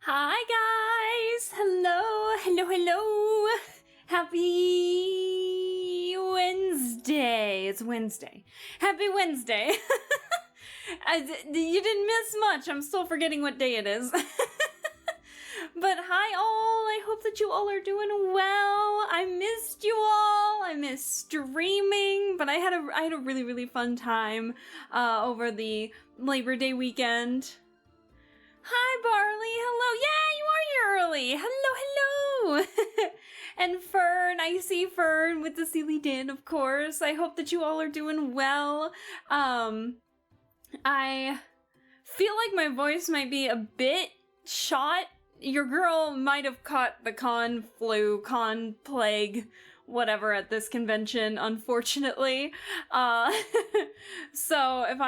Hi guys! Hello. Happy Wednesday. It's Wednesday. Happy Wednesday. You didn't miss much. I'm still forgetting what day it is. But hi all. I hope that you all are doing well. I missed you all. I missed streaming, but I had a really fun time over the Labor Day weekend. Hi, Barley. Hello. Yeah, you are here early. Hello. And Fern, I see Fern with the Sealy Din, of course. I hope that you all are doing well. I feel like my voice might be a bit shot. Your girl might have caught the con plague, whatever, at this convention, unfortunately. So if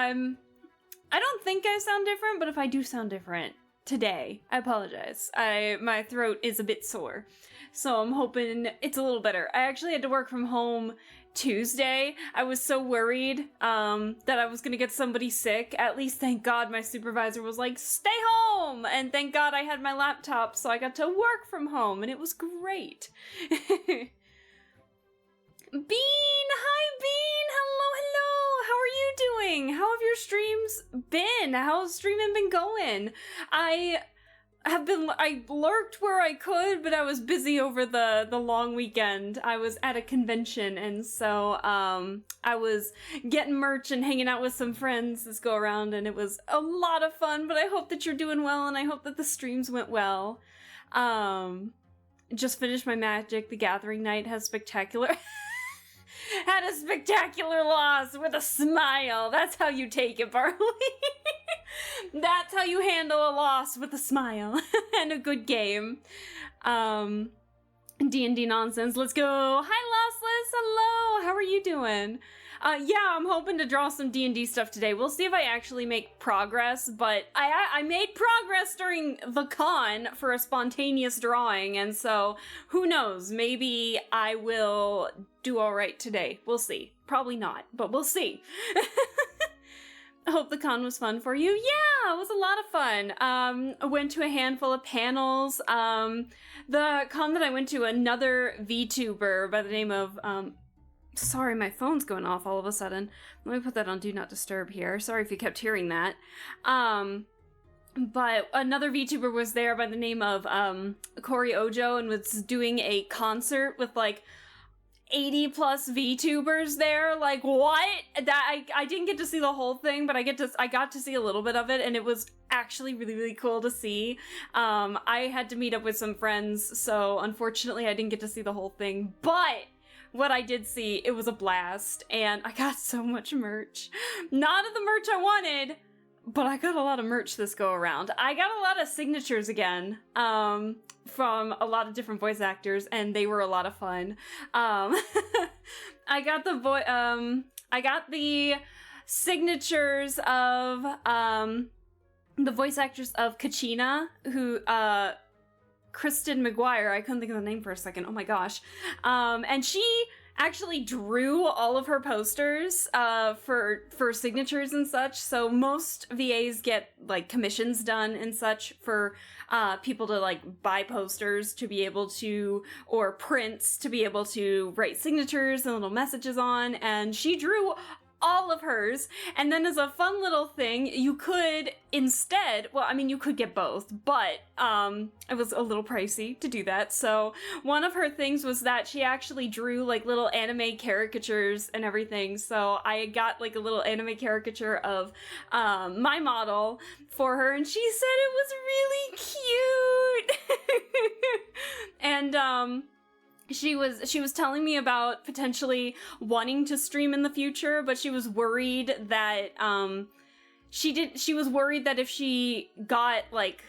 I don't think I sound different, but if I do sound different today, I apologize. My throat is a bit sore, so I'm hoping it's a little better. I actually had to work from home Tuesday. I was so worried that I was gonna get somebody sick. At least, thank God, my supervisor was like, stay home! And thank God I had my laptop, so I got to work from home, and it was great. Bean! Hi, Bean! Hello! How are you doing? How have your streams been? How's streaming been going? I lurked where I could, but I was busy over the long weekend. I was at a convention, and so I was getting merch and hanging out with some friends this go around, and it was a lot of fun, but I hope that you're doing well, and I hope that the streams went well. Just finished my Magic the Gathering night. Had a spectacular loss with a smile. That's how you take it, Barley. That's how you handle a loss, with a smile and a good game. D&D nonsense. Let's go. Hi, Lossless. Hello. How are you doing? Yeah, I'm hoping to draw some D&D stuff today. We'll see if I actually make progress, but I made progress during the con for a spontaneous drawing, and so who knows? Maybe I will do all right today. We'll see. Probably not, but we'll see. I hope the con was fun for you. Yeah, it was a lot of fun. I went to a handful of panels. The con that I went to, another VTuber by the name of, sorry, my phone's going off all of a sudden. Let me put that on Do Not Disturb here. Sorry if you kept hearing that. But another VTuber was there by the name of, Corey Ojo, and was doing a concert with, like, 80 plus VTubers there. Like, what? That I didn't get to see the whole thing, but I got to see a little bit of it, and it was actually really cool to see. I had to meet up with some friends, so unfortunately I didn't get to see the whole thing, but what I did see, it was a blast, and I got so much merch. Not of the merch I wanted, but I got a lot of merch this go around. I got a lot of signatures again, from a lot of different voice actors, and they were a lot of fun. I got the signatures of the voice actors of Kachina, who Kristen McGuire. I couldn't think of the name for a second. Oh my gosh. And she actually drew all of her posters for signatures and such. So most VAs get like commissions done and such for people to like buy posters to be able to, or prints to be able to write signatures and little messages on. And she drew all of hers, and then as a fun little thing, you could instead, well, I mean, you could get both, but it was a little pricey to do that. So one of her things was that she actually drew like little anime caricatures and everything. So I got like a little anime caricature of my model for her, and she said it was really cute. And she was telling me about potentially wanting to stream in the future, but she was worried that she was worried that if she got like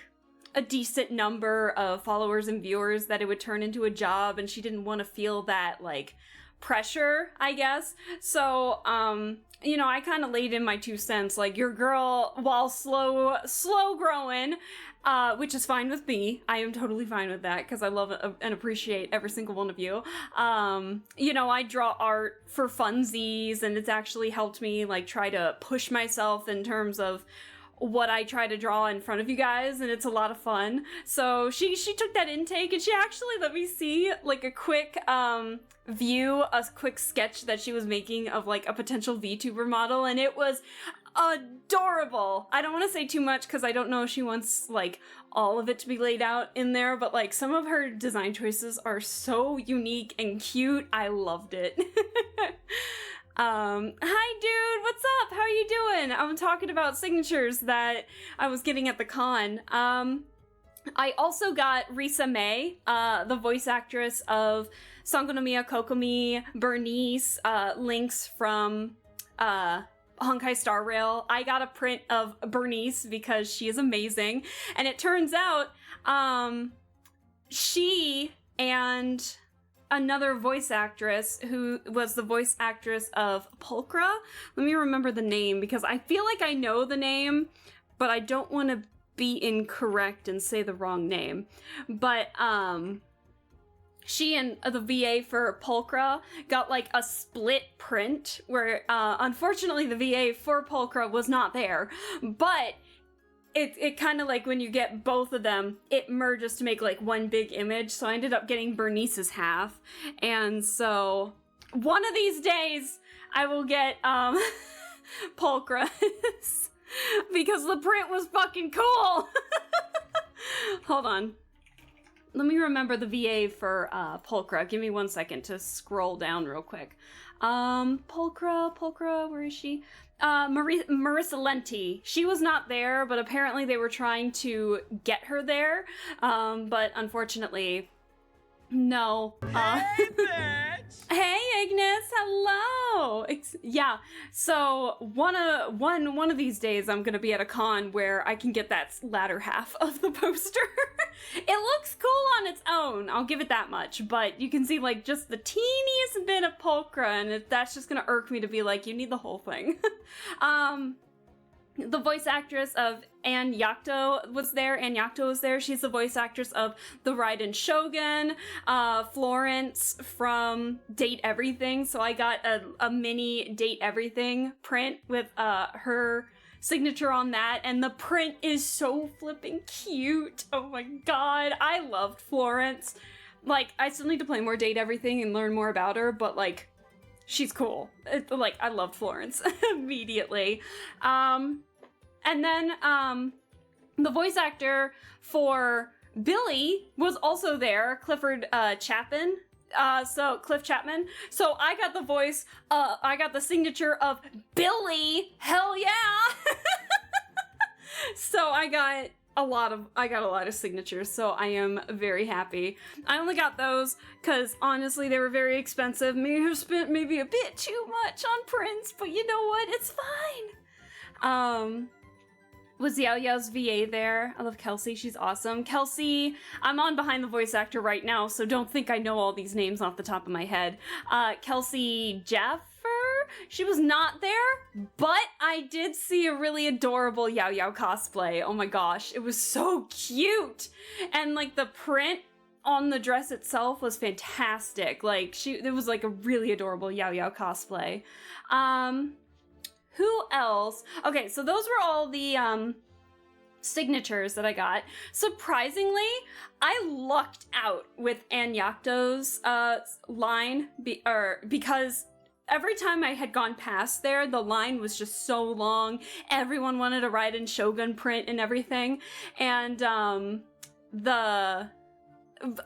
a decent number of followers and viewers, that it would turn into a job, and she didn't want to feel that like pressure, I guess. So you know, I kind of laid in my 2 cents, like, your girl, while slow growing, which is fine with me. I am totally fine with that, because I love and appreciate every single one of you. You know, I draw art for funsies, and it's actually helped me, like, try to push myself in terms of what I try to draw in front of you guys, and it's a lot of fun. So she took that intake, and she actually let me see like a quick a quick sketch that she was making of like a potential VTuber model, and it was adorable. I don't want to say too much because I don't know if she wants like all of it to be laid out in there, but like some of her design choices are so unique and cute. I loved it. Hi dude, what's up? How are you doing? I'm talking about signatures that I was getting at the con. I also got Risa May, the voice actress of Sangonomiya Kokomi, Bernice, Lynx from Honkai Star Rail. I got a print of Bernice because she is amazing. And it turns out, she and another voice actress who was the voice actress of Pulchra. Let me remember the name because I feel like I know the name, but I don't want to be incorrect and say the wrong name. But she and the VA for Pulchra got like a split print where unfortunately the VA for Pulchra was not there, but it kind of like when you get both of them, it merges to make like one big image. So I ended up getting Bernice's half. And so one of these days I will get Pulchra's because the print was fucking cool. Hold on. Let me remember the VA for Pulchra. Give me 1 second to scroll down real quick. Pulchra, where is she? Marissa Lenti. She was not there, but apparently they were trying to get her there. But unfortunately, no. Hey, bitch! Hey, Ignis. Hello. Yeah. So one of these days, I'm gonna be at a con where I can get that latter half of the poster. It looks cool on its own. I'll give it that much. But you can see like just the teeniest bit of Pulchra, and that's just gonna irk me to be like, you need the whole thing. The voice actress of Ann Yakto was there. Ann Yakto was there. She's the voice actress of the Raiden Shogun, Florence from Date Everything. So I got a mini Date Everything print with her signature on that, and the print is so flipping cute. Oh my god, I loved Florence. Like, I still need to play more Date Everything and learn more about her, but like, she's cool. Like, I loved Florence immediately. And then, the voice actor for Billy was also there, Clifford Chapman. Cliff Chapman. So I got the voice, I got the signature of Billy. Hell yeah! So I got a lot of signatures, so I am very happy. I only got those because honestly they were very expensive. Maybe I've spent maybe a bit too much on prints, but you know what? It's fine. Was Yao Yao's VA there? I love Kelsey, she's awesome. Kelsey, I'm on Behind the Voice Actor right now, so don't think I know all these names off the top of my head. Kelsey Jaffer? She was not there, but I did see a really adorable Yao Yao cosplay. Oh my gosh, it was so cute! And like the print on the dress itself was fantastic. Like, it was like a really adorable Yao Yao cosplay. Who else? Okay, so those were all the signatures that I got. Surprisingly, I lucked out with Ann Yakto's line because every time I had gone past there, the line was just so long. Everyone wanted a Raiden Shogun print and everything. And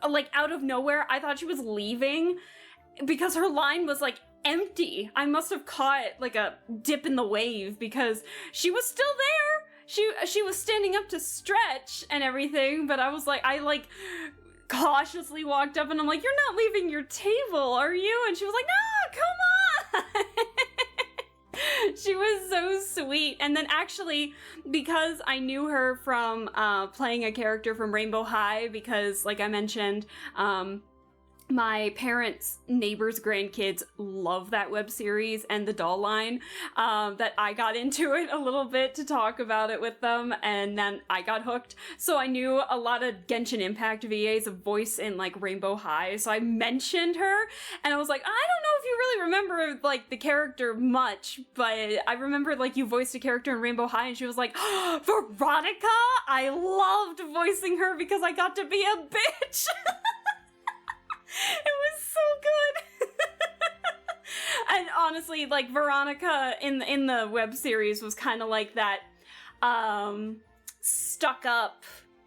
like out of nowhere, I thought she was leaving because her line was like empty. I must have caught like a dip in the wave because she was still there. She was standing up to stretch and everything, but I like cautiously walked up and I'm like, "You're not leaving your table, are you?" And she was like, "No, come on." She was so sweet. And then actually, because I knew her from playing a character from Rainbow High, because like I mentioned, my parents' neighbors' grandkids love that web series and the doll line, that I got into it a little bit to talk about it with them, and then I got hooked. So I knew a lot of Genshin Impact VAs of voice in like Rainbow High, so I mentioned her, and I was like, I don't know if you really remember like the character much, but I remember like you voiced a character in Rainbow High, and she was like, Veronica? I loved voicing her because I got to be a bitch! It was so good. And honestly, like Veronica in the web series was kind of like that stuck up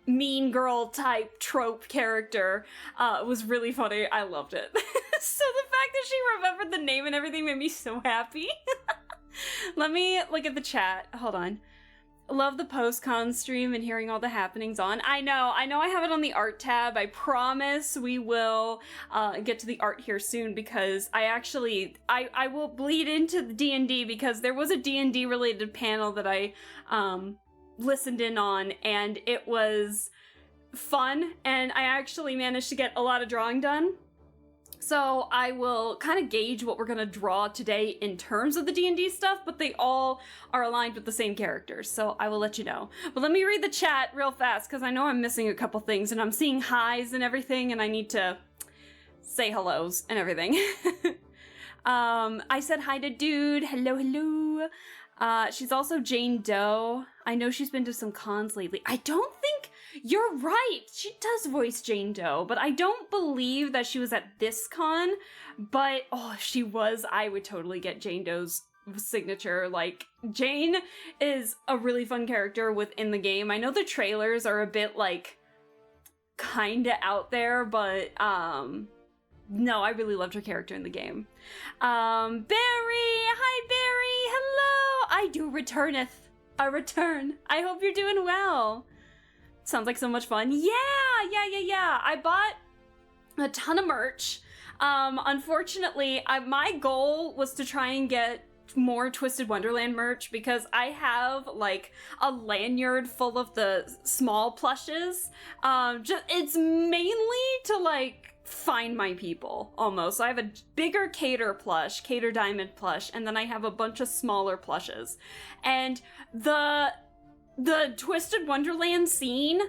mean girl type trope character. It was really funny. I loved it. So the fact that she remembered the name and everything made me so happy. Let me look at the chat. Hold on. Love the post-con stream and hearing all the happenings on. I know I have it on the art tab. I promise we will get to the art here soon, because I will bleed into the D&D, because there was a D&D related panel that I listened in on, and it was fun, and I actually managed to get a lot of drawing done. So I will kind of gauge what we're going to draw today in terms of the D&D stuff, but they all are aligned with the same characters, so I will let you know. But let me read the chat real fast, because I know I'm missing a couple things, and I'm seeing highs and everything, and I need to say hellos and everything. I said hi to Dude. Hello. She's also Jane Doe. I know she's been to some cons lately. I don't think... You're right! She does voice Jane Doe, but I don't believe that she was at this con. But, oh, if she was, I would totally get Jane Doe's signature. Like, Jane is a really fun character within the game. I know the trailers are a bit, like, kinda out there, but, no, I really loved her character in the game. Barry! Hi, Barry! Hello! I do returneth. A return. I hope you're doing well. Sounds like so much fun. Yeah. I bought a ton of merch. Unfortunately, my goal was to try and get more Twisted Wonderland merch, because I have like a lanyard full of the small plushes. It's mainly to like find my people, almost. So I have a bigger Cater Diamond plush, and then I have a bunch of smaller plushes. And the Twisted Wonderland scene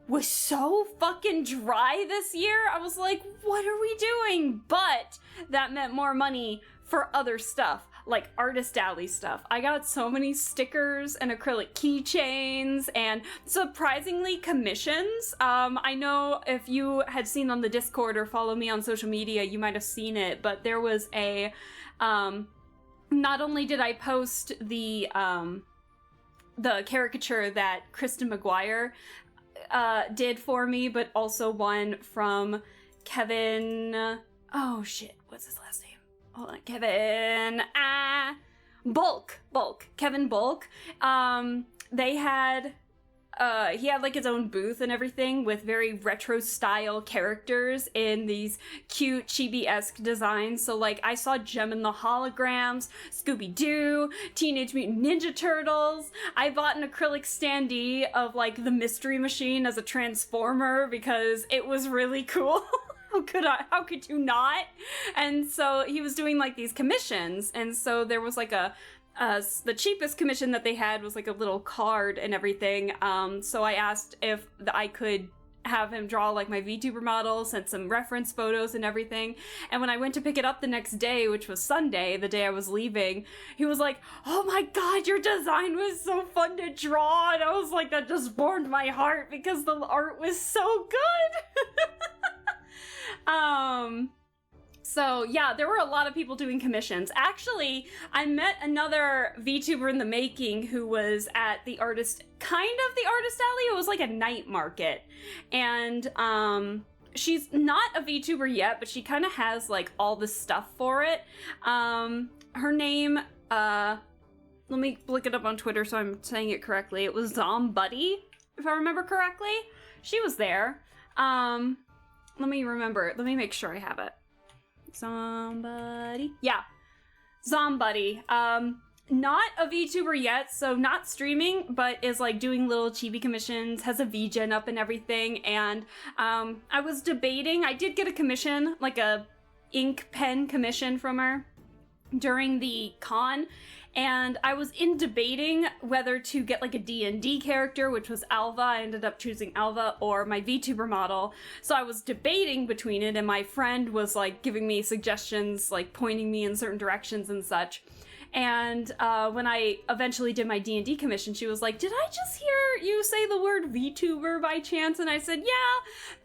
was so fucking dry this year. I was like, what are we doing? But that meant more money for other stuff, like Artist Alley stuff. I got so many stickers and acrylic keychains and surprisingly commissions. I know if you had seen on the Discord or follow me on social media, you might have seen it, but there was a, not only did I post the caricature that Kristen McGuire did for me, but also one from Kevin, oh shit, what's his last name? Hold on, Kevin, Kevin Bulk. They had, he had like his own booth and everything with very retro style characters in these cute chibi-esque designs. So like I saw Gem and the Holograms, Scooby-Doo, Teenage Mutant Ninja Turtles. I bought an acrylic standee of like the Mystery Machine as a transformer because it was really cool. How could you not? And so he was doing like these commissions, and so there was like the cheapest commission that they had was like a little card and everything. So I asked if I could have him draw like my VTuber model, sent some reference photos and everything. And when I went to pick it up the next day, which was Sunday, the day I was leaving, he was like, oh my god, your design was so fun to draw. And I was like, that just warmed my heart because the art was so good. So yeah, there were a lot of people doing commissions. Actually, I met another VTuber in the making who was at the Artist Alley. It was like a night market. And she's not a VTuber yet, but she kind of has like all the stuff for it. Her name, let me look it up on Twitter so I'm saying it correctly. It was Zombuddy, if I remember correctly. She was there. Let me make sure I have it. Zombuddy. not a VTuber yet, so not streaming, but is like doing little chibi commissions, has a VGen up and everything. And I was debating, I did get a commission, like a ink pen commission from her during the con, and I was debating whether to get like a D&D character, which was Alva. I ended up choosing Alva, or my VTuber model. So I was debating between it, and my friend was like giving me suggestions, like pointing me in certain directions and such. And when I eventually did my D&D commission, she was like, did I just hear you say the word VTuber by chance? And I said, yeah,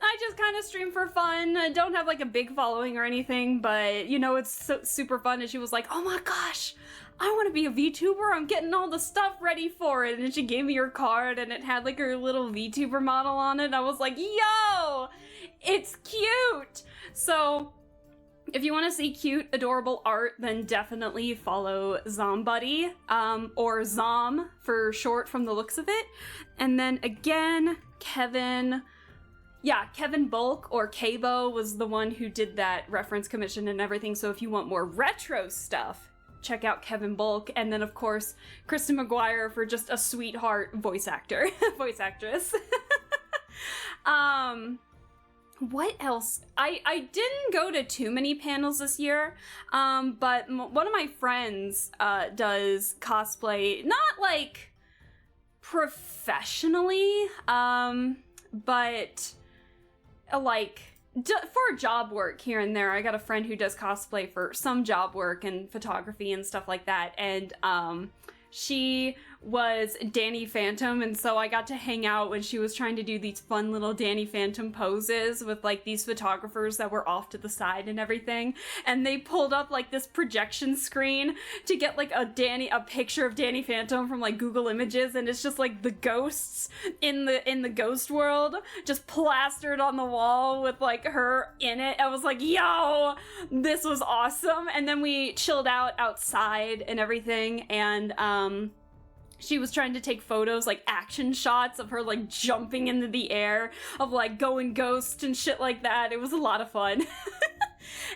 I just kind of stream for fun. I don't have like a big following or anything, but you know, it's super fun. And she was like, oh my gosh, I want to be a VTuber. I'm getting all the stuff ready for it. And she gave me her card, and it had like her little VTuber model on it. I was like, yo, it's cute. So if you want to see cute, adorable art, then definitely follow Zombuddy, or Zom for short from the looks of it. And then again, Kevin Bulk, or Kabo, was the one who did that reference commission and everything. So if you want more retro stuff, check out Kevin Bulk. And then of course, Kristen McGuire for just a sweetheart voice actress. What else? I didn't go to too many panels this year, but one of my friends does cosplay, not like professionally, but like for job work here and there. I got a friend who does cosplay for some job work and photography and stuff like that, and she was Danny Phantom, and so I got to hang out when she was trying to do these fun little Danny Phantom poses with like these photographers that were off to the side and everything, and they pulled up like this projection screen to get like a picture of Danny Phantom from like Google Images, and it's just like the ghosts in the ghost world just plastered on the wall with like her in it. I was like, yo, this was awesome. And then we chilled out outside and everything, and she was trying to take photos, like action shots of her like jumping into the air, of like going ghost and shit like that. It was a lot of fun.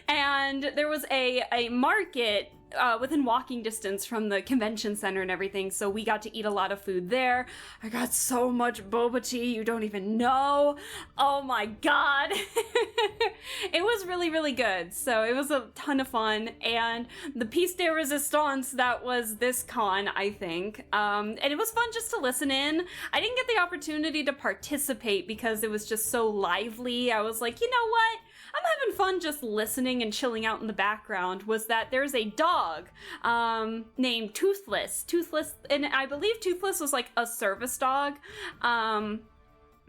And there was a market within walking distance from the convention center and everything, so we got to eat a lot of food there. I got so much boba tea, you don't even know. Oh my god. It was really, really good. So it was a ton of fun, and the piece de resistance that was this con, I think. And it was fun just to listen in. I didn't get the opportunity to participate because it was just so lively. I was like, you know what? I'm having fun just listening and chilling out in the background. Was that there's a dog named Toothless, and I believe Toothless was like a service dog,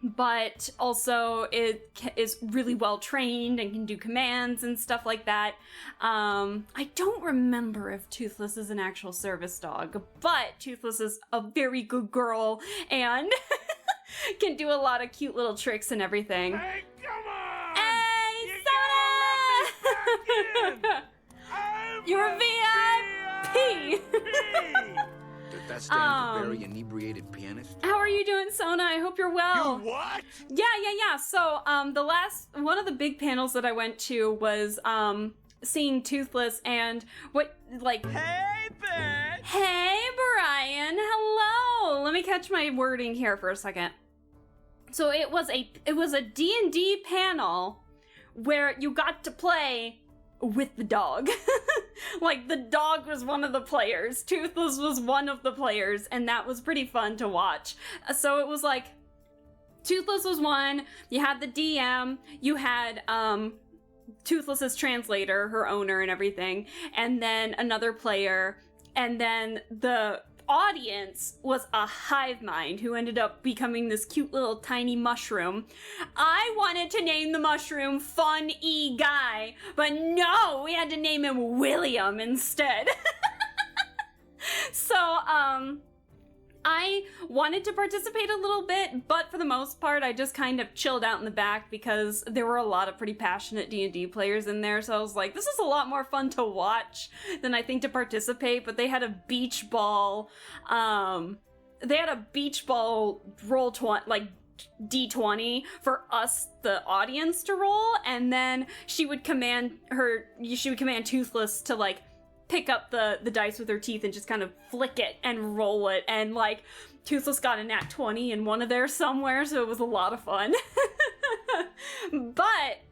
but also it is really well trained and can do commands and stuff like that. I don't remember if Toothless is an actual service dog, but Toothless is a very good girl and can do a lot of cute little tricks and everything. Hey, come on! Hey, You Soda! You're a VIP! Does that stand for very inebriated pianist? How are you doing, Sona? I hope you're well. You what? Yeah. So, one of the big panels that I went to was, seeing Toothless, and Hey, bitch! Hey, Brian, hello! Let me catch my wording here for a second. So it was a D&D panel where you got to play with the dog. Like, the dog was one of the players. Toothless was one of the players, and that was pretty fun to watch. So it was like, Toothless was one, you had the DM, you had, Toothless's translator, her owner and everything, and then another player, and then the audience was a hive mind who ended up becoming this cute little tiny mushroom. I wanted to name the mushroom Fun-E Guy, but no, we had to name him William instead. So, I wanted to participate a little bit, but for the most part, I just kind of chilled out in the back because there were a lot of pretty passionate D&D players in there, so I was like, this is a lot more fun to watch than I think to participate. But they had a beach ball, roll D20 for us, the audience, to roll, and then she would command Toothless to, like, pick up the dice with her teeth and just kind of flick it and roll it. And like Toothless got a nat 20 in one of theirs somewhere, so it was a lot of fun. But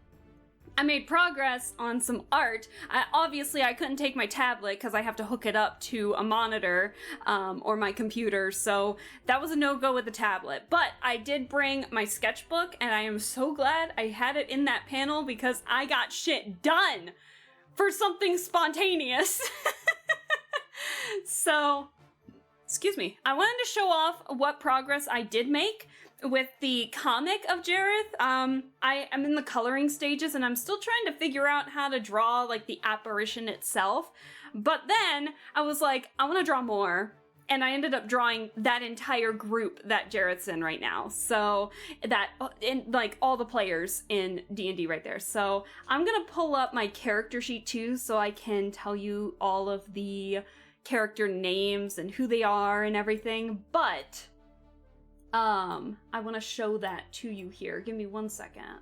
I made progress on some art. Obviously, I couldn't take my tablet because I have to hook it up to a monitor or my computer, so that was a no-go with the tablet. But I did bring my sketchbook, and I am so glad I had it in that panel because I got shit done for something spontaneous. So, excuse me. I wanted to show off what progress I did make with the comic of Jareth. I am in the coloring stages and I'm still trying to figure out how to draw like the apparition itself. But then I was like, I want to draw more. And I ended up drawing that entire group that Jareth's in right now. So that, in like all the players in D&D right there. So I'm gonna pull up my character sheet too so I can tell you all of the character names and who they are and everything. But I want to show that to you here. Give me 1 second.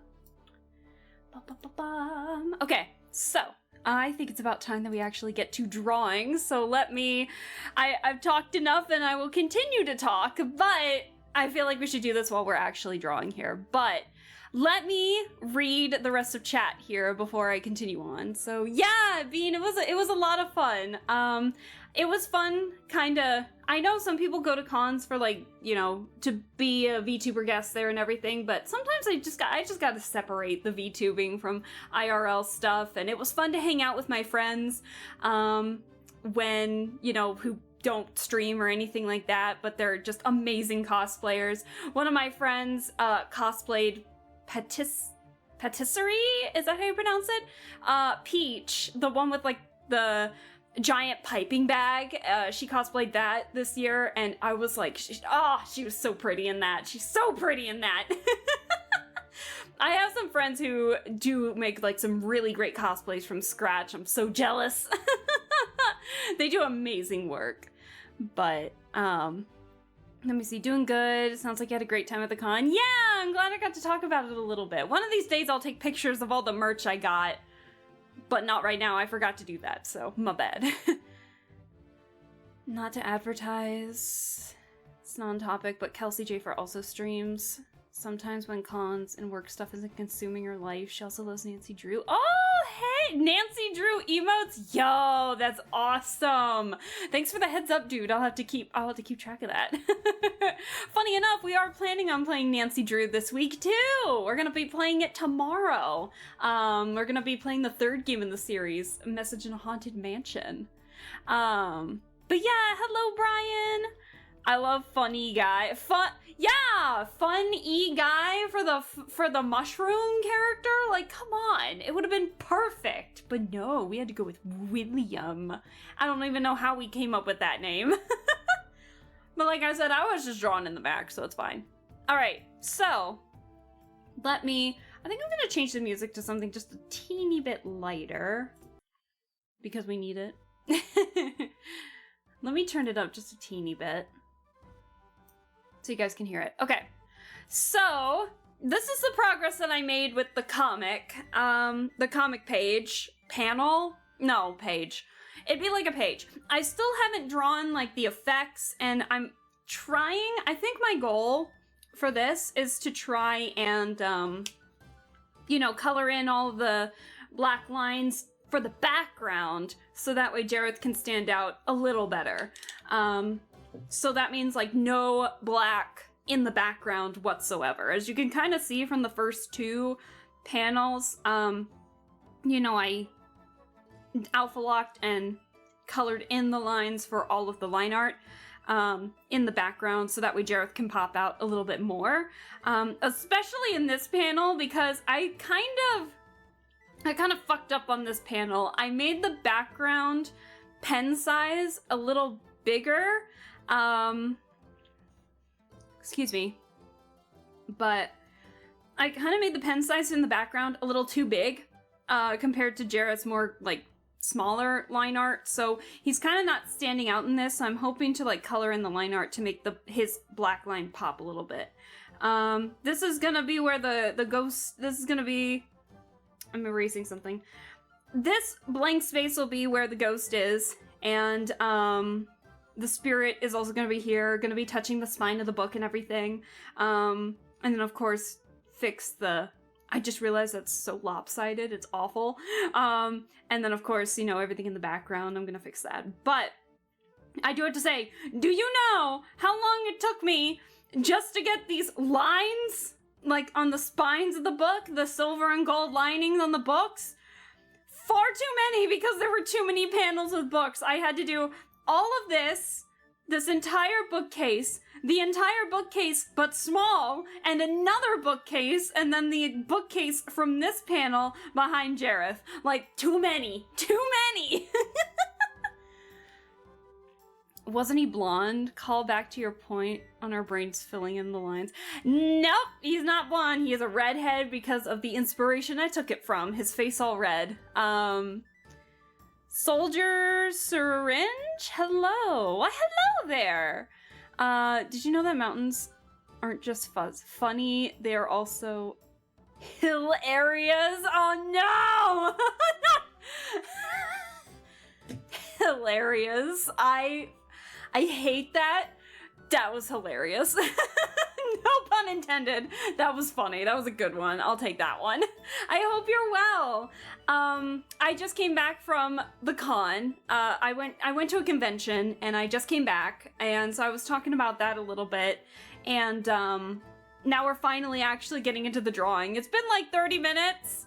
Okay, so I think it's about time that we actually get to drawing. So I've talked enough and I will continue to talk, but I feel like we should do this while we're actually drawing here. But let me read the rest of chat here before I continue on. So yeah, Bean, it was a lot of fun. It was fun, kinda. I know some people go to cons for like, you know, to be a VTuber guest there and everything, but sometimes I just got to separate the VTubing from IRL stuff, and it was fun to hang out with my friends, when, you know, who don't stream or anything like that, but they're just amazing cosplayers. One of my friends cosplayed Patisserie, is that how you pronounce it? Peach, the one with like the giant piping bag. She cosplayed that this year, and I was like, she was so pretty in that. She's so pretty in that. I have some friends who do make like some really great cosplays from scratch. I'm so jealous. They do amazing work. But let me see, doing good. Sounds like you had a great time at the con. Yeah, I'm glad I got to talk about it a little bit. One of these days I'll take pictures of all the merch I got. But not right now, I forgot to do that, so my bad. Not to advertise, it's non-topic, but Kelsey Jafer also streams. Sometimes when cons and work stuff isn't consuming her life, she also loves Nancy Drew. Oh, hey, Nancy Drew emotes. Yo, that's awesome. Thanks for the heads up, dude. I'll have to keep track of that. Funny enough, we are planning on playing Nancy Drew this week too. We're gonna be playing it tomorrow. We're gonna be playing the third game in the series, Message in a Haunted Mansion. But yeah, hello, Brian. I love funny guy. Fun-y guy for the mushroom character. Like, come on, it would have been perfect. But no, we had to go with William. I don't even know how we came up with that name. But like I said, I was just drawn in the back, so it's fine. All right, so I think I'm gonna change the music to something just a teeny bit lighter because we need it. Let me turn it up just a teeny bit so you guys can hear it. Okay, so this is the progress that I made with the comic page. It'd be like a page. I still haven't drawn like the effects, and I'm trying. I think my goal for this is to try and you know, color in all the black lines for the background so that way Jareth can stand out a little better. So that means like no black in the background whatsoever. As you can kind of see from the first two panels, you know, I alpha locked and colored in the lines for all of the line art in the background so that way Jareth can pop out a little bit more. Especially in this panel because I kind of fucked up on this panel. I made the background pen size a little bigger. Excuse me. But I kind of made the pen size in the background a little too big compared to Jareth's more like smaller line art. So he's kind of not standing out in this. So I'm hoping to like color in the line art to make his black line pop a little bit. This is gonna be where the ghost, this is gonna be, I'm erasing something. this blank space will be where the ghost is, and the spirit is also going to be here, going to be touching the spine of the book and everything. And then, of course, fix the... I just realized that's so lopsided. It's awful. And then, of course, you know, everything in the background, I'm going to fix that. But I do have to say, do you know how long it took me just to get these lines, like, on the spines of the book, the silver and gold linings on the books? Far too many, because there were too many panels with books. I had to do all of this entire bookcase, the entire bookcase but small, and another bookcase, and then the bookcase from this panel behind Jareth. Like, too many. Too many! Wasn't he blonde? Call back to your point on our brains filling in the lines. Nope, he's not blonde. He is a redhead because of the inspiration I took it from. His face all red. Soldier Syringe? Hello. Why, hello there. Did you know that mountains aren't just funny? They are also hill areas. Oh no! Hilarious. I hate that. That was hilarious. No pun intended. That was funny. That was a good one. I'll take that one. I hope you're well. I just came back from the con. I went to a convention and I just came back, and so I was talking about that a little bit. And now we're finally actually getting into the drawing. It's been like 30 minutes.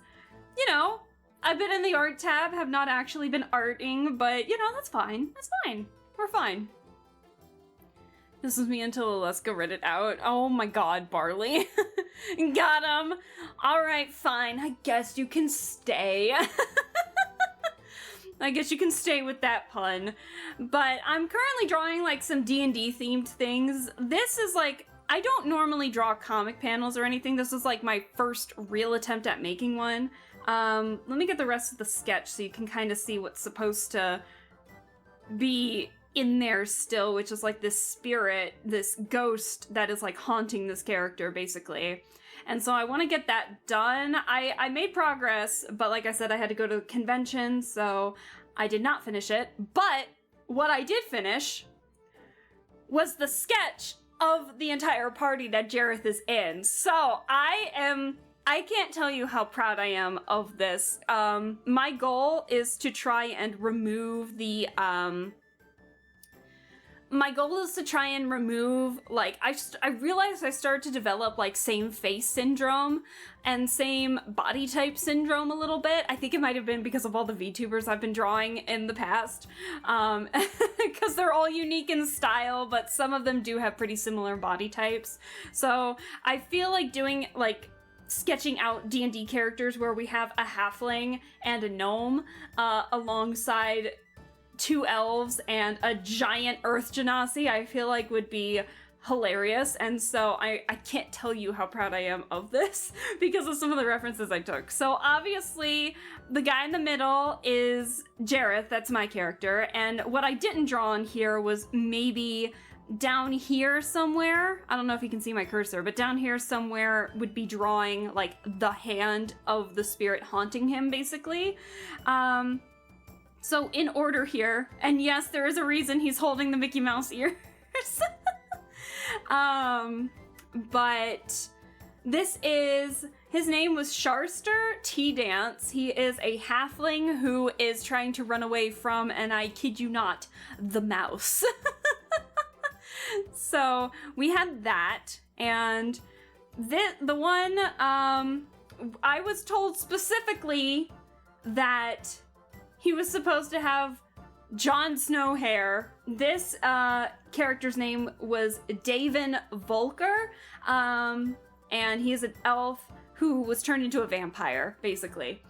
You know, I've been in the art tab, have not actually been arting, but you know, that's fine. That's fine. We're fine. This is me until Alaska read it out. Oh my god, Barley. Got him. Alright, fine. I guess you can stay. I guess you can stay with that pun. But I'm currently drawing like some D&D themed things. This is like, I don't normally draw comic panels or anything. This is like my first real attempt at making one. Let me get the rest of the sketch so you can kind of see what's supposed to be in there still, which is like this spirit, this ghost that is like haunting this character basically. And so I want to get that done. I made progress, but like I said, I had to go to a convention, so I did not finish it. But what I did finish was the sketch of the entire party that Jareth is in. So I can't tell you how proud I am of this. My goal is to try and remove the, like, I realized I started to develop, like, same face syndrome and same body type syndrome a little bit. I think it might have been because of all the VTubers I've been drawing in the past. Because they're all unique in style, but some of them do have pretty similar body types. So I feel like doing, like, sketching out D&D characters where we have a halfling and a gnome alongside 2 elves and a giant earth genasi, I feel like would be hilarious. And so I can't tell you how proud I am of this because of some of the references I took. So obviously the guy in the middle is Jareth, that's my character, and what I didn't draw on here was maybe down here somewhere, I don't know if you can see my cursor, but down here somewhere would be drawing like the hand of the spirit haunting him basically. So in order here, and yes, there is a reason he's holding the Mickey Mouse ears. But this is, his name was Sharster T Dance. He is a halfling who is trying to run away from, and I kid you not, the mouse. So we had that, and the one, I was told specifically that he was supposed to have Jon Snow hair. This character's name was Davin Volker, and he is an elf who was turned into a vampire, basically.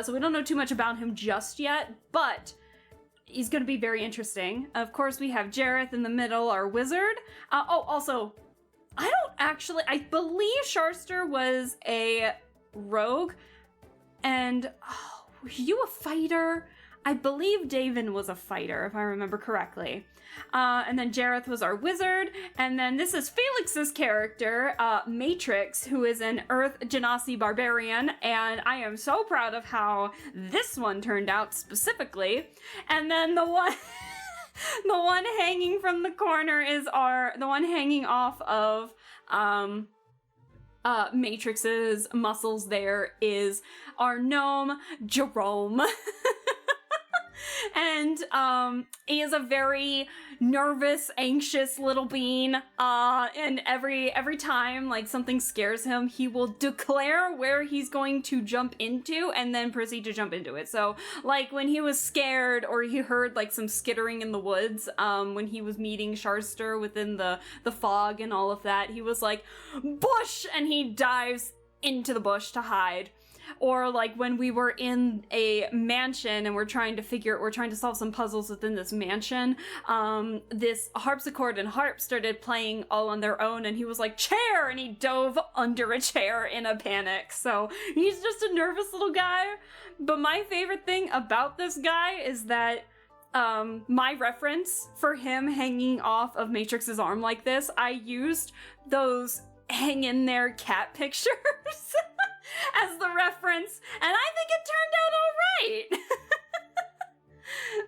So we don't know too much about him just yet, but he's going to be very interesting. Of course, we have Jareth in the middle, our wizard. Also, I believe Sharster was a rogue, and... were you a fighter? I believe Davin was a fighter, if I remember correctly. And then Jareth was our wizard. And then this is Felix's character, Matrix, who is an Earth Genasi barbarian. And I am so proud of how this one turned out specifically. And then the one... the one hanging from the corner is the one hanging off of, Matrix's muscles there is our gnome, Jerome. And he is a very nervous, anxious little bean. And every time like something scares him, he will declare where he's going to jump into and then proceed to jump into it. So like when he was scared or he heard like some skittering in the woods, when he was meeting Sharster within the fog and all of that, he was like, "Bush!" and he dives into the bush to hide. Or like when we were in a mansion and we're trying to solve some puzzles within this mansion, this harpsichord and harp started playing all on their own and he was like, "Chair!" and he dove under a chair in a panic. So he's just a nervous little guy. But my favorite thing about this guy is that my reference for him hanging off of Matrix's arm like this, I used those hang in there cat pictures as the reference, and I think it turned out all right.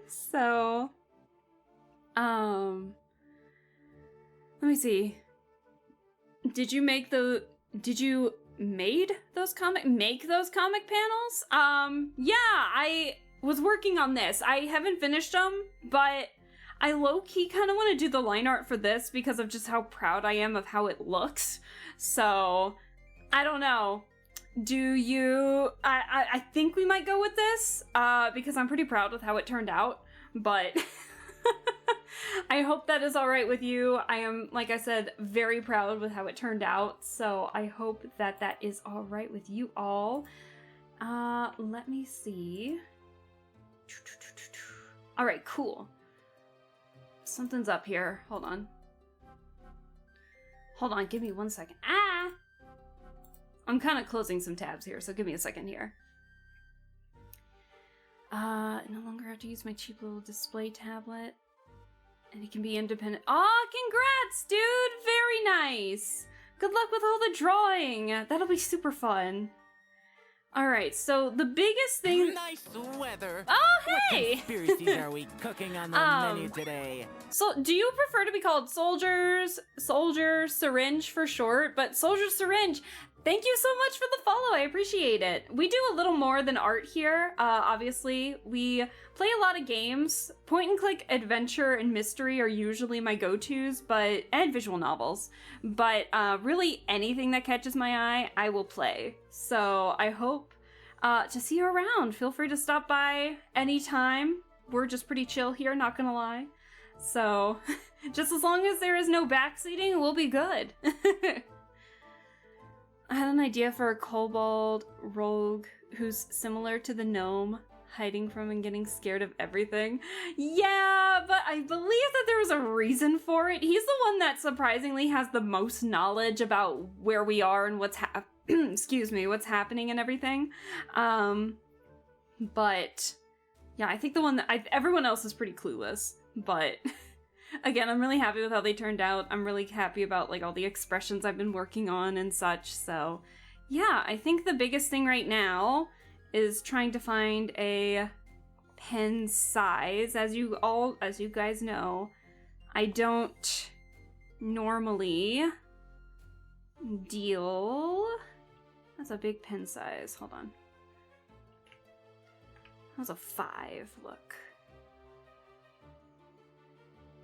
So, let me see. Did you make those comic panels? Yeah, I was working on this. I haven't finished them, but I low-key kind of want to do the line art for this because of just how proud I am of how it looks. So, I don't know. Do you... I think we might go with this, because I'm pretty proud with how it turned out, but I hope that is alright with you. I am, like I said, very proud with how it turned out, so I hope that that is alright with you all. Let me see. Alright, cool. Something's up here. Hold on. Hold on, give me 1 second. Ah! I'm kind of closing some tabs here, so give me a second here. No longer have to use my cheap little display tablet. And it can be independent. Aw, congrats, dude! Very nice! Good luck with all the drawing! That'll be super fun. Alright, so the biggest thing... Nice weather. Oh, hey! What conspiracies are we cooking on the menu today? So, do you prefer to be called Soldier Syringe for short? But Soldier Syringe, thank you so much for the follow, I appreciate it. We do a little more than art here, obviously. We play a lot of games. Point and click adventure and mystery are usually my go-tos, and visual novels. But really anything that catches my eye, I will play. So I hope to see you around. Feel free to stop by anytime. We're just pretty chill here, not gonna lie. So just as long as there is no backseating, we'll be good. I had an idea for a kobold rogue who's similar to the gnome, hiding from and getting scared of everything. Yeah, but I believe that there was a reason for it. He's the one that surprisingly has the most knowledge about where we are and what's what's happening and everything. But yeah, I think the one that everyone else is pretty clueless, but again, I'm really happy with how they turned out. I'm really happy about like all the expressions I've been working on and such. So yeah, I think the biggest thing right now is trying to find a pen size. As you guys know, I don't normally deal... That's a big pen size. Hold on. That was a 5. Look.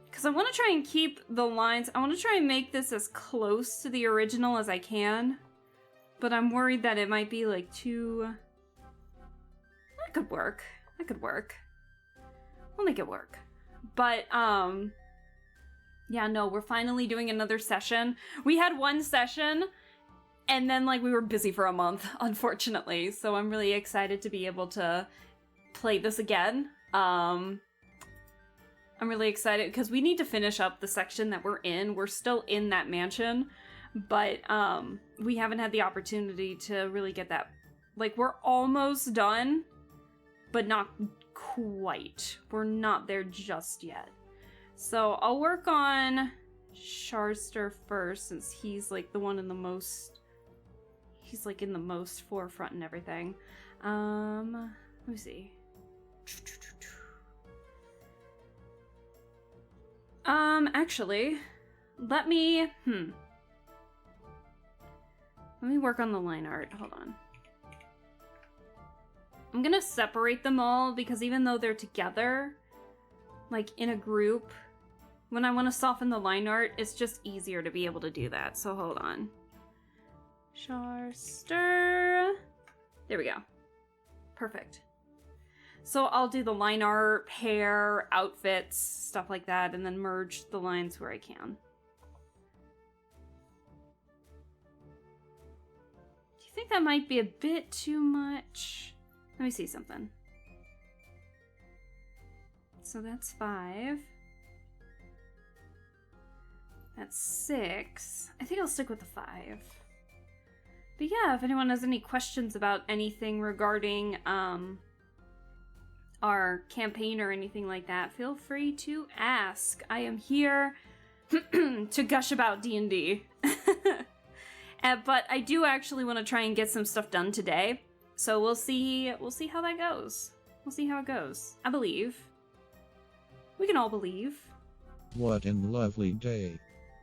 Because I want to try and keep the lines... I want to try and make this as close to the original as I can. But I'm worried that it might be like too... That could work. That could work. We'll make it work. But, yeah, no, we're finally doing another session. We had one session, and then, like, we were busy for a month, unfortunately. So I'm really excited to be able to play this again. I'm really excited, because we need to finish up the section that we're in. We're still in that mansion, but, we haven't had the opportunity to really get that... Like, we're almost done, but not quite. We're not there just yet. So I'll work on Sharster first, since he's like the one in the most... He's like in the most forefront and everything. Let me see. Actually, let me work on the line art. Hold on. I'm gonna separate them all because even though they're together, like in a group, when I want to soften the line art, it's just easier to be able to do that. So hold on. Sharster. There we go. Perfect. So I'll do the line art, hair, outfits, stuff like that, and then merge the lines where I can. Do you think that might be a bit too much? Let me see something. So that's 5. That's 6. I think I'll stick with the 5. But yeah, if anyone has any questions about anything regarding our campaign or anything like that, feel free to ask. I am here to gush about D&D. But I do actually want to try and get some stuff done today. So we'll see how that goes. We'll see how it goes. I believe. We can all believe. What a lovely day.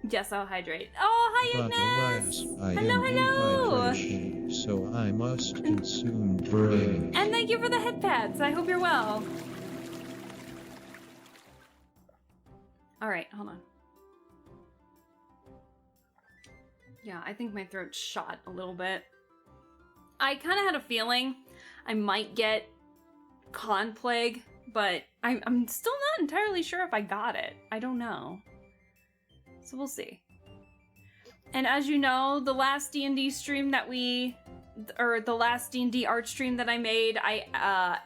Yes, I'll hydrate. Oh, hi, But Ignis! alas, I Hello, am hello! dehydration, so I must consume drink. And thank you for the head pads. I hope you're well. Alright, hold on. Yeah, I think my throat's shot a little bit. I kind of had a feeling I might get con plague, but I'm still not entirely sure if I got it. I don't know. So we'll see. And as you know, the last D&D stream that the last D&D art stream that I made, I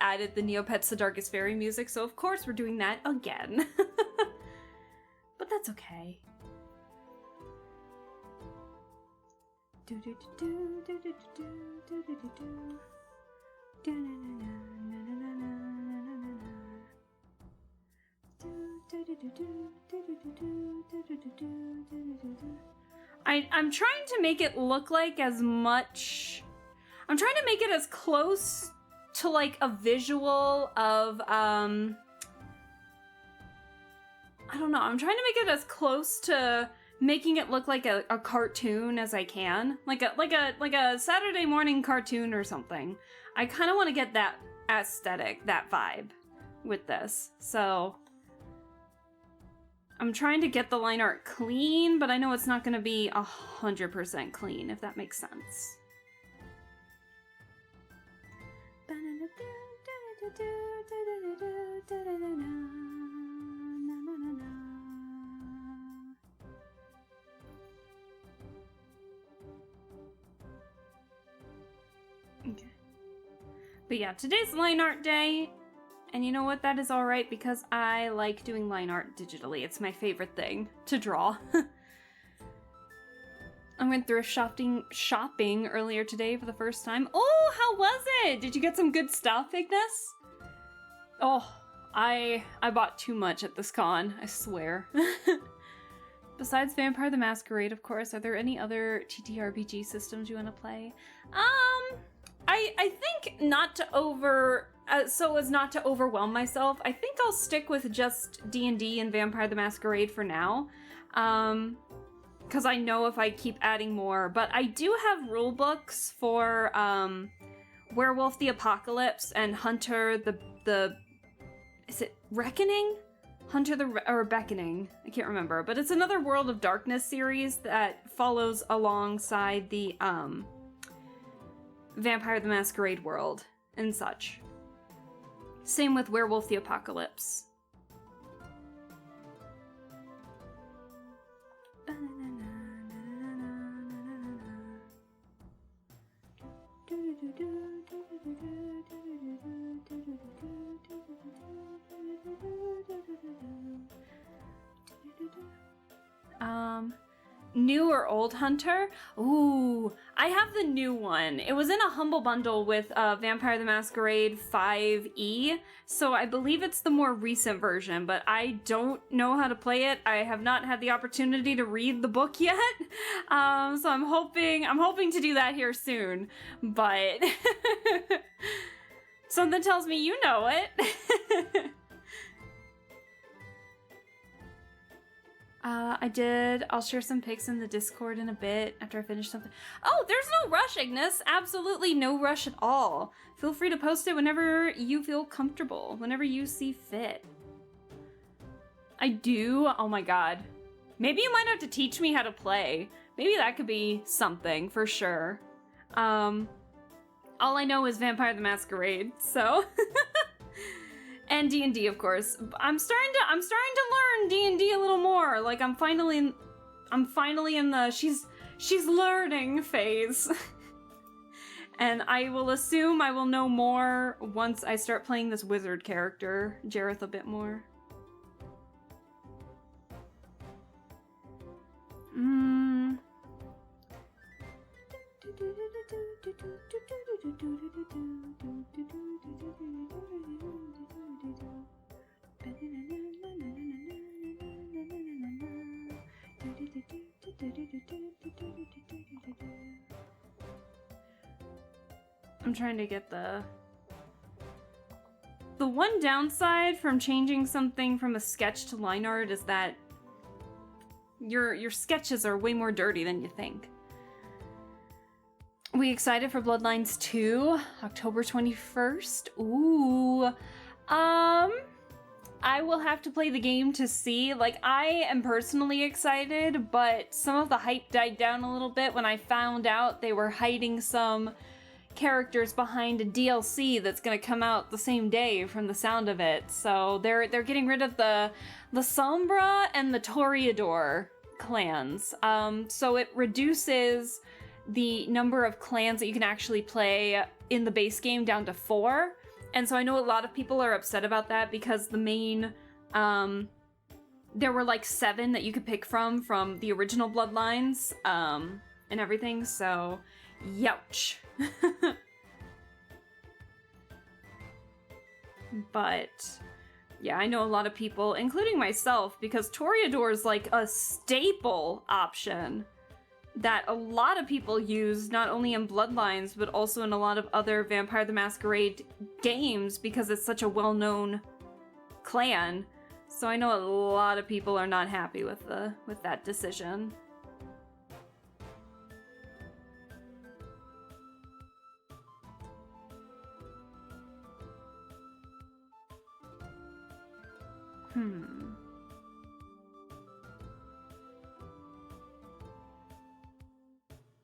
added the Neopets the Darkest Fairy music, so of course we're doing that again. But that's okay. I'm trying to make it look like as much... I'm trying to make it as close to like a visual of I don't know. I'm trying to make it as close to making it look like a cartoon as I can. Like a Saturday morning cartoon or something. I kind of want to get that aesthetic, that vibe with this. So I'm trying to get the line art clean, but I know it's not going to be 100% clean, if that makes sense. Okay. But yeah, today's line art day. And you know what? That is alright because I like doing line art digitally. It's my favorite thing to draw. I went thrift shopping earlier today for the first time. Oh, how was it? Did you get some good stuff, Ignis? Oh, I bought too much at this con, I swear. Besides Vampire the Masquerade, of course, are there any other TTRPG systems you want to play? I think not to so as not to overwhelm myself, I think I'll stick with just D&D and Vampire the Masquerade for now. Because I know if I keep adding more, but I do have rule books for Werewolf the Apocalypse and Hunter the is it Reckoning? Hunter or Beckoning, I can't remember, but it's another World of Darkness series that follows alongside the Vampire the Masquerade world and such. Same with Werewolf the Apocalypse. New or old Hunter? Ooh, I have the new one. It was in a humble bundle with Vampire the Masquerade 5e, so I believe it's the more recent version, but I don't know how to play it. I have not had the opportunity to read the book yet, so I'm hoping to do that here soon, but something tells me you know it. I'll share some pics in the Discord in a bit after I finish something. Oh, there's no rush, Ignis. Absolutely no rush at all. Feel free to post it whenever you feel comfortable, whenever you see fit. I do? Oh my god. Maybe you might have to teach me how to play. Maybe that could be something for sure. All I know is Vampire the Masquerade, so... And D&D, of course. I'm starting to learn D&D a little more. Like I'm finally in the she's learning phase. And I will assume I will know more once I start playing this wizard character, Jareth, a bit more. I'm trying to get the one downside from changing something from a sketch to line art is that your sketches are way more dirty than you think. We excited for Bloodlines 2, October 21st. Ooh. I will have to play the game to see. Like, I am personally excited, but some of the hype died down a little bit when I found out they were hiding some characters behind a DLC that's gonna come out the same day from the sound of it. So they're getting rid of the Sombra and the Toreador clans. So it reduces the number of clans that you can actually play in the base game down to 4. And so I know a lot of people are upset about that because the main, there were like 7 that you could pick from the original Bloodlines, and everything, so youch. But yeah, I know a lot of people, including myself, because Toreador is like a staple option that a lot of people use, not only in Bloodlines, but also in a lot of other Vampire the Masquerade games, because it's such a well-known clan. So I know a lot of people are not happy with that decision.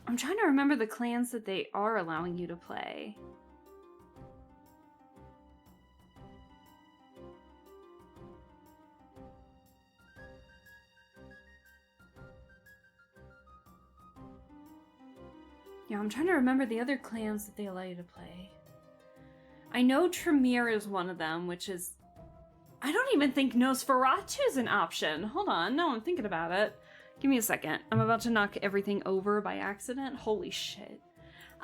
I'm trying to remember the clans that they are allowing you to play. Yeah, I'm trying to remember the other clans that they allow you to play. I know Tremere is one of them, which is... I don't even think Nosferatu is an option. Hold on, no, I'm thinking about it. Give me a second. I'm about to knock everything over by accident. Holy shit.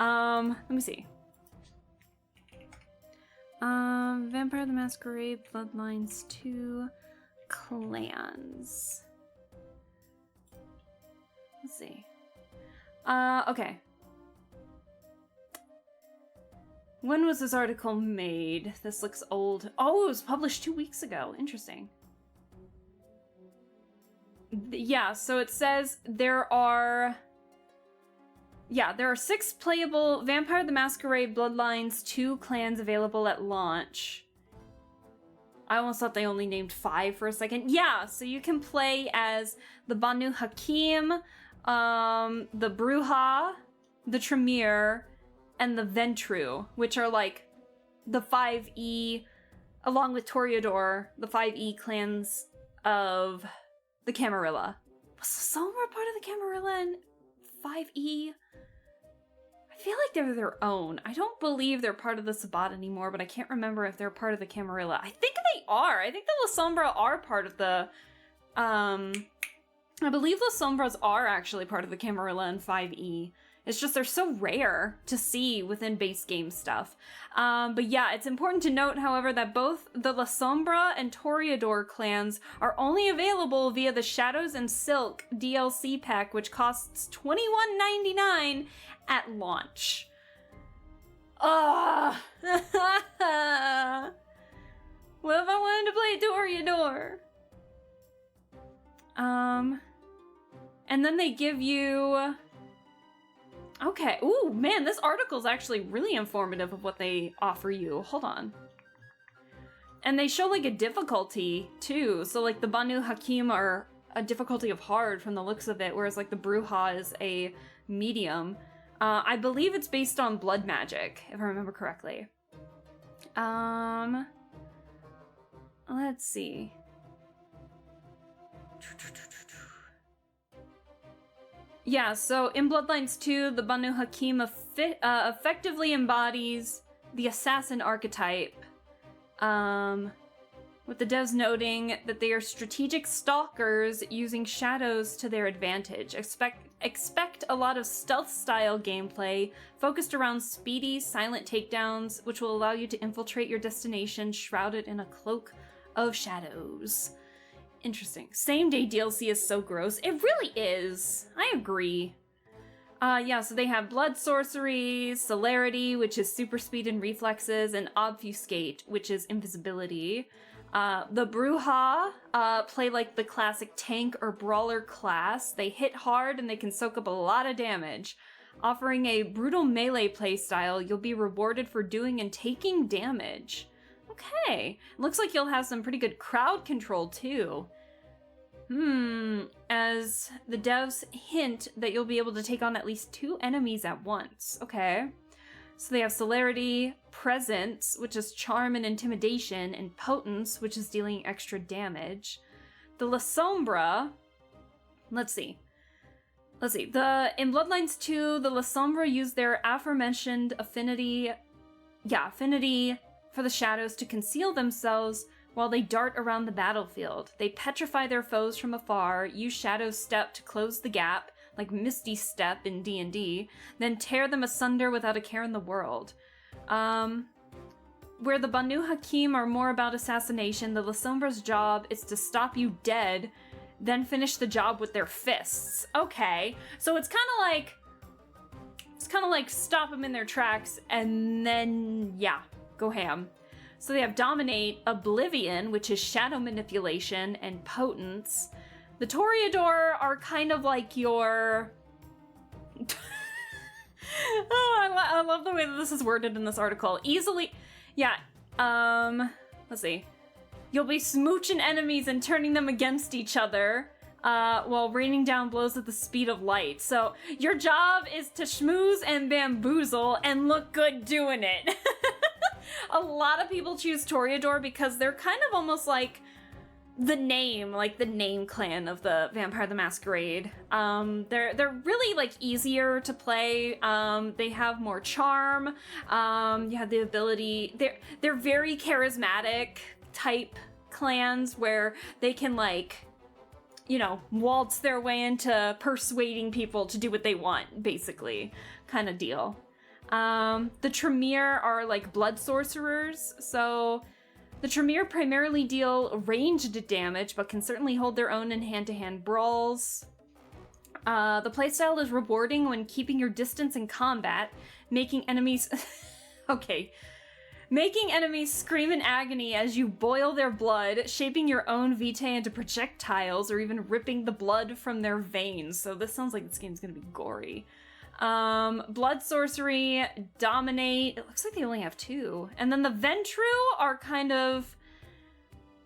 Let me see. Vampire the Masquerade, Bloodlines 2, clans. Let's see. Okay. When was this article made? This looks old. Oh, it was published 2 weeks ago. Interesting. Yeah, so it says there are 6 playable Vampire the Masquerade Bloodlines 2 clans available at launch. I almost thought they only named 5 for a second. Yeah, so you can play as the Banu Hakim, the Bruja, the Tremere, and the Ventru, which are like the 5e, along with Toreador, the 5e clans of the Camarilla. Was Sombra part of the Camarilla in 5e? I feel like they're their own. I don't believe they're part of the Sabbat anymore, but I can't remember if they're part of the Camarilla. I think they are. I think the La Sombra are part of the I believe the Sombras are actually part of the Camarilla in 5e. It's just they're so rare to see within base game stuff. But yeah, it's important to note, however, that both the La Sombra and Toreador clans are only available via the Shadows and Silk DLC pack, which costs $21.99 at launch. Ugh! What if I wanted to play Toreador? And then they give you... Okay, ooh, man, this article is actually really informative of what they offer you. Hold on. And they show, like, a difficulty, too. So, like, the Banu Hakim are a difficulty of hard from the looks of it, whereas, like, the Bruja is a medium. I believe it's based on blood magic, if I remember correctly. Let's see. Yeah, so in Bloodlines 2, the Banu Hakim effectively embodies the assassin archetype, with the devs noting that they are strategic stalkers using shadows to their advantage. Expect a lot of stealth-style gameplay focused around speedy, silent takedowns, which will allow you to infiltrate your destination shrouded in a cloak of shadows. Interesting. Same-day DLC is so gross. It really is. I agree. Yeah, so they have Blood Sorcery, Celerity, which is super speed and reflexes, and Obfuscate, which is invisibility. The Bruja play like the classic tank or brawler class. They hit hard and they can soak up a lot of damage. Offering a brutal melee playstyle, you'll be rewarded for doing and taking damage. Okay. Looks like you'll have some pretty good crowd control, too. As the devs hint that you'll be able to take on at least 2 enemies at once. Okay. So they have Celerity, Presence, which is Charm and Intimidation, and Potence, which is dealing extra damage. The La Sombra... Let's see. In Bloodlines 2, the La Sombra use their aforementioned affinity for the shadows to conceal themselves while they dart around the battlefield. They petrify their foes from afar, use Shadow Step to close the gap, like Misty Step in D&D, then tear them asunder without a care in the world. Where the Banu Hakim are more about assassination, the La Sombra's job is to stop you dead, then finish the job with their fists. Okay, so it's kind of like stop them in their tracks and then, yeah, go ham. So they have Dominate, Oblivion, which is shadow manipulation, and Potence. The Toreador are kind of like your... I love the way that this is worded in this article. Easily... Yeah, let's see. You'll be smooching enemies and turning them against each other, while raining down blows at the speed of light. So your job is to schmooze and bamboozle and look good doing it. A lot of people choose Toreador because they're kind of almost like the name clan of the Vampire the Masquerade. They're really like easier to play. They have more charm. You have the ability. They're very charismatic type clans where they can like, you know, waltz their way into persuading people to do what they want, basically, kind of deal. The Tremere are like blood sorcerers, so the Tremere primarily deal ranged damage, but can certainly hold their own in hand-to-hand brawls. The playstyle is rewarding when keeping your distance in combat, making enemies... Making enemies scream in agony as you boil their blood, shaping your own vitae into projectiles, or even ripping the blood from their veins. So this sounds like this game's gonna be gory. Blood Sorcery, Dominate. It looks like they only have 2. And then the Ventru are kind of...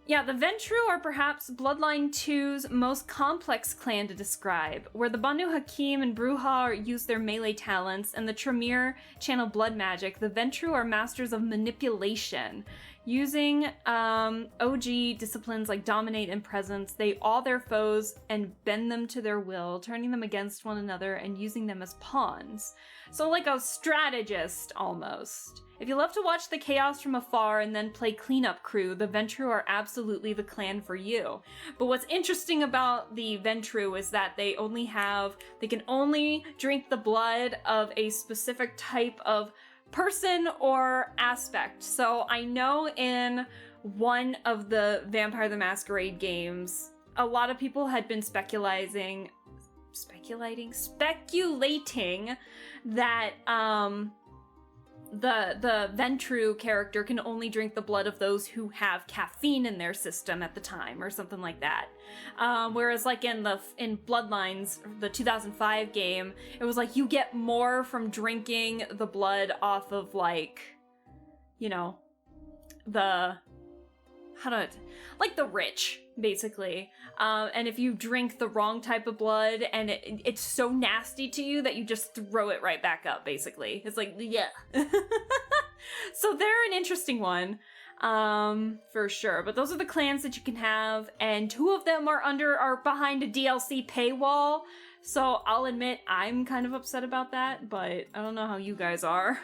Yeah, the Ventru are perhaps Bloodline 2's most complex clan to describe, where the Banu Hakim and Bruja use their melee talents, and the Tremere channel blood magic. The Ventru are masters of manipulation. Using OG disciplines like Dominate and Presence, they awe their foes and bend them to their will, turning them against one another and using them as pawns. So like a strategist, almost. If you love to watch the chaos from afar and then play cleanup crew, the Ventru are absolutely the clan for you. But what's interesting about the Ventru is that they can only drink the blood of a specific type of person or aspect. So I know in one of the Vampire the Masquerade games, a lot of people had been speculating that the Ventru character can only drink the blood of those who have caffeine in their system at the time, or something like that. Whereas like in Bloodlines, the 2005 game, it was like you get more from drinking the blood off of like, you know, the rich, basically. And if you drink the wrong type of blood and it's so nasty to you that you just throw it right back up, basically. It's like, yeah. So they're an interesting one, for sure. But those are the clans that you can have, and 2 of them are behind a DLC paywall. So I'll admit I'm kind of upset about that, but I don't know how you guys are.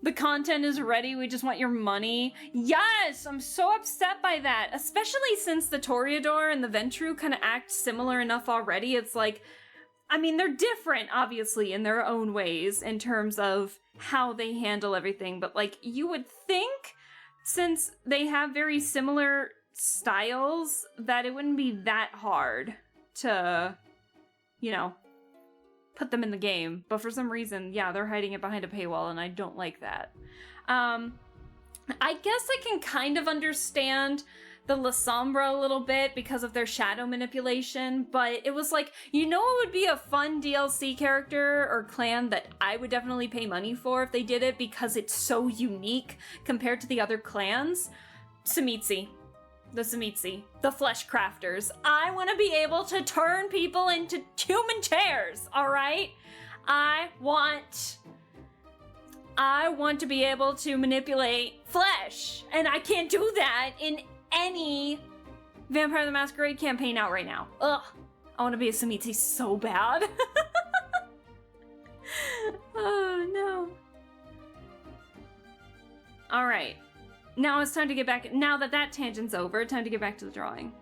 The content is ready, we just want your money. Yes, I'm so upset by that, especially since the Toreador and the Ventru kind of act similar enough already. It's like, I mean, they're different, obviously, in their own ways in terms of how they handle everything, but like, you would think, since they have very similar styles, that it wouldn't be that hard to, you know, put them in the game, but for some reason, yeah, they're hiding it behind a paywall, and I don't like that. I guess I can kind of understand the La Sombra a little bit because of their shadow manipulation, but it was like, you know what would be a fun DLC character or clan that I would definitely pay money for if they did it because it's so unique compared to the other clans? Tzimisce. The Tzimisce. The Flesh Crafters. I want to be able to turn people into human chairs, alright? I want to be able to manipulate flesh, and I can't do that in any Vampire the Masquerade campaign out right now. Ugh. I want to be a Tzimisce so bad. Oh, no. Alright. Now it's time to get back. Now that tangent's over, time to get back to the drawing.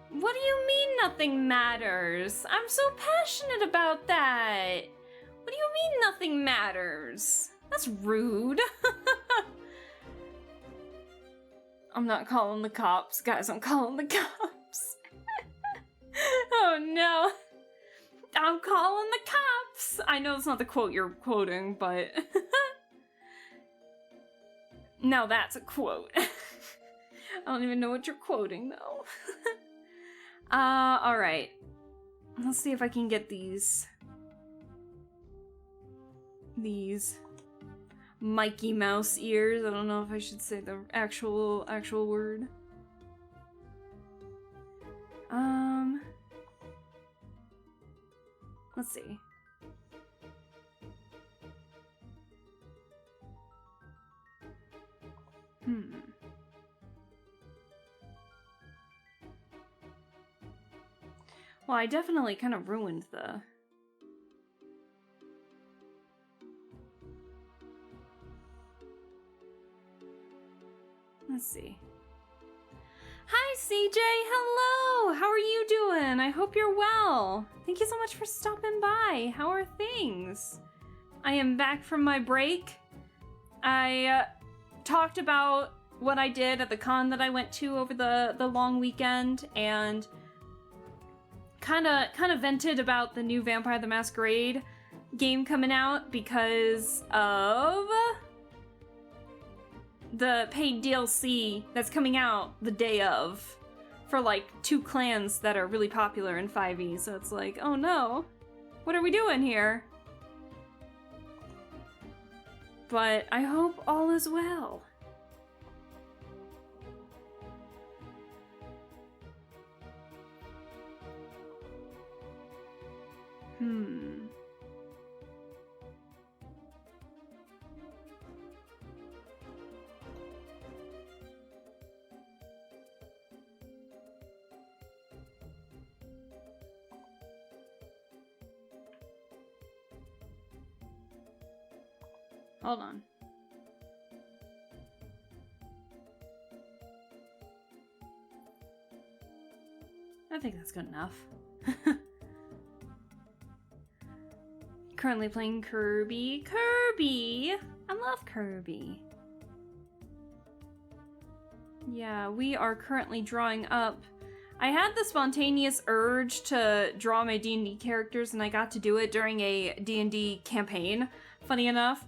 What do you mean nothing matters? I'm so passionate about that. What do you mean nothing matters? That's rude. I'm not calling the cops. Guys, I'm calling the cops. Oh no. I'm calling the cops. I know it's not the quote you're quoting, but... Now that's a quote. I don't even know what you're quoting, though. Alright. Let's see if I can get these Mikey Mouse ears. I don't know if I should say the actual word. Let's see. Well, I definitely kind of ruined the... Let's see. Hi, CJ! Hello! How are you doing? I hope you're well. Thank you so much for stopping by. How are things? I am back from my break. I talked about what I did at the con that I went to over the long weekend, and kind of vented about the new Vampire the Masquerade game coming out because of the paid DLC that's coming out the day of for like 2 clans that are really popular in 5e. So it's like, oh no, what are we doing here? But I hope all is well. Hold on. I think that's good enough. Currently playing Kirby. Kirby! I love Kirby. Yeah, we are currently drawing up. I had the spontaneous urge to draw my D&D characters, and I got to do it during a D&D campaign, funny enough,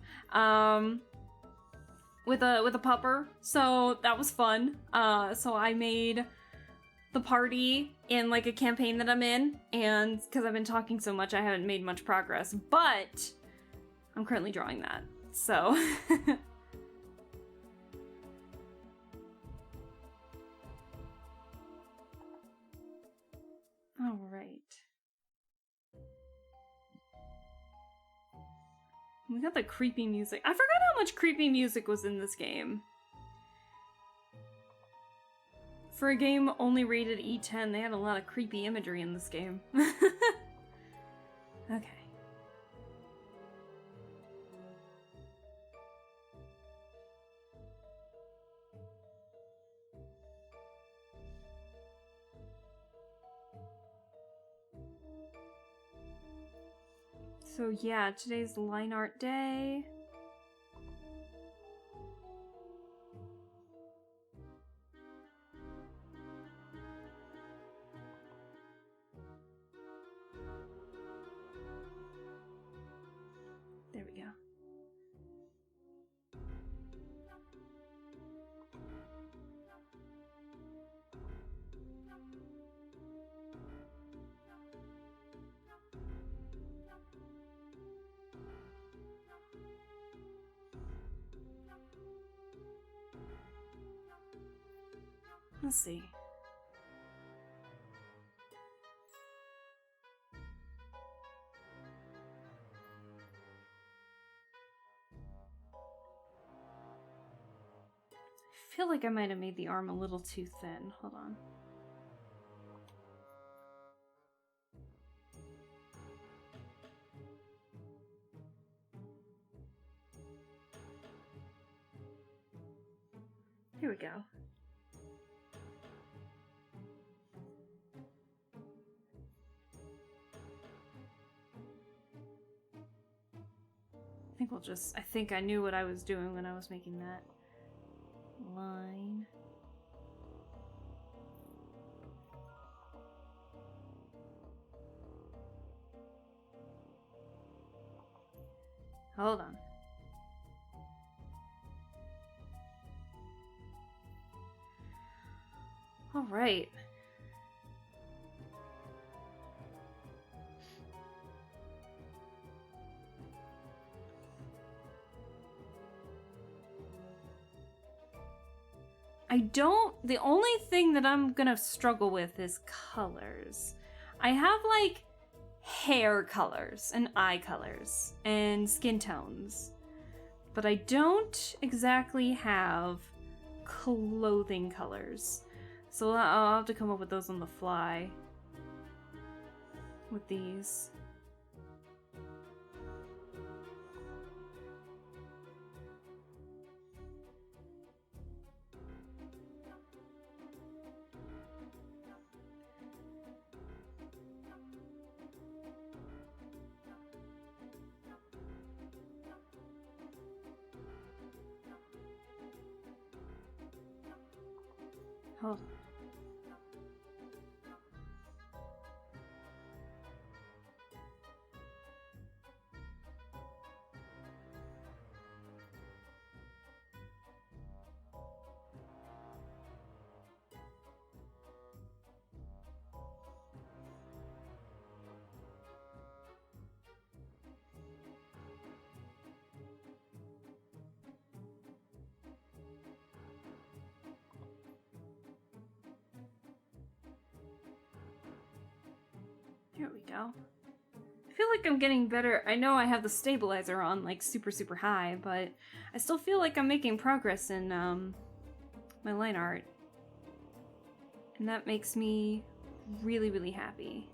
with a pupper, so that was fun. So I made the party in like a campaign that I'm in, and because I've been talking so much, I haven't made much progress, but I'm currently drawing that, so... All right. We got the creepy music. I forgot how much creepy music was in this game. For a game only rated E10, they had a lot of creepy imagery in this game. Okay. So yeah, today's line art day. There we go. Let's see. I feel like I might have made the arm a little too thin. Hold on. Here we go. I think I knew what I was doing when I was making that line. Hold on. All right. The only thing that I'm gonna struggle with is colors. I have like hair colors and eye colors and skin tones, but I don't exactly have clothing colors. So I'll have to come up with those on the fly with these. Hold on. Here we go. I feel like I'm getting better. I know I have the stabilizer on like super high, but I still feel like I'm making progress in my line art. And that makes me really happy.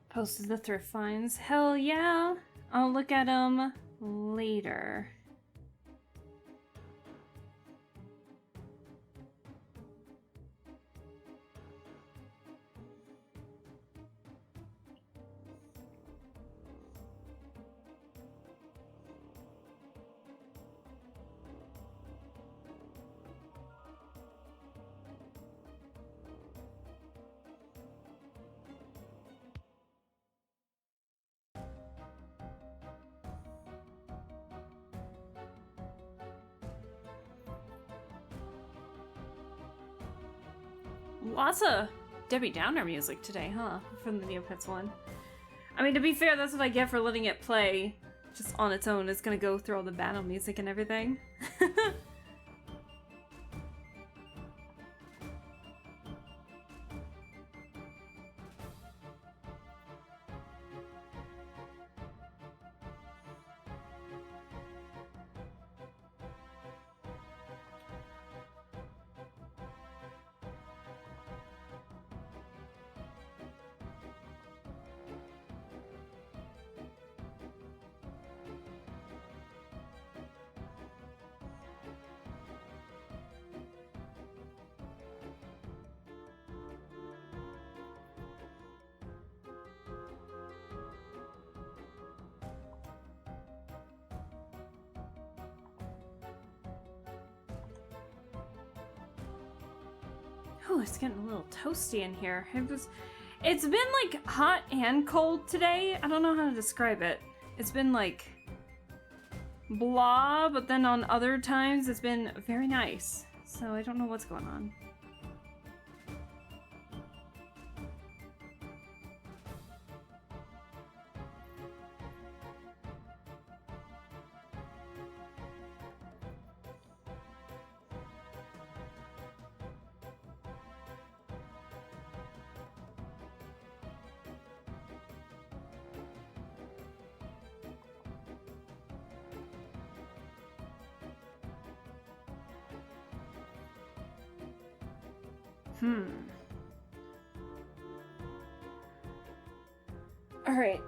Posted the thrift finds. Hell yeah. I'll look at them later. Lots of Debbie Downer music today, huh? From the Neopets one. I mean, to be fair, that's what I get for letting it play just on its own. It's gonna go through all the battle music and everything. Oh, it's getting a little toasty in here. It's been like hot and cold today. I don't know how to describe it. It's been like blah, but then on other times it's been very nice. So I don't know what's going on. Alright.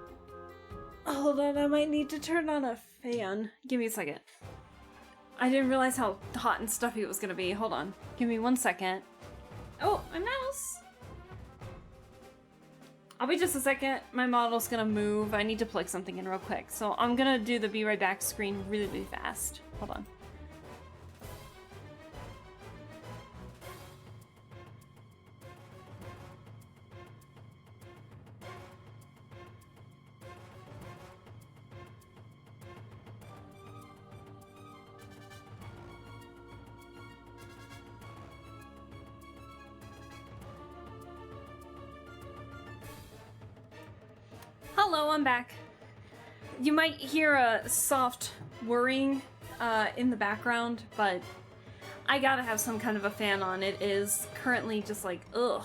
Hold on, I might need to turn on a fan. Give me a second. I didn't realize how hot and stuffy it was gonna be. Hold on. Give me 1 second. Oh, my mouse! I'll be just a second. My model's gonna move. I need to plug something in real quick. So I'm gonna do the be right back screen really, really fast. Hold on. Hello, I'm back. You might hear a soft whirring in the background, but I gotta have some kind of a fan on. It is currently just like, ugh.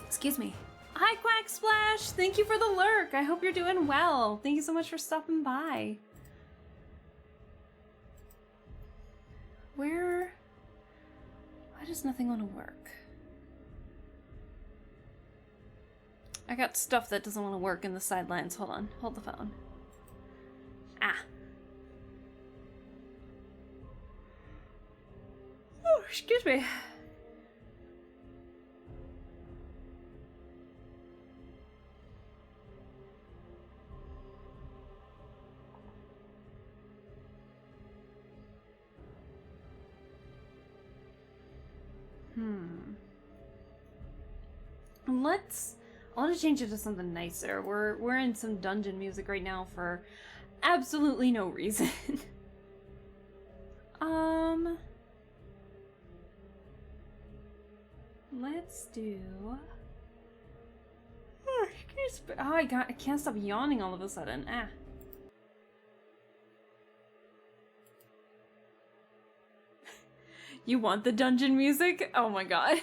Excuse me. Hi, Quack Splash! Thank you for the lurk! I hope you're doing well. Thank you so much for stopping by. Where... Why does nothing want to work? I got stuff that doesn't want to work in the sidelines. Hold on. Hold the phone. Ah. Oh, excuse me. I want to change it to something nicer. We're in some dungeon music right now for absolutely no reason. Let's do. Oh, I can't stop yawning all of a sudden. Ah. You want the dungeon music? Oh my god.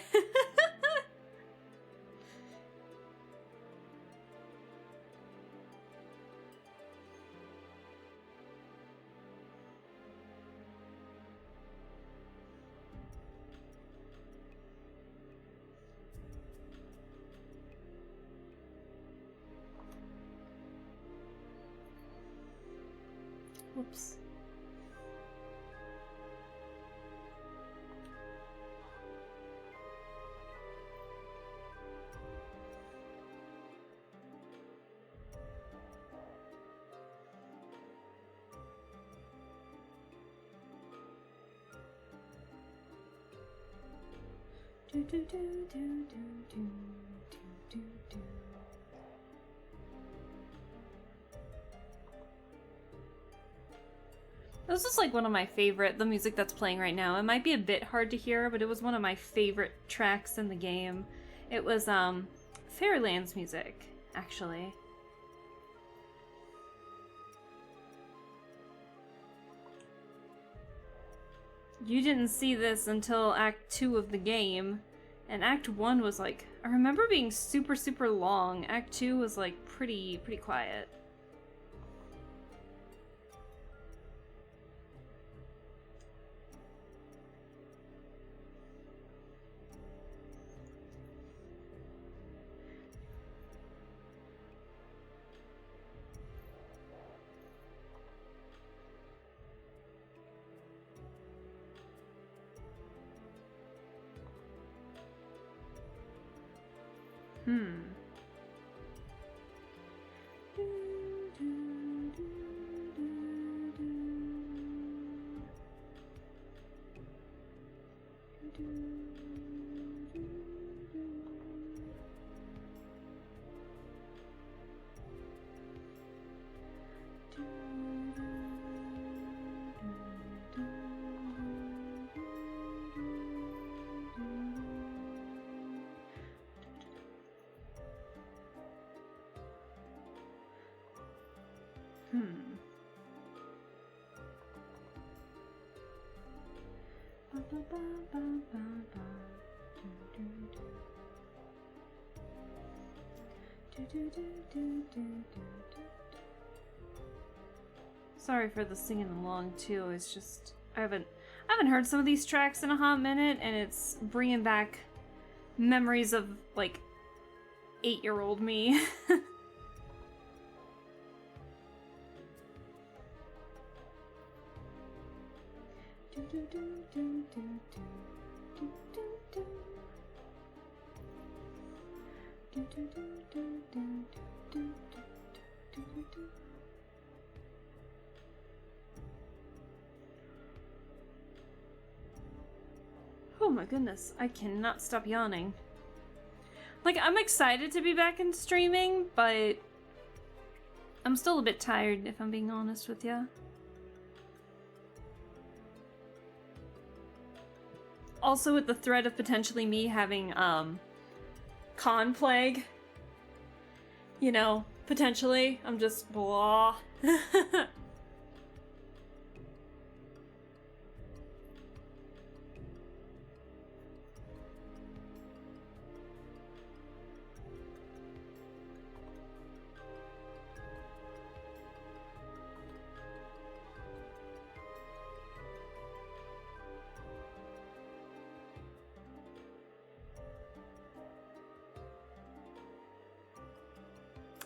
Whoops. Do do do do do do do do. This is like one of my favorite, the music that's playing right now. It might be a bit hard to hear, but it was one of my favorite tracks in the game. It was Fairlands music, actually. You didn't see this until Act 2 of the game, and Act 1 was like, I remember being super, super long. Act 2 was like pretty quiet. Sorry for the singing along too. It's just I haven't heard some of these tracks in a hot minute, and it's bringing back memories of like 8-year-old me. Oh my goodness, I cannot stop yawning. Like, I'm excited to be back in streaming, but I'm still a bit tired, if I'm being honest with you. Also with the threat of potentially me having, con plague. You know, potentially. I'm just blah.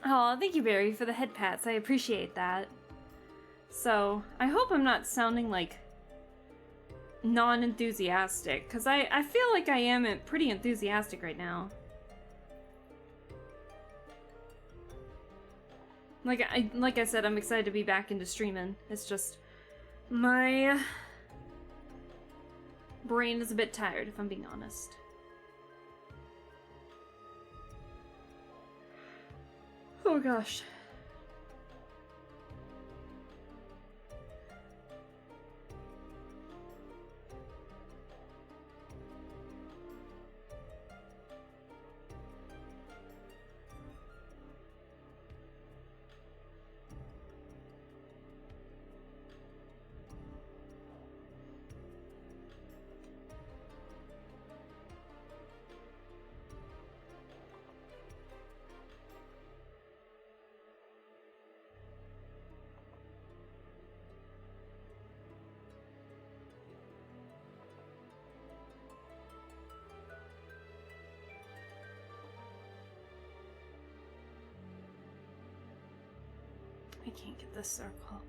Oh, thank you, Barry, for the head pats. I appreciate that. So, I hope I'm not sounding, like, non-enthusiastic, because I feel like I am pretty enthusiastic right now. Like I said, I'm excited to be back into streaming. It's just my brain is a bit tired, if I'm being honest. Oh gosh. I can't get this circle.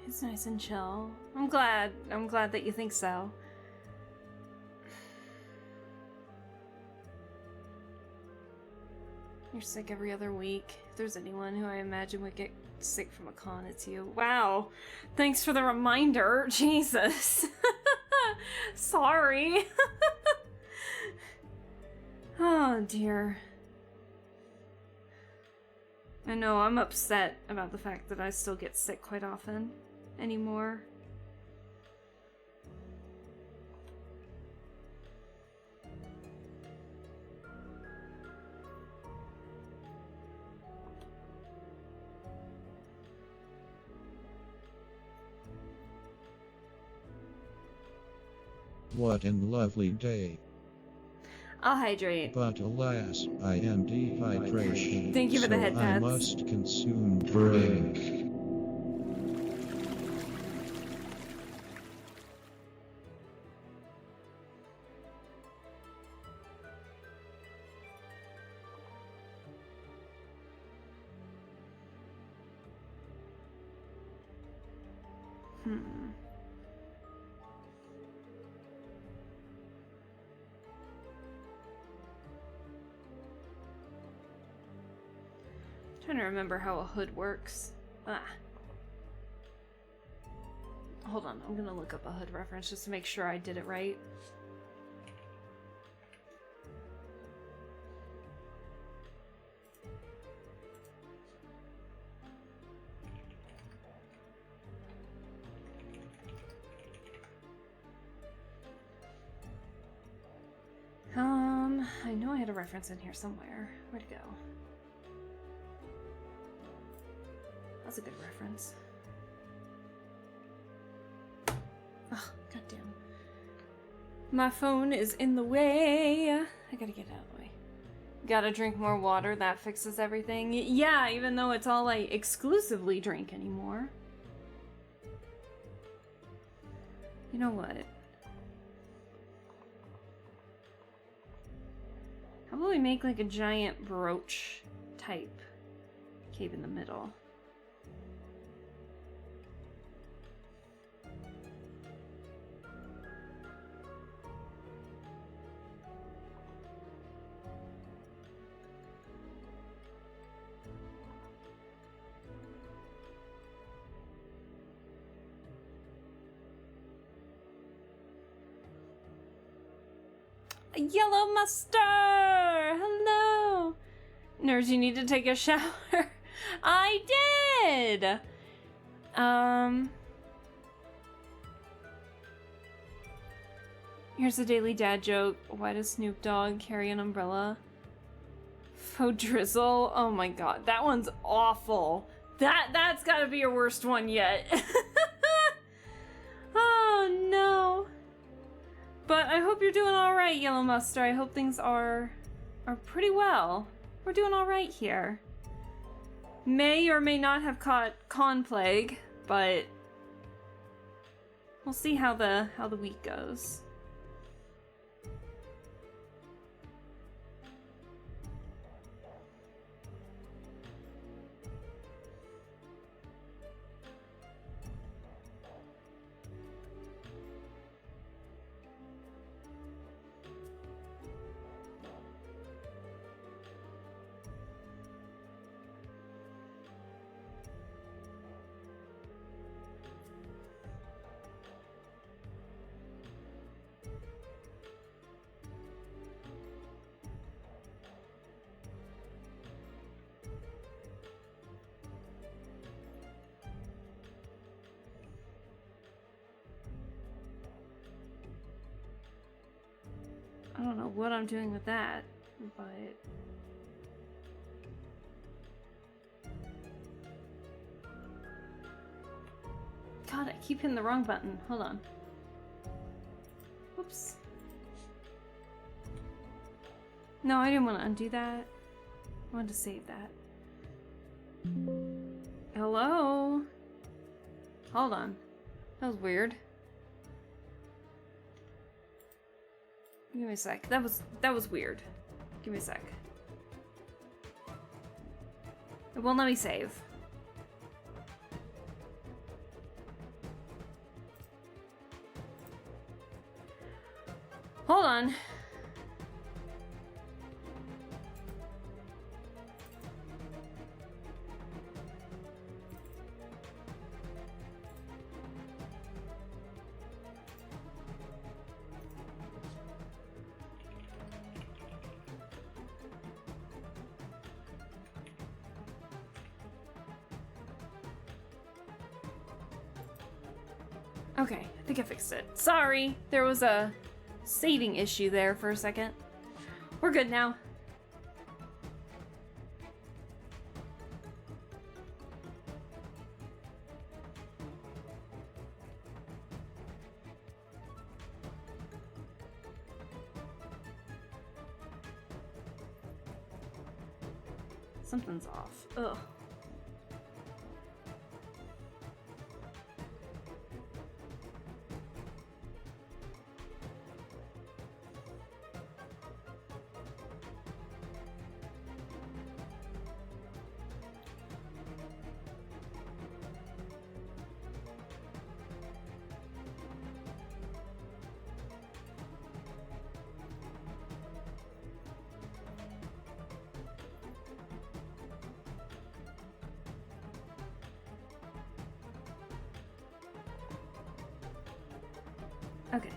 It's nice and chill. I'm glad that you think so. You're sick every other week. If there's anyone who I imagine would get sick from a con, it's you. Wow. Thanks for the reminder. Jesus. Sorry. Oh dear. I know, I'm upset about the fact that I still get sick quite often anymore. What an lovely day. I'll hydrate. But alas, I am dehydration. Thank you for the so head I pats. must consume drink. Trying to remember how a hood works. Hold on, I'm gonna look up a hood reference just to make sure I did it right. I know I had a reference in here somewhere. Where'd it go? That's a good reference. Oh, goddamn. My phone is in the way. I gotta get it out of the way. Gotta drink more water, that fixes everything. Yeah, even though it's all I exclusively drink anymore. You know what? How about we make like a giant brooch type cape in the middle? Yellow mustard! Hello! Nerds, you need to take a shower. I did! Here's a daily dad joke. Why does Snoop Dogg carry an umbrella? Faux drizzle? Oh my god, that one's awful. That's gotta be your worst one yet. Oh no. But I hope you're doing alright, Yellow Mustard. I hope things are pretty well. We're doing all right here. May or may not have caught con plague, but we'll see how the week goes. I don't know what I'm doing with that, but... God, I keep hitting the wrong button. Hold on. Whoops. No, I didn't want to undo that. I wanted to save that. Hello? Hold on. That was weird. Give me a sec. That was weird. Give me a sec. It won't let me save. Hold on. Okay, I think I fixed it. Sorry, there was a saving issue there for a second. We're good now. Something's off. Ugh. Okay.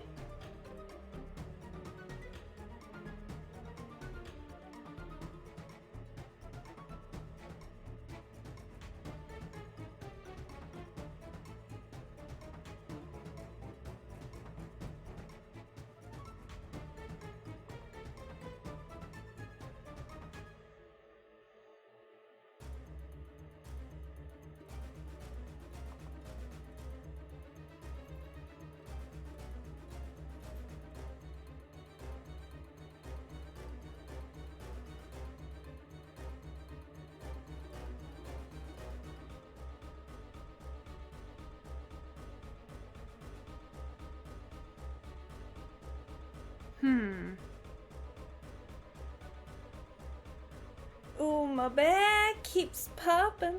Oh, my back keeps popping.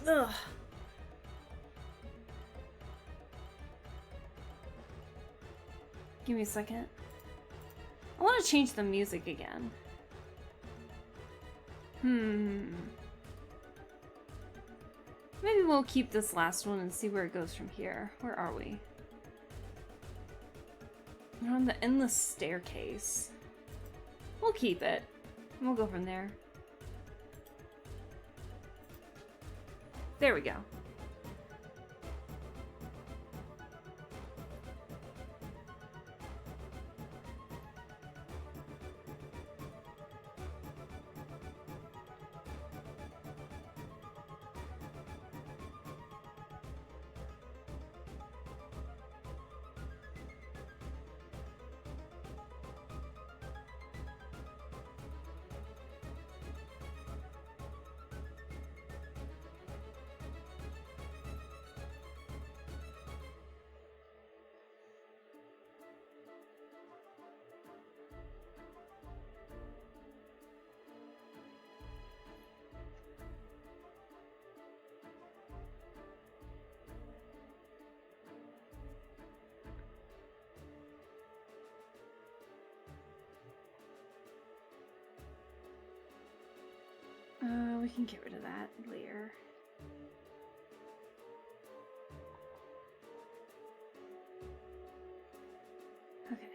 Ugh. Give me a second. I want to change the music again. Maybe we'll keep this last one and see where it goes from here. Where are we? We're on the endless staircase. We'll keep it. And we'll go from there. There we go. we can get rid of that later. Okay.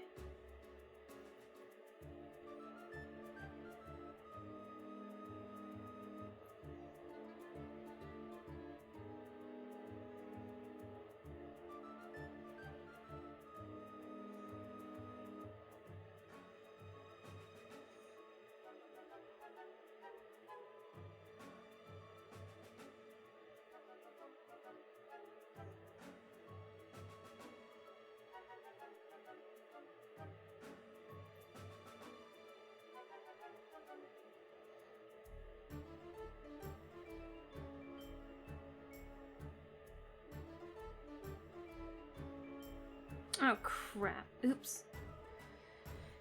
Oh crap. Oops.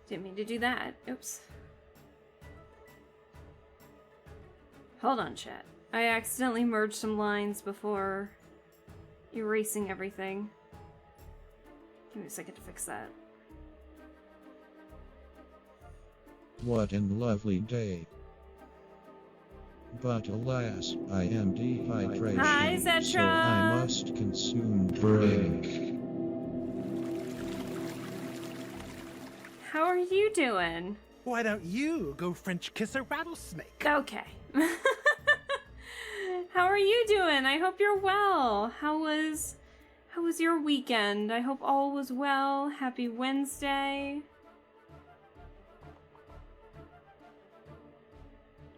Didn't mean to do that. Oops. Hold on, chat. I accidentally merged some lines before erasing everything. Give me a second to fix that. What an lovely day. But alas, I am dehydration, Hi, so Zetra! I must consume drink. How are you doing? Why don't you go French kiss a rattlesnake? Okay. How are you doing? I hope you're well. How was your weekend? I hope all was well. Happy Wednesday.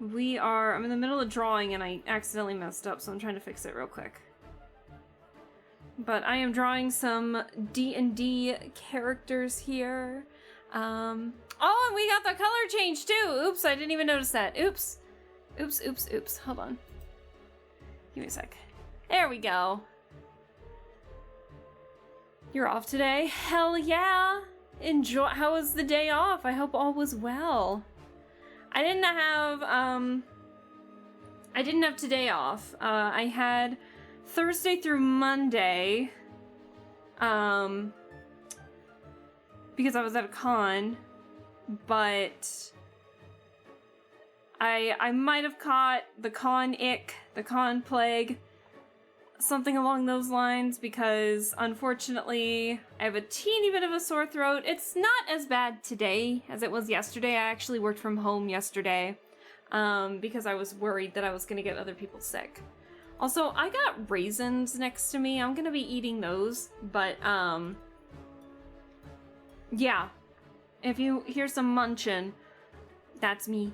I'm in the middle of drawing and I accidentally messed up, so I'm trying to fix it real quick. But I am drawing some D&D characters here. Oh, and we got the color change too. Oops, I didn't even notice that. Oops. Oops. Hold on. Give me a sec. There we go. You're off today? Hell yeah. Enjoy. How was the day off? I hope all was well. I didn't have today off. I had Thursday through Monday. Because I was at a con, but I might have caught the con ick, the con plague, something along those lines, because unfortunately I have a teeny bit of a sore throat. It's not as bad today as it was yesterday. I actually worked from home yesterday because I was worried that I was going to get other people sick. Also, I got raisins next to me. I'm going to be eating those, but yeah, if you hear some munching, that's me.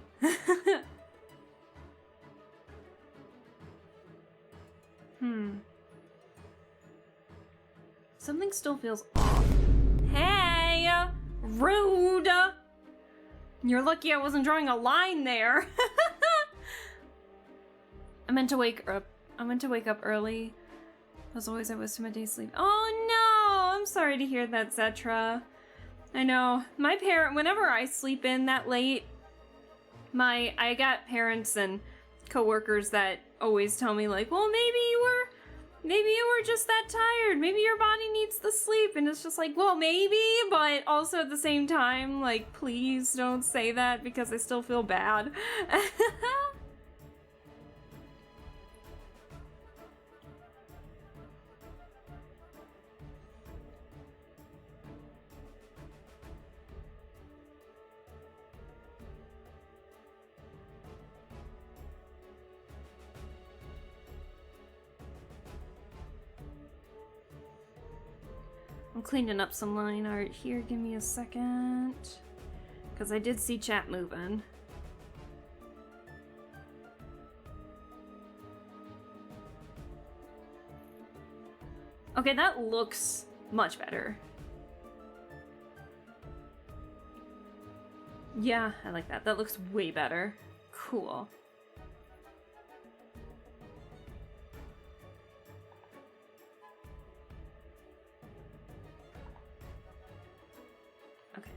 Something still feels off. Hey! Rude! You're lucky I wasn't drawing a line there. I meant to wake up early. As always, I wasted my day's sleep. Oh no! I'm sorry to hear that, Zetra. I know. Whenever I sleep in that late, I got parents and coworkers that always tell me like, well, maybe you were just that tired. Maybe your body needs the sleep. And it's just like, well, maybe, but also at the same time, like, please don't say that because I still feel bad. I'm cleaning up some line art here. Give me a second. Because I did see chat moving. Okay, that looks much better. Yeah, I like that. That looks way better. Cool. Okay.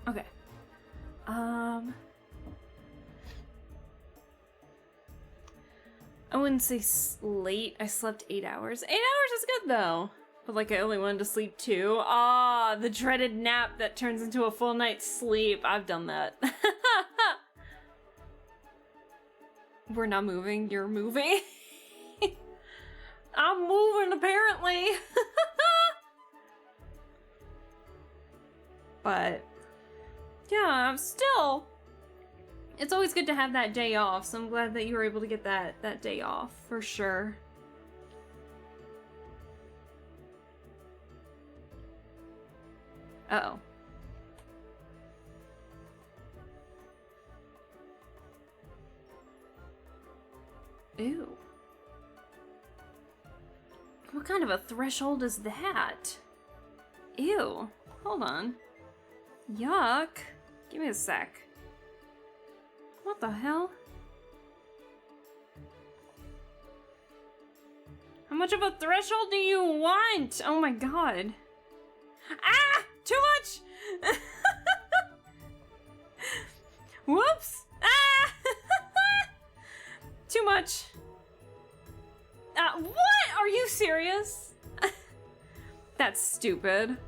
Okay. I wouldn't say late. I slept 8 hours. 8 hours is good though. But like I only wanted to sleep 2. Ah, the dreaded nap that turns into a full night's sleep. I've done that. We're not moving. You're moving. I'm moving apparently. But yeah, I'm still. It's always good to have that day off, so I'm glad that you were able to get that day off for sure. Uh-oh. Ew. What kind of a threshold is that? Ew. Hold on. Yuck. Give me a sec. What the hell? How much of a threshold do you want? Oh my god. Ah! Too much! Whoops! Ah! Too much. What? Are you serious? That's stupid.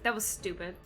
That was stupid.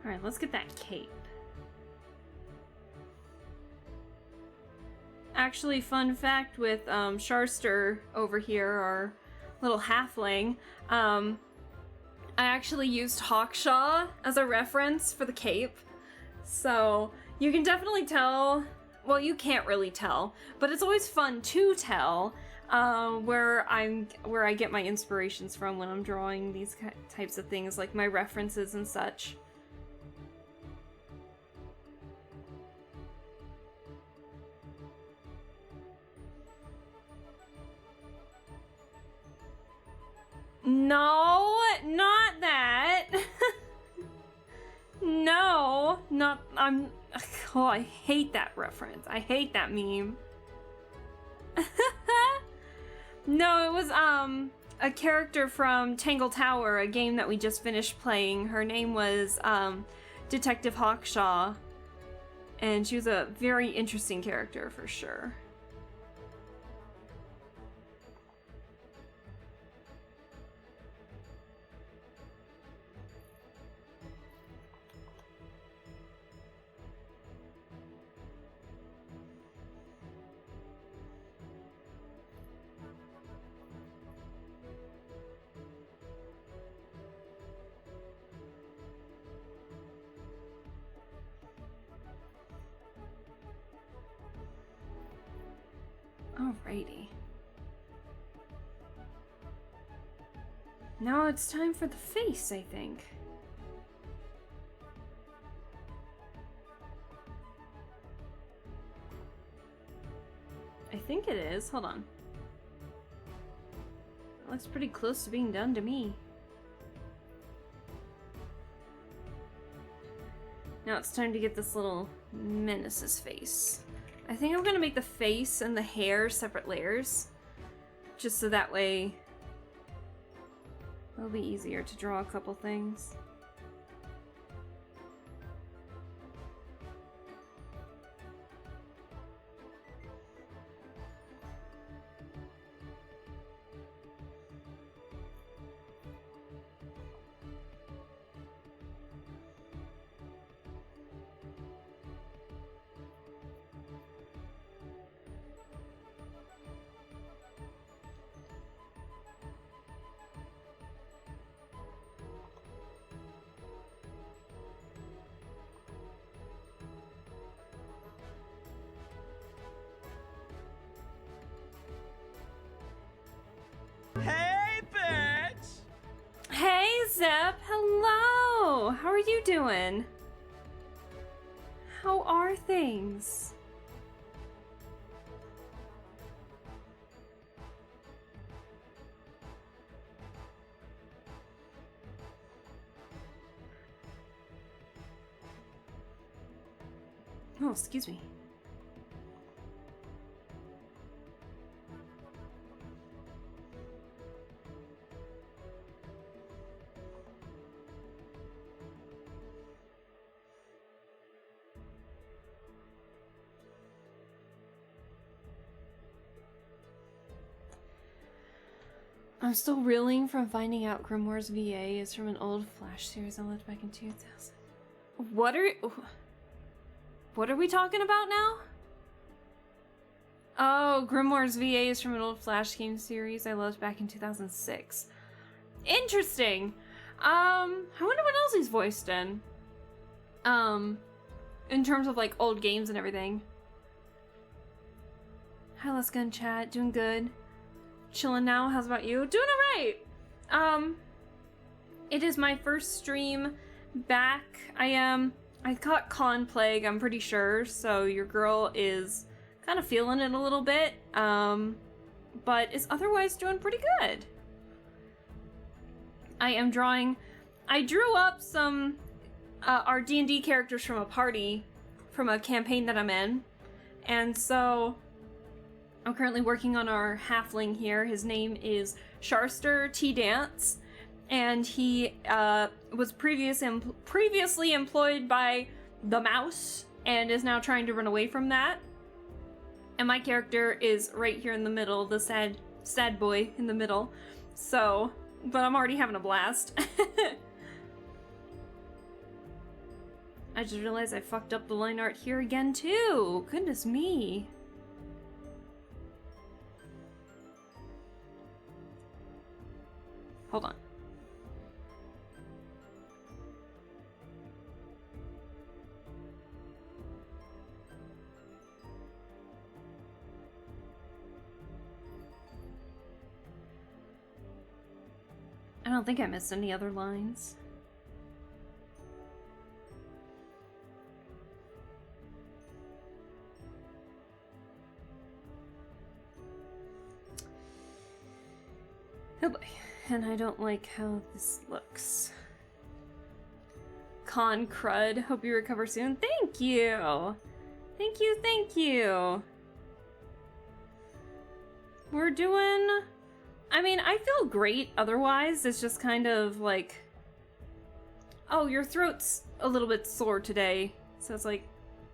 Alright, let's get that cape. Actually, fun fact with Sharster over here, our little halfling, I actually used Hawkshaw as a reference for the cape. So you can definitely tell, well, you can't really tell, but it's always fun to tell where I get my inspirations from when I'm drawing these types of things, like my references and such. No, not that. No, not, oh, I hate that reference. I hate that meme. No, it was, a character from Tangle Tower, a game that we just finished playing. Her name was, Detective Hawkshaw. And she was a very interesting character for sure. Alrighty. Now it's time for the face, I think. I think it is. Hold on. It looks pretty close to being done to me. Now it's time to get this little menace's face. I think I'm gonna make the face and the hair separate layers, just so that way it'll be easier to draw a couple things. How are you doing? How are things? Oh, excuse me. I'm still reeling from finding out Grimoire's VA is from an old Flash series I loved back in 2000. What are we talking about now? Oh, Grimoire's VA is from an old Flash game series I loved back in 2006. Interesting. I wonder what else he's voiced in. In terms of like old games and everything. Hi, Let's Gun Chat. Doing good. Chilling now. How's about you? Doing alright. It is my first stream back. I caught con plague, I'm pretty sure, so your girl is kind of feeling it a little bit, but is otherwise doing pretty good. I drew up some, our D&D characters from a party, from a campaign that I'm in, and so I'm currently working on our halfling here. His name is Sharster T. Dance, and he was previously employed by the mouse and is now trying to run away from that. And my character is right here in the middle, the sad boy in the middle. So, but I'm already having a blast. I just realized I fucked up the line art here again too. Goodness me. Hold on. I don't think I missed any other lines. Oh boy. And I don't like how this looks. Con crud. Hope you recover soon. Thank you! Thank you, thank you! We're doing... I mean, I feel great otherwise. It's just kind of like... Oh, your throat's a little bit sore today. So it's like,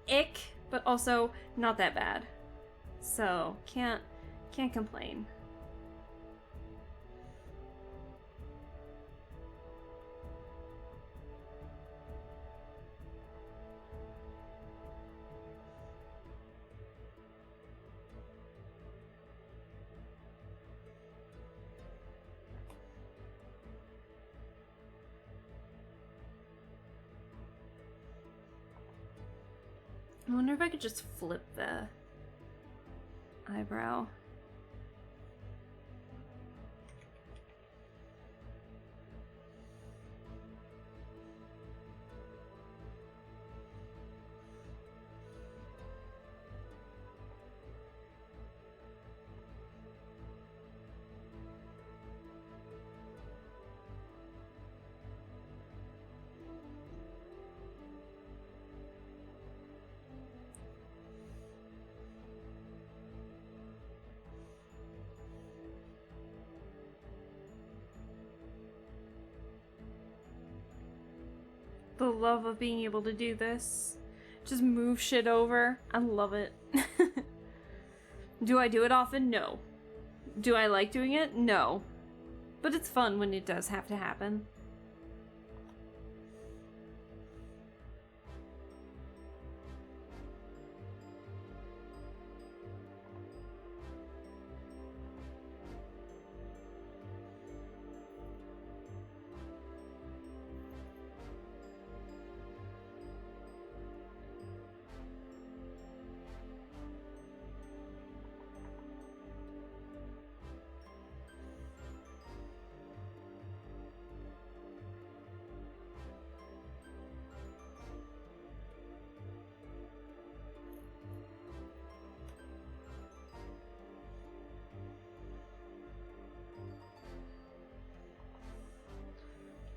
ick, but also not that bad. So, can't complain. I wonder if I could just flip the eyebrow. The love of being able to do this. Just move shit over. I love it. Do I do it often? No. Do I like doing it? No. But it's fun when it does have to happen.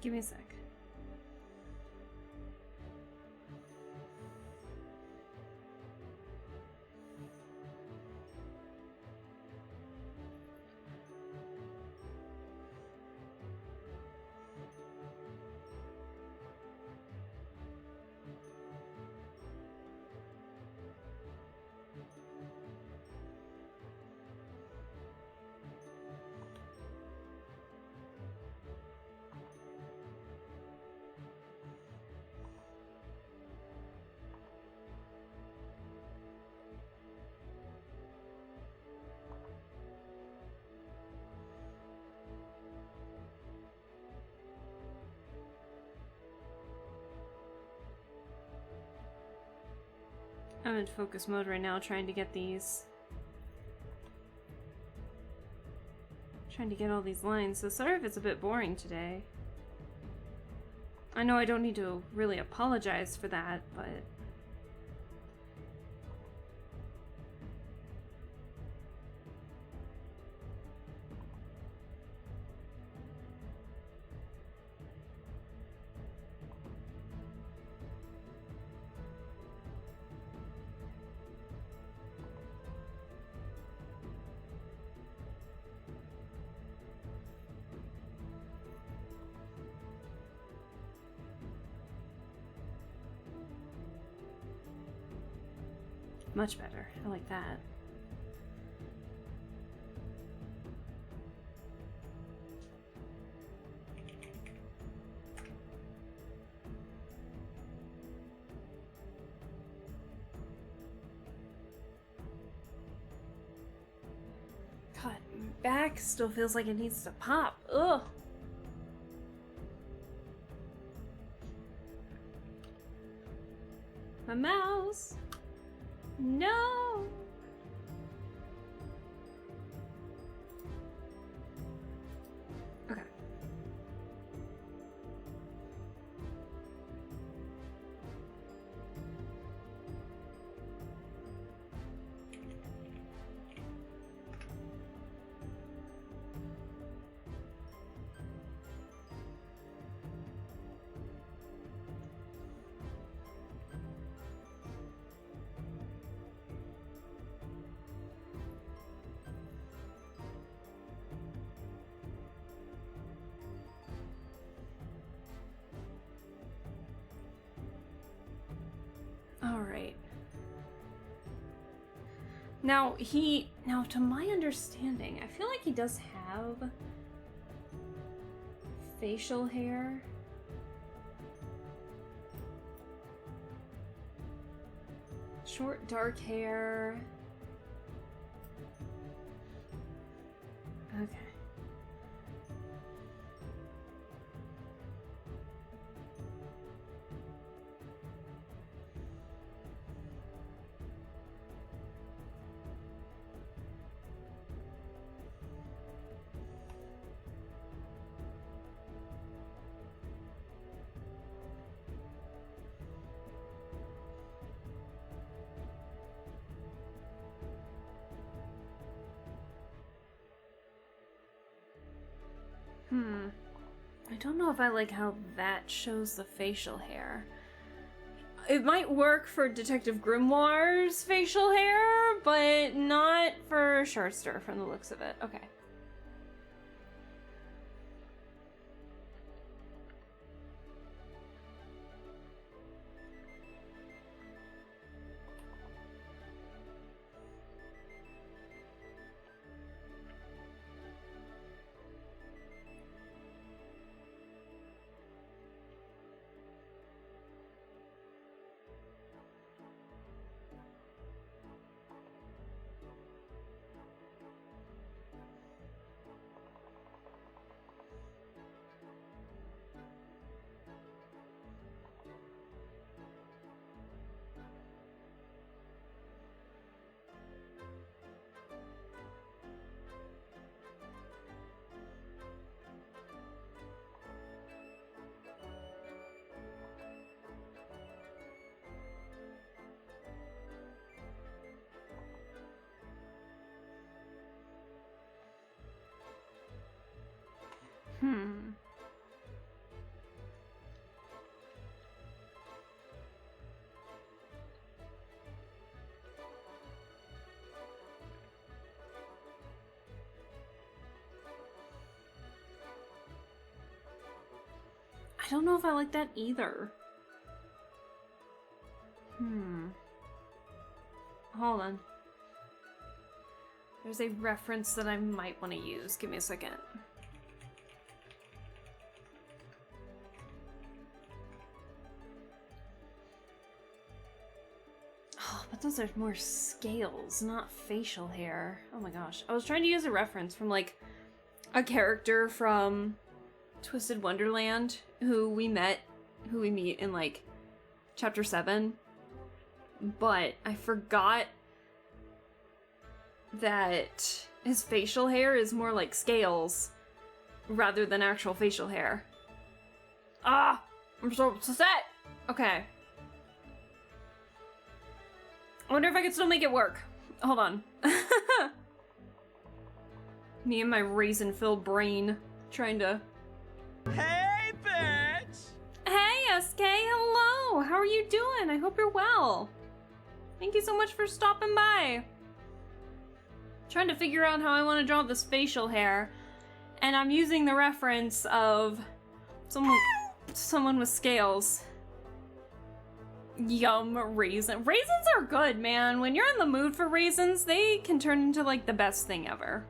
Give me a sec. I'm in focus mode right now, trying to get these. Trying to get all these lines, so sorry if it's a bit boring today. I know I don't need to really apologize for that, but... Much better. I like that. God, my back still feels like it needs to pop. Ugh. My mouse. No! Okay. Alright. Now, to my understanding, I feel like he does have facial hair. Short, dark hair. Okay. I don't know if I like how that shows the facial hair. It might work for Detective Grimoire's facial hair, but not for Sharster from the looks of it. Okay. don't know if I like that either. Hold on. There's a reference that I might want to use. Give me a second. Oh, but those are more scales, not facial hair. Oh my gosh. I was trying to use a reference from, like, a character from Twisted Wonderland who we meet in, like, chapter 7. But I forgot that his facial hair is more like scales rather than actual facial hair. Ah! I'm so upset! Okay. I wonder if I could still make it work. Hold on. Me and my raisin-filled brain trying to... Hey, bitch! Hey, SK! Hello! How are you doing? I hope you're well. Thank you so much for stopping by. Trying to figure out how I want to draw this facial hair, and I'm using the reference of someone with scales. Yum, raisin. Raisins are good, man. When you're in the mood for raisins, they can turn into like the best thing ever.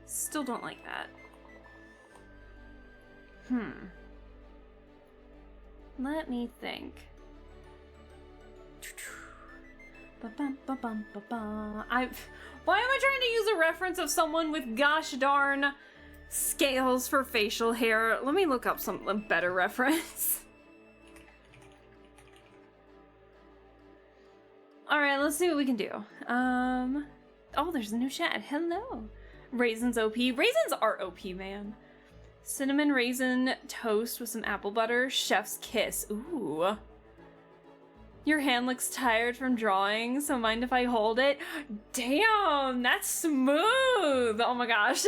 Still don't like that. Let me think. Why am I trying to use a reference of someone with gosh darn scales for facial hair? Let me look up a better reference. Alright, let's see what we can do. Oh, there's a new chat. Hello. Raisins OP. Raisins are OP, man. Cinnamon raisin toast with some apple butter. Chef's kiss. Ooh. Your hand looks tired from drawing, so mind if I hold it? Damn, that's smooth. Oh my gosh.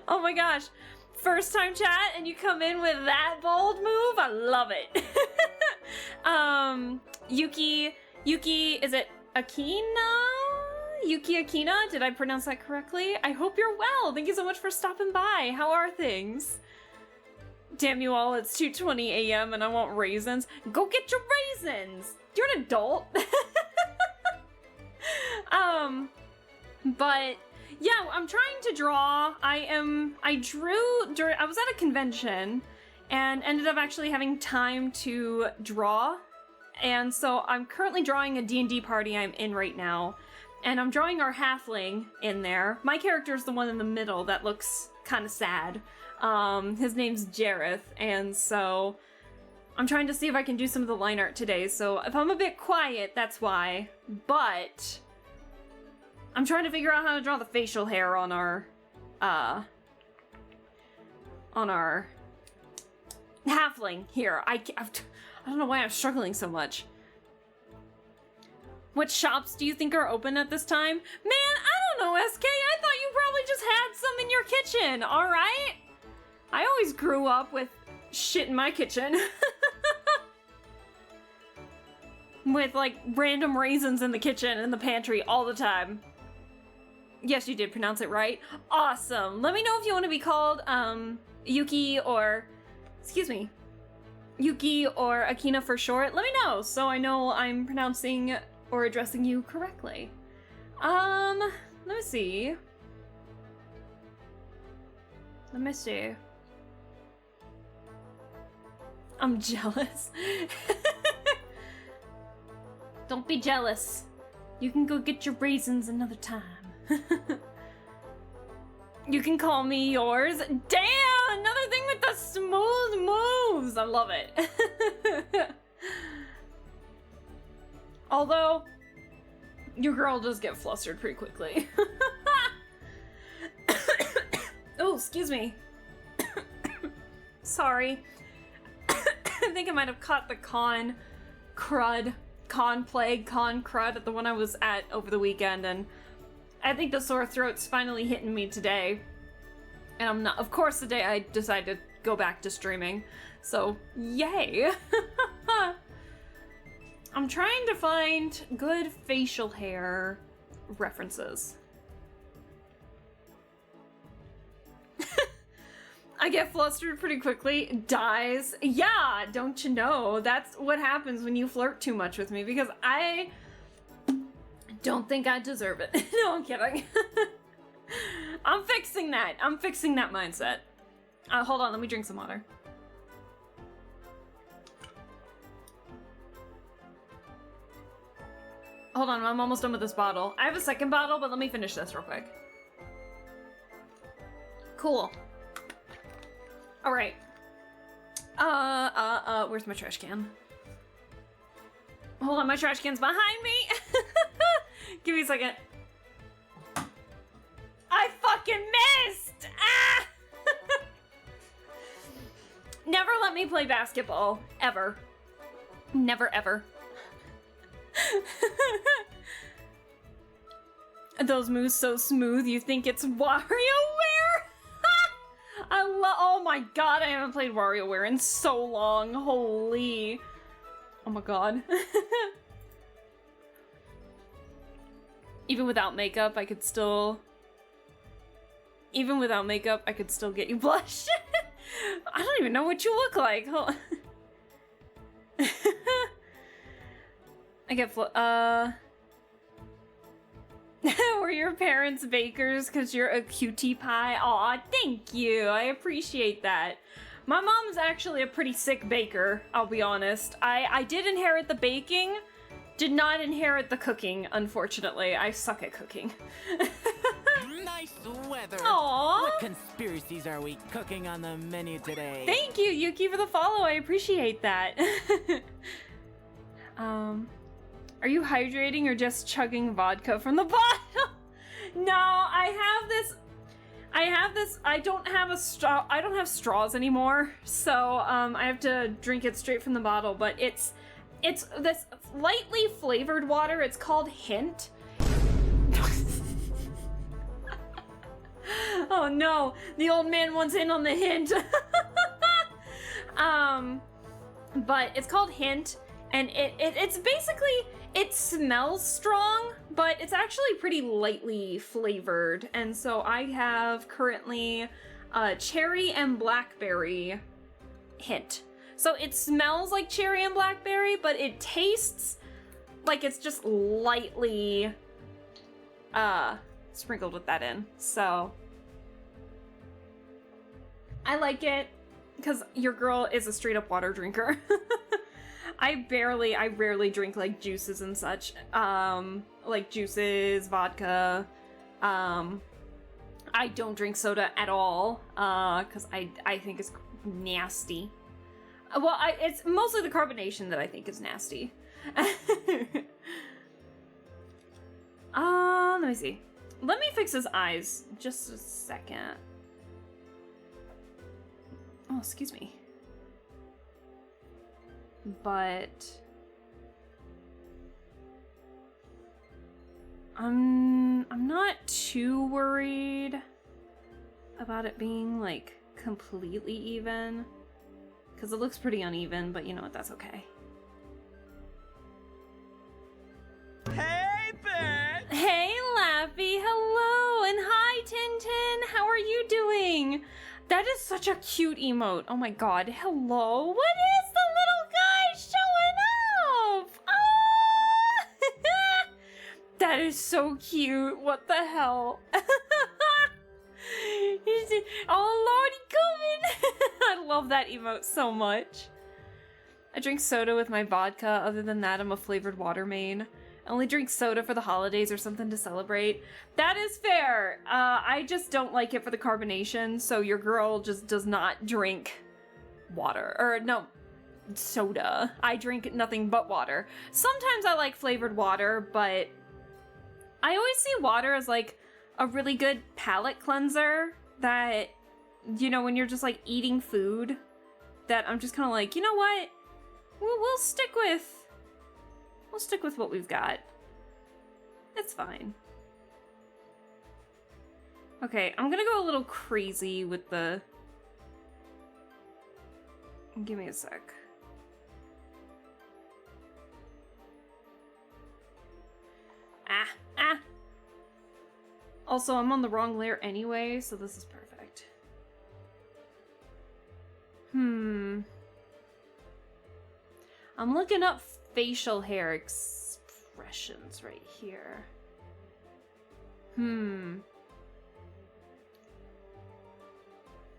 Oh my gosh. First time chat and you come in with that bold move? I love it. Yuki, is it Akina? Yuki Akina? Did I pronounce that correctly? I hope you're well. Thank you so much for stopping by. How are things? Damn you all, it's 2:20 a.m. and I want raisins. Go get your raisins! You're an adult. But yeah, I'm trying to draw. I was at a convention and ended up actually having time to draw. And so I'm currently drawing a D&D party I'm in right now. And I'm drawing our halfling in there. My character's the one in the middle that looks kind of sad. His name's Jareth, and so I'm trying to see if I can do some of the line art today. So if I'm a bit quiet, that's why. But I'm trying to figure out how to draw the facial hair on our halfling here. I don't know why I'm struggling so much. What shops do you think are open at this time? Man, I don't know, SK. I thought you probably just had some in your kitchen, alright? I always grew up with shit in my kitchen. With, like, random raisins in the kitchen and the pantry all the time. Yes, you did pronounce it right. Awesome. Let me know if you want to be called, Yuki or... Excuse me. Yuki or Akina for short. Let me know so I know I'm pronouncing... or addressing you correctly. Let me see. I'm jealous. Don't be jealous. You can go get your raisins another time. You can call me yours. Damn! Another thing with the smooth moves! I love it. Although, your girl does get flustered pretty quickly. Oh, excuse me. Sorry. I think I might have caught the con crud at the one I was at over the weekend, and I think the sore throat's finally hitting me today. And I'm not, of course, today I decided to go back to streaming. So, yay. I'm trying to find good facial hair references. I get flustered pretty quickly. Dies. Yeah, don't you know? That's what happens when you flirt too much with me, because I don't think I deserve it. No, I'm kidding. I'm fixing that. I'm fixing that mindset. Hold on, let me drink some water. Hold on, I'm almost done with this bottle. I have a second bottle, but let me finish this real quick. Cool. All right. Where's my trash can? Hold on, my trash can's behind me. Give me a second. I fucking missed! Ah! Never let me play basketball. Ever. Never, ever. Those moves so smooth, you think it's WarioWare? Oh my god, I haven't played WarioWare in so long. Holy. Oh my god. Even without makeup, I could still... Even without makeup, I could still get you blush. I don't even know what you look like. Hold on. I get were your parents bakers because you're a cutie pie? Aw, thank you. I appreciate that. My mom's actually a pretty sick baker, I'll be honest. I did inherit the baking, did not inherit the cooking, unfortunately. I suck at cooking. Nice weather. Aww. What conspiracies are we cooking on the menu today? Thank you, Yuki, for the follow. I appreciate that. Are you hydrating or just chugging vodka from the bottle? No, I don't have a straw. I don't have straws anymore, so I have to drink it straight from the bottle. But it's this lightly flavored water. It's called Hint. Oh no, the old man wants in on the hint. But it's called Hint, and it's basically, it smells strong, but it's actually pretty lightly flavored. And so I have currently cherry and blackberry Hint. So it smells like cherry and blackberry, but it tastes like it's just lightly sprinkled with that in. So I like it because your girl is a straight up water drinker. I rarely drink like juices and such. Like juices, vodka. I don't drink soda at all because I think it's nasty. Well, it's mostly the carbonation that I think is nasty. Let me see. Let me fix his eyes just a second. Oh, excuse me. But I'm not too worried about it being like completely even, because it looks pretty uneven, but you know what, that's okay. Hey, bitch! Hey, Lappy, hello, and hi, Tintin, how are you doing? That is such a cute emote. Oh my god, hello. What is the little guy showing up? Oh! That is so cute. What the hell? Oh, Lordy coming. I love that emote so much. I drink soda with my vodka. Other than that, I'm a flavored water main. I only drink soda for the holidays or something to celebrate. That is fair. I just don't like it for the carbonation, so your girl just does not drink water. Or no, soda. I drink nothing but water. Sometimes I like flavored water, but I always see water as like a really good palate cleanser that, you know, when you're just like eating food, that I'm just kind of like, you know what? We'll stick with what we've got. It's fine. Okay, I'm gonna go a little crazy with the... Give me a sec. Ah! Also, I'm on the wrong layer anyway, so this is perfect. I'm looking up facial hair expressions right here.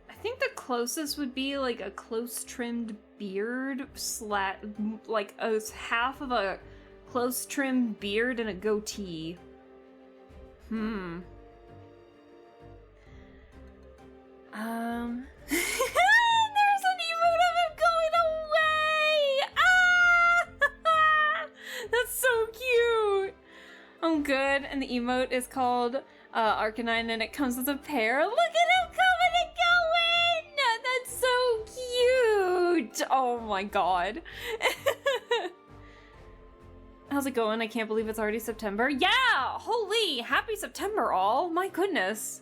I think the closest would be like a close trimmed beard like a half of a close trimmed beard and a goatee. There's an emote of him going away! Ah! That's so cute! I'm good, and the emote is called Arcanine, and it comes with a pair. Look at him coming and going! That's so cute! Oh my god. How's it going? I can't believe it's already September. Yeah! Holy! Happy September, all! My goodness.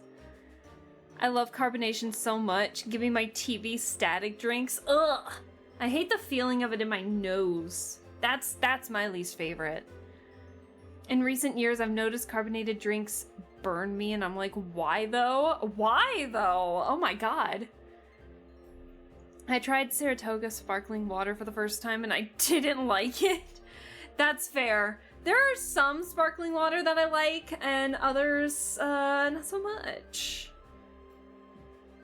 I love carbonation so much. Giving my TV static drinks. Ugh! I hate the feeling of it in my nose. That's my least favorite. In recent years, I've noticed carbonated drinks burn me, and I'm like, why though? Why though? Oh my god. I tried Saratoga sparkling water for the first time, and I didn't like it. That's fair. There are some sparkling water that I like, and others, not so much.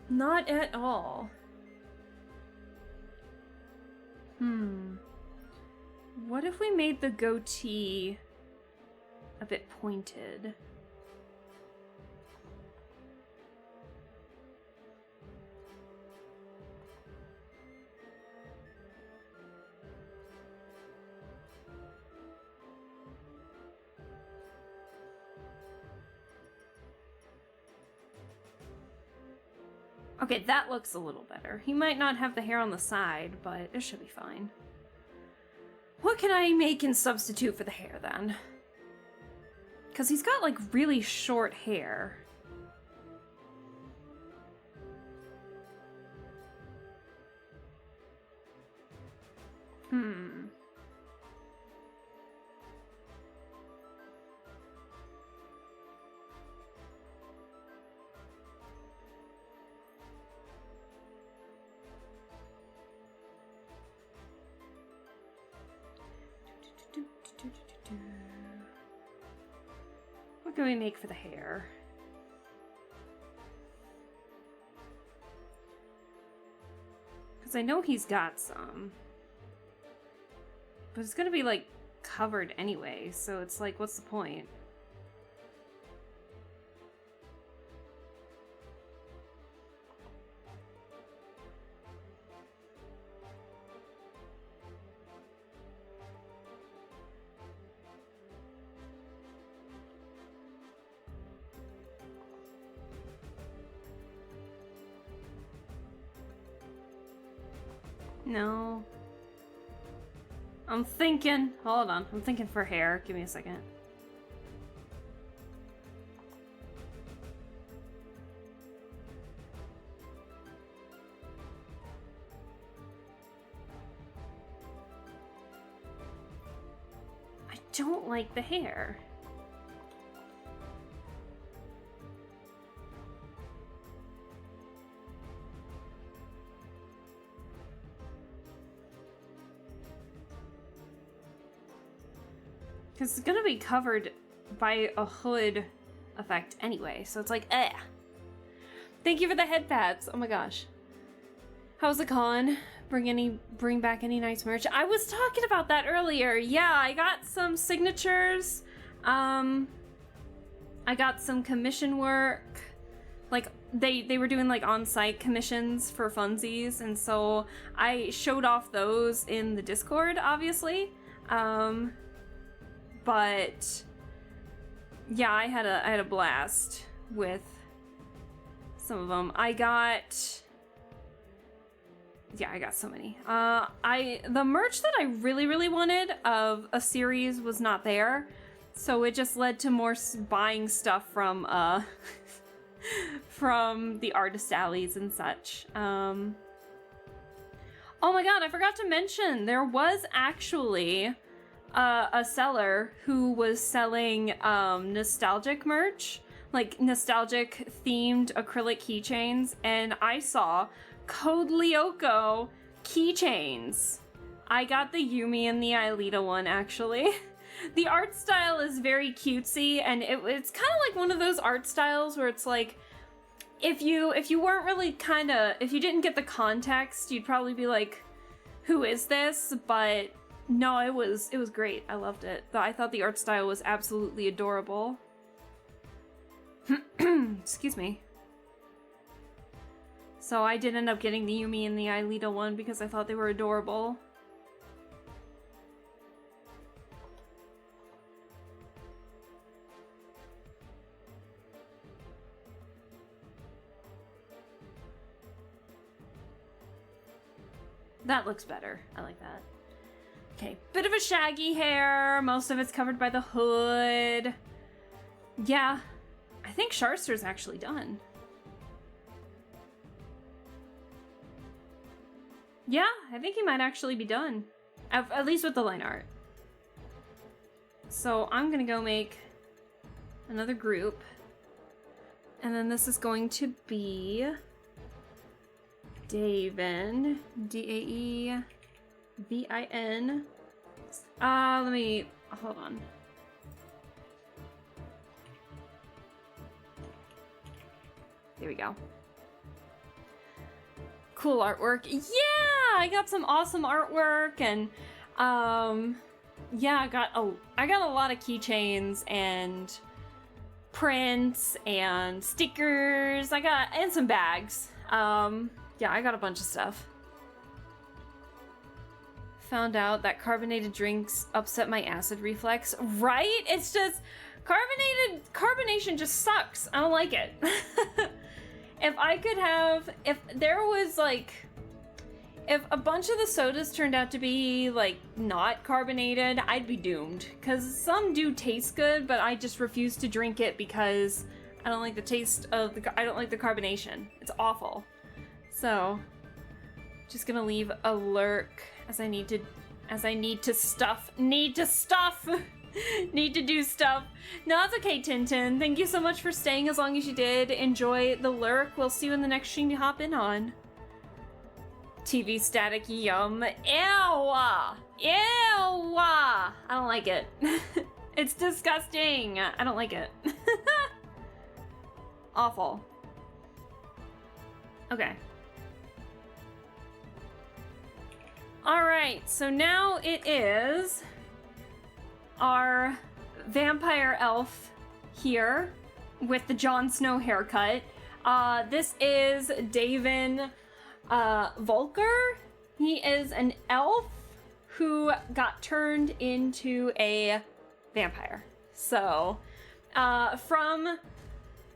Not at all. What if we made the goatee a bit pointed? Okay, that looks a little better. He might not have the hair on the side, but it should be fine. What can I make in substitute for the hair, then? Because he's got, like, really short hair. What can we make for the hair? Because I know he's got some. But it's gonna be, like, covered anyway, so it's like, what's the point? No. I'm thinking. Hold on. I'm thinking for hair. Give me a second. I don't like the hair. Because it's gonna be covered by a hood effect anyway, so it's like, eh. Thank you for the head pads. Oh my gosh. How's the con? Bring back any nice merch? I was talking about that earlier. Yeah, I got some signatures. I got some commission work. Like, they were doing, like, on-site commissions for funsies, and so I showed off those in the Discord, obviously. But yeah, I had a blast with some of them. I got so many. The merch that I really wanted of a series was not there, so it just led to more buying stuff from from the artist alleys and such. Oh my god, I forgot to mention, there was actually a seller who was selling nostalgic merch, like nostalgic themed acrylic keychains, and I saw Code Lyoko keychains. I got the Yumi and the Aelita one, actually. The art style is very cutesy, and it's kind of like one of those art styles where it's like, if you weren't really if you didn't get the context, you'd probably be like, who is this? But no, it was great. I loved it. I thought the art style was absolutely adorable. Excuse me. So I did end up getting the Yumi and the Aelita one because I thought they were adorable. That looks better. I like that. Okay, bit of a shaggy hair. Most of it's covered by the hood. Yeah, I think Sharster's actually done. Yeah, I think he might actually be done. At least with the line art. So I'm gonna go make another group. And then this is going to be Davin, D-A-E-V-I-N. Let me, hold on. There we go. Cool artwork. Yeah, I got some awesome artwork, and yeah, I got a lot of keychains and prints and stickers. And some bags. Yeah, I got a bunch of stuff. Found out that carbonated drinks upset my acid reflex. Right? It's just, carbonation just sucks. I don't like it. If a bunch of the sodas turned out to be, like, not carbonated, I'd be doomed. Because some do taste good, but I just refuse to drink it because I don't like the taste of I don't like the carbonation. It's awful. So, just gonna leave a lurk as I need to stuff. Need to do stuff. No, that's okay, Tintin. Thank you so much for staying as long as you did. Enjoy the lurk. We'll see you in the next stream you hop in on. TV static, yum. Ew! Ew! I don't like it. It's disgusting. I don't like it. Awful. Okay. Alright, so now it is our vampire elf here with the Jon Snow haircut. This is Davin Volker. He is an elf who got turned into a vampire. So, from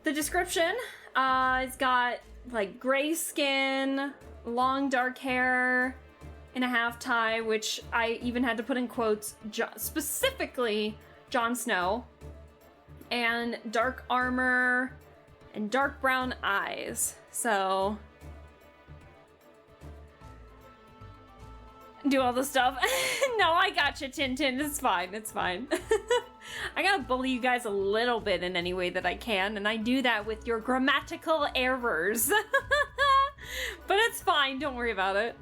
the description, it's got like gray skin, long dark hair, in a half tie, which I even had to put in quotes, specifically Jon Snow, and dark armor and dark brown eyes. So do all the stuff. No, I gotcha, Tintin. It's fine. It's fine. I gotta bully you guys a little bit in any way that I can, and I do that with your grammatical errors. But it's fine. Don't worry about it.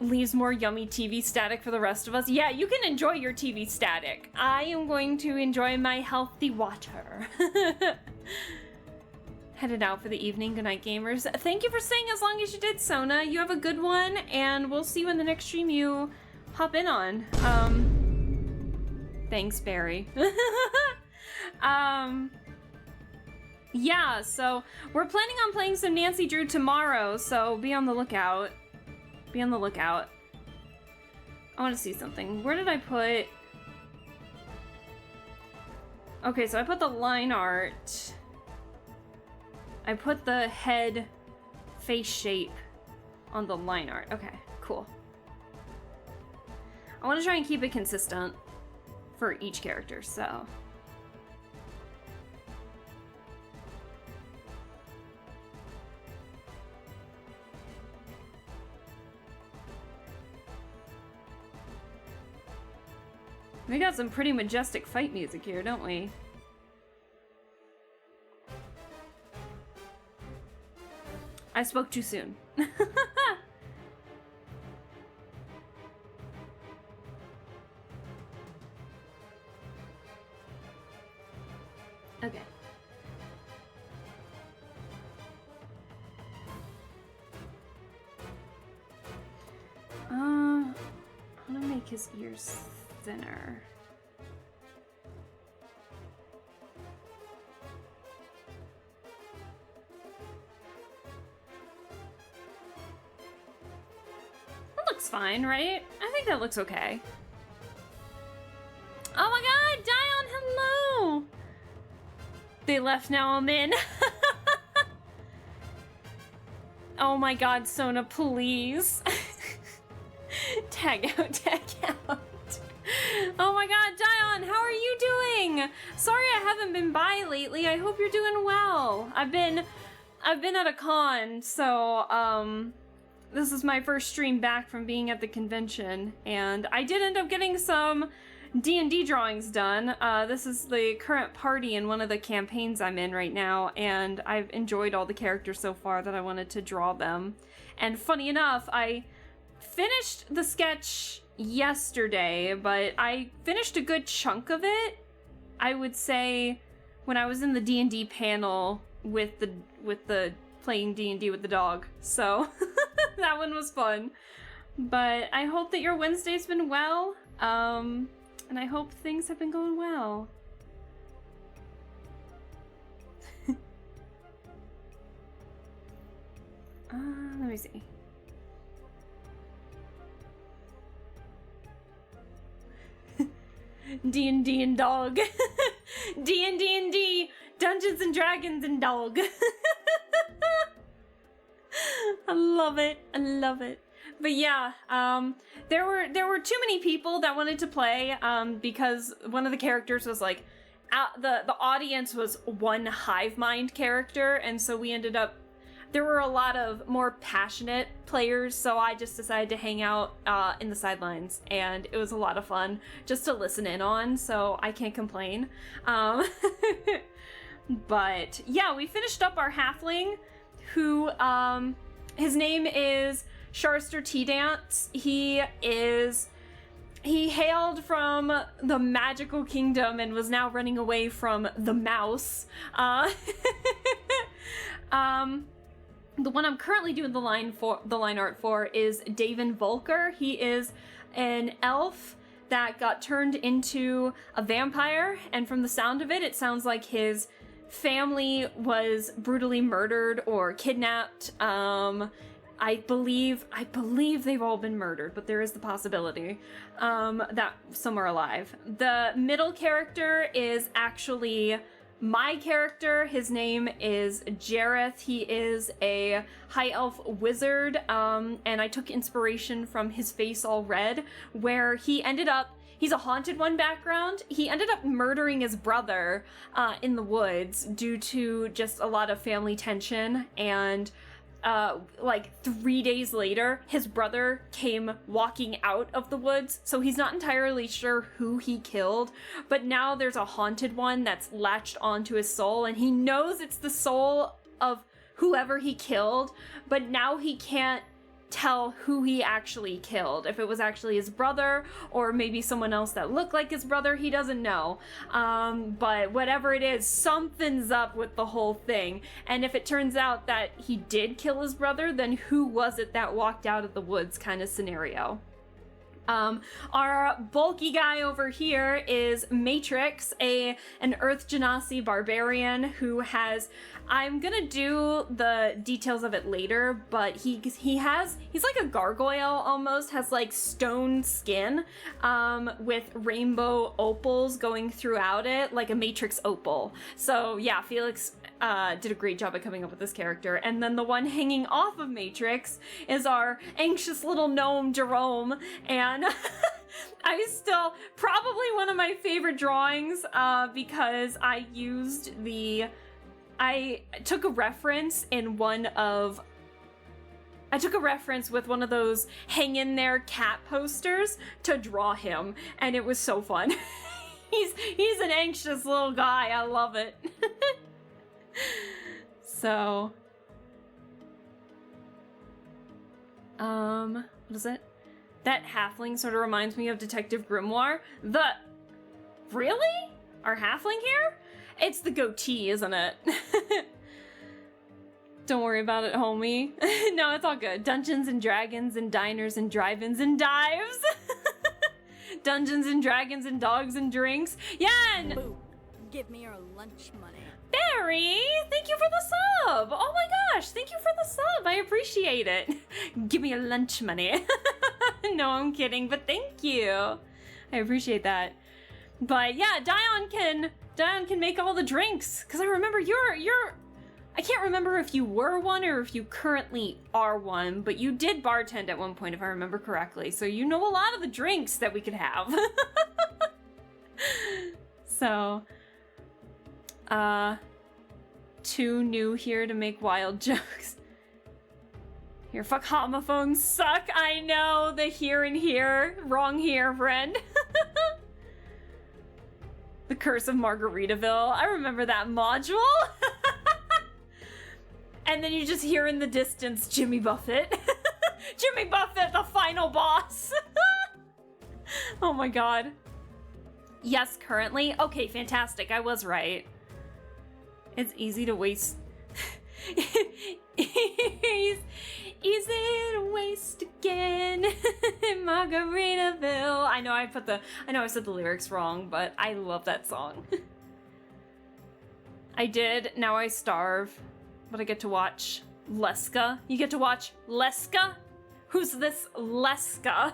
Leaves more yummy TV static for the rest of us. Yeah, you can enjoy your TV static. I am going to enjoy my healthy water. Headed out for the evening. Good night, gamers. Thank you for staying as long as you did, Sona. You have a good one, and we'll see you in the next stream you hop in on. Thanks, Barry. Yeah, so we're planning on playing some Nancy Drew tomorrow, so be on the lookout. Be on the lookout. I want to see something. Where did I put... Okay, so I put the line art. I put the head face shape on the line art. Okay, cool. I want to try and keep it consistent for each character, so... We got some pretty majestic fight music here, don't we? I spoke too soon. Okay. I'm gonna make his ears thinner. That looks fine, right? I think that looks okay. Oh my god, Dion, hello! They left, now I'm in. Oh my god, Sona, please. Tag out, tag out. Oh my god, Dion, how are you doing? Sorry I haven't been by lately. I hope you're doing well. I've been at a con, so this is my first stream back from being at the convention, and I did end up getting some D&D drawings done. This is the current party in one of the campaigns I'm in right now, and I've enjoyed all the characters so far that I wanted to draw them. And funny enough, I finished the sketch yesterday, but I finished a good chunk of it, I would say, when I was in the D&D panel with the playing D&D with the dog. So that one was fun. But I hope that your Wednesday's been well. And I hope things have been going well. Let me see. D&D and dog. D&D and D. Dungeons and Dragons and dog. I love it. I love it. But yeah, there were too many people that wanted to play, because one of the characters was like, the audience was one hive mind character, and so we ended up, there were a lot of more passionate players, so I just decided to hang out in the sidelines, and it was a lot of fun just to listen in on, so I can't complain. But yeah, we finished up our halfling, who, his name is Sharster T-Dance. He hailed from the magical kingdom and was now running away from the mouse. The one I'm currently doing the line art for is Davin Volker. He is an elf that got turned into a vampire, and from the sound of it, it sounds like his family was brutally murdered or kidnapped. I believe they've all been murdered, but there is the possibility that some are alive. The middle character is actually my character. His name is Jareth. He is a high elf wizard, and I took inspiration from his face all red, where he ended up, he's a haunted one background. He ended up murdering his brother in the woods due to just a lot of family tension, and like 3 days later, his brother came walking out of the woods, so he's not entirely sure who he killed, but now there's a haunted one that's latched onto his soul, and he knows it's the soul of whoever he killed, but now he can't tell who he actually killed. If it was actually his brother, or maybe someone else that looked like his brother, he doesn't know. But whatever it is, something's up with the whole thing. And if it turns out that he did kill his brother, then who was it that walked out of the woods kind of scenario. Our bulky guy over here is Matrix, an Earth Genasi barbarian who has, I'm gonna do the details of it later, but he's like a gargoyle almost, has like stone skin, with rainbow opals going throughout it, like a Matrix opal. So yeah, Felix did a great job at coming up with this character. And then the one hanging off of Matrix is our anxious little gnome Jerome, and I still, probably one of my favorite drawings, because I took a reference in one of, I took a reference with one of those hang in there cat posters to draw him, and it was so fun. he's an anxious little guy. I love it. So, what is it? That halfling sort of reminds me of Detective Grimoire. Really? Our halfling here? It's the goatee, isn't it? Don't worry about it, homie. No, it's all good. Dungeons and Dragons and diners and drive-ins and dives. Dungeons and Dragons and dogs and drinks. Yan! Boo. Give me your lunch money. Barry, thank you for the sub. Oh my gosh, thank you for the sub. I appreciate it. Give me your lunch money. No, I'm kidding, but thank you. I appreciate that. But yeah, Dion can make all the drinks. Cause I remember I can't remember if you were one or if you currently are one, but you did bartend at one point if I remember correctly. So you know a lot of the drinks that we could have. So, too new here to make wild jokes. Your fuck homophones suck. I know, the here and here. Wrong here, friend. The Curse of Margaritaville. I remember that module. And then you just hear in the distance Jimmy Buffett. Jimmy Buffett, the final boss. Oh my god. Yes, currently. Okay, fantastic. I was right. It's easy to waste. Easy to waste again. Margaritaville. I know I said the lyrics wrong, but I love that song. I did. Now I starve. But I get to watch Leska. You get to watch Leska? Who's this Leska?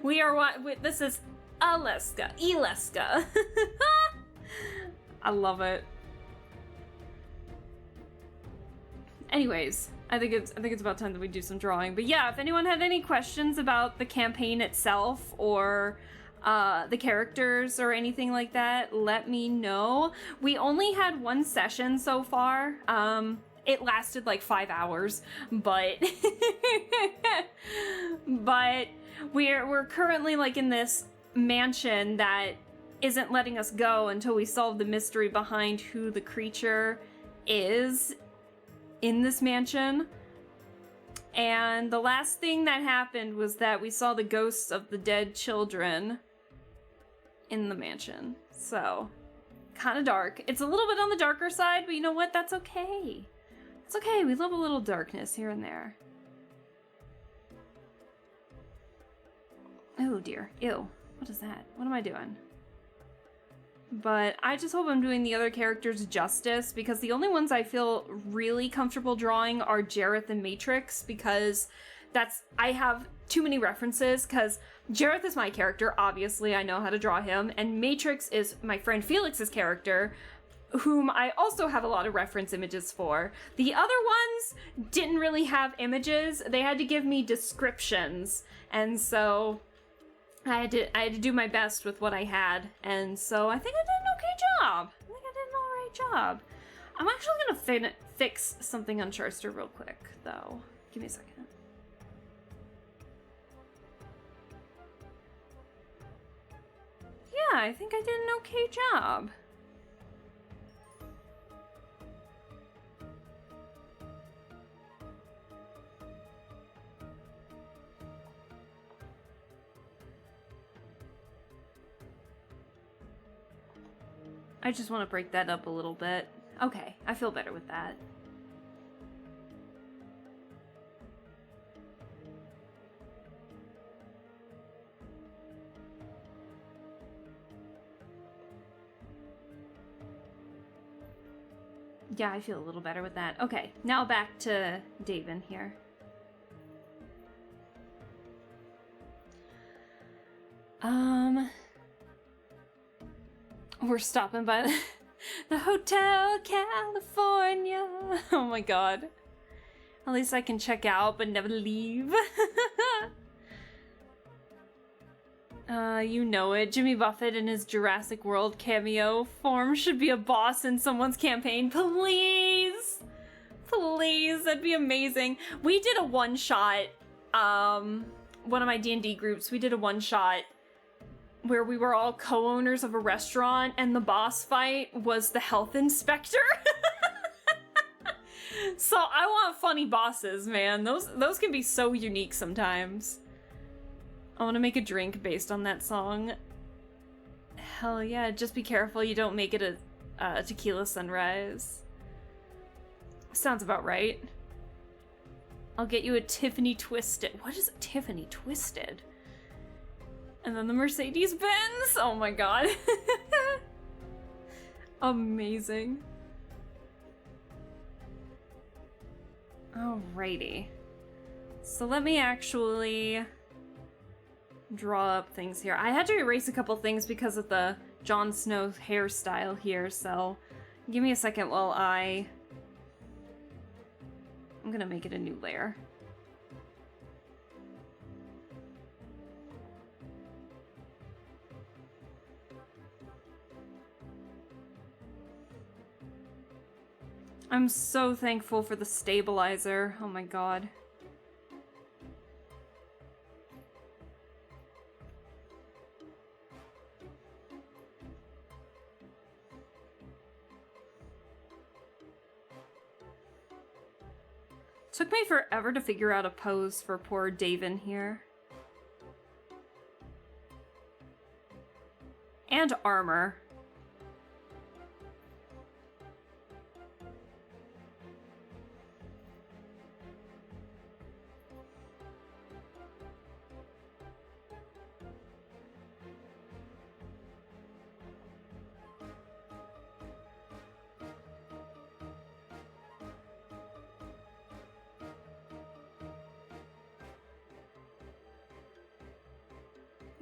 This is Aleska. Eleska. I love it. Anyways, I think it's about time that we do some drawing. But yeah, if anyone had any questions about the campaign itself or the characters or anything like that, let me know. We only had one session so far. It lasted like 5 hours, but but we're currently like in this mansion that isn't letting us go until we solve the mystery behind who the creature is in this mansion. And the last thing that happened was that we saw the ghosts of the dead children in the mansion. So, kind of dark. It's a little bit on the darker side, but you know what? That's okay. It's okay. We love a little darkness here and there. Oh dear. Ew. What is that? What am I doing? But I just hope I'm doing the other characters justice, because the only ones I feel really comfortable drawing are Jareth and Matrix, because I have too many references, because Jareth is my character, obviously I know how to draw him, and Matrix is my friend Felix's character, whom I also have a lot of reference images for. The other ones didn't really have images, they had to give me descriptions, and so I had to do my best with what I had, and so I think I did an okay job. I think I did an alright job. I'm actually gonna fix something on Charster real quick, though. Give me a second. Yeah, I think I did an okay job. I just want to break that up a little bit. Okay, I feel better with that. Yeah, I feel a little better with that. Okay, now back to Davin here. We're stopping by the Hotel California. Oh my god. At least I can check out but never leave. You know it. Jimmy Buffett in his Jurassic World cameo form should be a boss in someone's campaign. Please! Please, that'd be amazing. We did a one-shot, one of my D&D groups, we did a one-shot where we were all co-owners of a restaurant, and the boss fight was the health inspector. So I want funny bosses, man. Those can be so unique sometimes. I want to make a drink based on that song. Hell yeah, just be careful you don't make it a tequila sunrise. Sounds about right. I'll get you a Tiffany Twisted. What is a Tiffany Twisted? And then the Mercedes Benz. Oh my god. Amazing. Alrighty. So let me actually draw up things here. I had to erase a couple things because of the Jon Snow hairstyle here, so give me a second while I'm gonna make it a new layer. I'm so thankful for the stabilizer. Oh my god. Took me forever to figure out a pose for poor Davin here. And armor.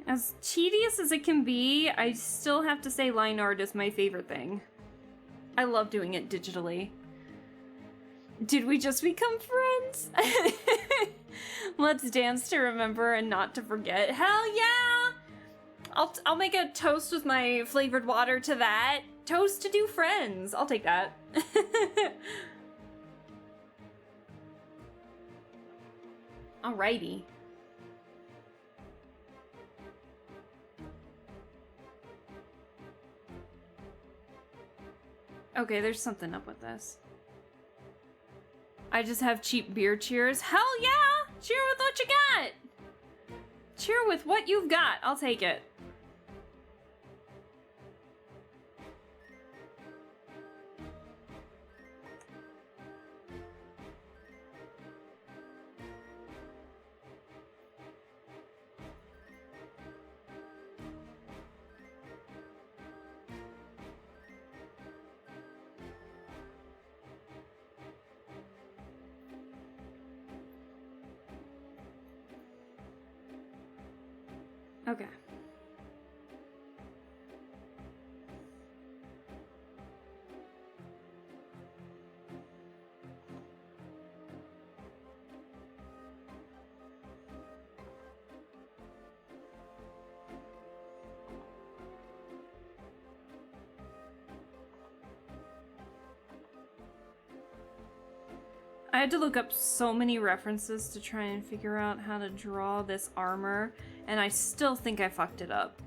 As tedious as it can be, I still have to say line art is my favorite thing. I love doing it digitally. Did we just become friends? Let's dance to remember and not to forget. Hell yeah! I'll make a toast with my flavored water to that. Toast to do friends. I'll take that. Alrighty. Okay, there's something up with this. I just have cheap beer cheers. Hell yeah! Cheer with what you got! Cheer with what you've got. I'll take it. Okay. I had to look up so many references to try and figure out how to draw this armor, and I still think I fucked it up.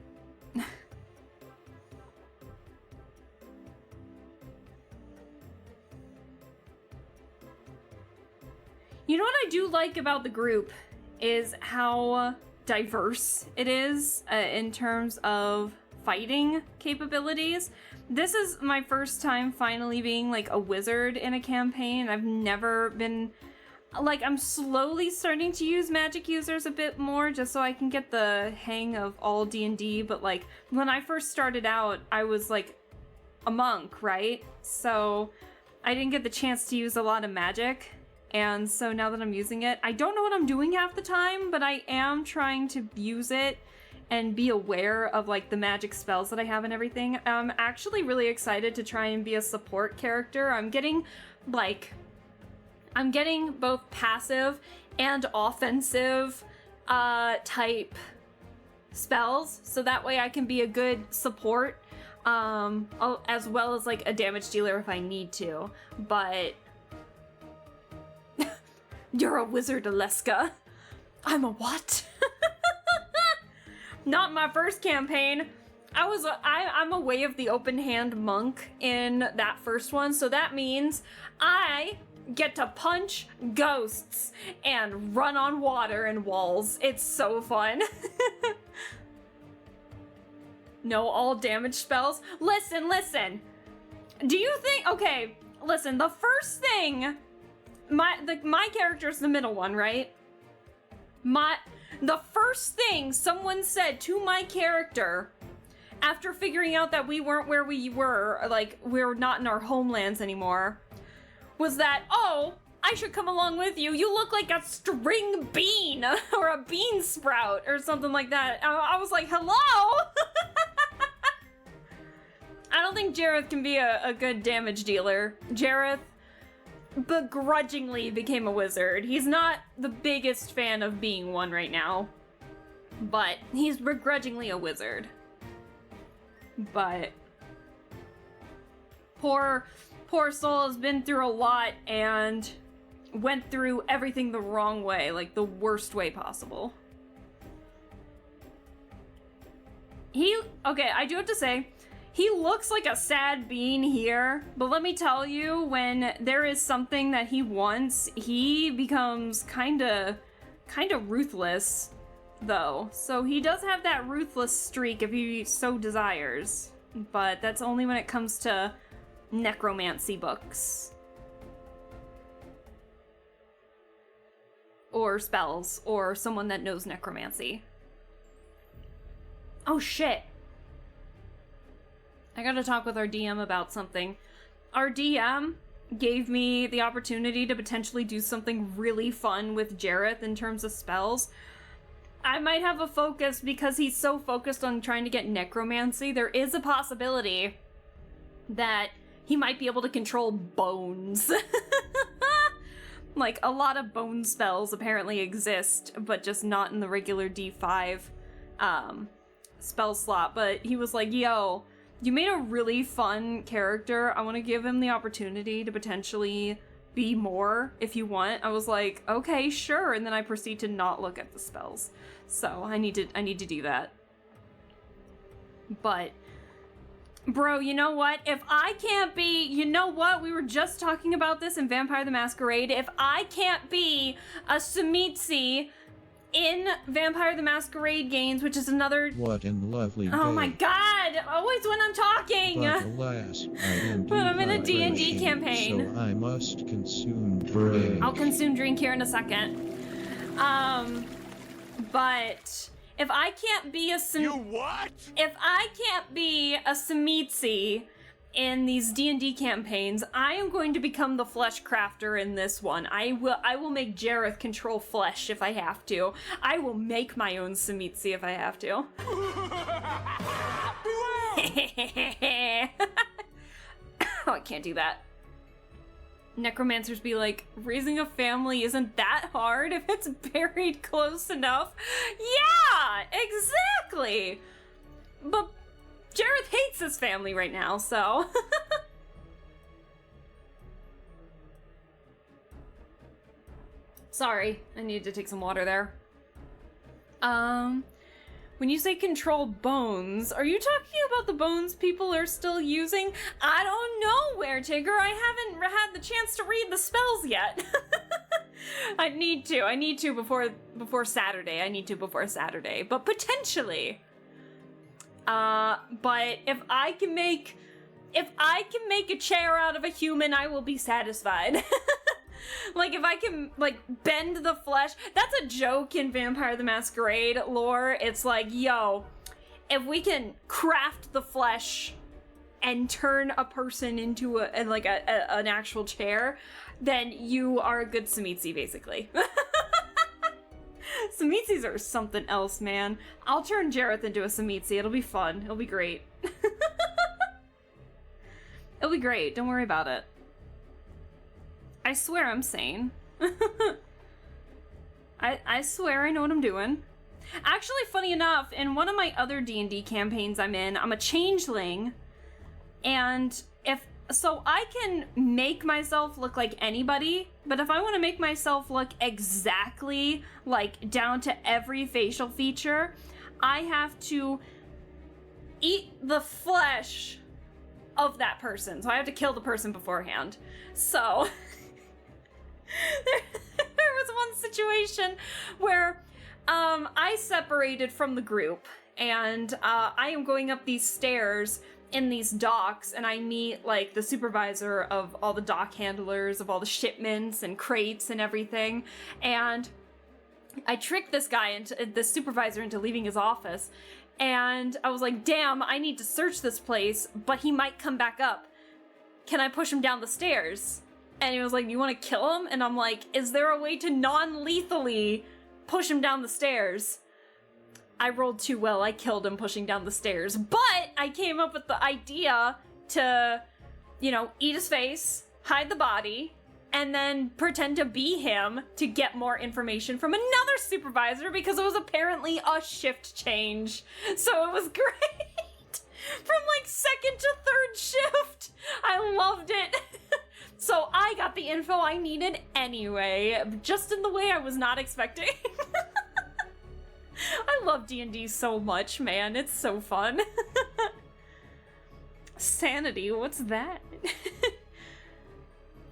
You know what I do like about the group is how diverse it is in terms of fighting capabilities. This is my first time finally being like a wizard in a campaign. I've never been like, I'm slowly starting to use magic users a bit more just so I can get the hang of all D&D, but like when I first started out I was like a monk, right? So I didn't get the chance to use a lot of magic, and so now that I'm using it, I don't know what I'm doing half the time, but I am trying to use it and be aware of like the magic spells that I have and everything. I'm actually really excited to try and be a support character. I'm getting both passive and offensive type spells, so that way I can be a good support as well as like a damage dealer if I need to. But You're a wizard, Aleska. I'm a what? Not my first campaign. I'm a Way of the Open Hand monk in that first one, so that means I get to punch ghosts and run on water and walls. It's so fun. No all damage spells. Listen. Do you think, okay, listen, the first thing, my character's the middle one, right? The first thing someone said to my character after figuring out that we weren't where we were, like, we're not in our homelands anymore, was that, oh, I should come along with you. You look like a string bean or a bean sprout or something like that. I was like, hello? I don't think Jareth can be a good damage dealer. Jareth begrudgingly became a wizard. He's not the biggest fan of being one right now, but he's begrudgingly a wizard. But poor soul has been through a lot and went through everything the wrong way, like the worst way possible. Okay, I do have to say, he looks like a sad bean here, but let me tell you, when there is something that he wants, he becomes kinda ruthless, though. So he does have that ruthless streak if he so desires, but that's only when it comes to necromancy books. Or spells, or someone that knows necromancy. Oh shit. I gotta talk with our DM about something. Our DM gave me the opportunity to potentially do something really fun with Jareth in terms of spells. I might have a focus because he's so focused on trying to get necromancy. There is a possibility that he might be able to control bones. Like, a lot of bone spells apparently exist, but just not in the regular D5 spell slot. But he was like, yo, you made a really fun character. I want to give him the opportunity to potentially be more if you want. I was like, okay, sure. And then I proceed to not look at the spells. So I need to do that. But bro, you know what? If I can't be, you know what? We were just talking about this in Vampire the Masquerade. If I can't be a Sumitsi in Vampire the Masquerade games, which is another... What in lovely Oh day. my god! Always when I'm talking! But alas, I am But I'm in a D&D dehydration, campaign. So I must consume drink. I'll consume drink here in a second. But if I can't be a You what? If I can't be a Sumitsi in these D&D campaigns, I am going to become the flesh crafter in this one. I will make Jareth control flesh if I have to. I will make my own Sumitsi if I have to. Oh, I can't do that. Necromancers be like, raising a family isn't that hard if it's buried close enough. Yeah, exactly. But Jareth hates his family right now, so. Sorry, I needed to take some water there. When you say control bones, are you talking about the bones people are still using? I don't know, Weretigger. I haven't had the chance to read the spells yet. I need to before Saturday. But potentially. But if I can make a chair out of a human, I will be satisfied. Like, if I can, like, bend the flesh. That's a joke in Vampire the Masquerade lore. It's like, yo, if we can craft the flesh and turn a person into an actual chair, then you are a good Sumitsi, basically. Sumitsis are something else, man. I'll turn Jareth into a Sumitsi. It'll be fun. It'll be great. It'll be great. Don't worry about it. I swear I'm sane. I swear I know what I'm doing. Actually, funny enough, in one of my other D&D campaigns I'm in, I'm a changeling. And if So I can make myself look like anybody, but if I want to make myself look exactly like down to every facial feature, I have to eat the flesh of that person. So I have to kill the person beforehand. So there was one situation where I separated from the group, and I am going up these stairs in these docks, and I meet like the supervisor of all the dock handlers of all the shipments and crates and everything, and I tricked this guy into the supervisor into leaving his office, and I was like, damn, I need to search this place, but he might come back up. Can I push him down the stairs? And he was like, you want to kill him? And I'm like, is there a way to non-lethally push him down the stairs? I rolled too well. I killed him pushing down the stairs. But I came up with the idea to, you know, eat his face, hide the body, and then pretend to be him to get more information from another supervisor, because it was apparently a shift change. So it was great. From like second to third shift. I loved it. So I got the info I needed anyway, just in the way I was not expecting. I love D&D so much, man. It's so fun. Sanity, what's that?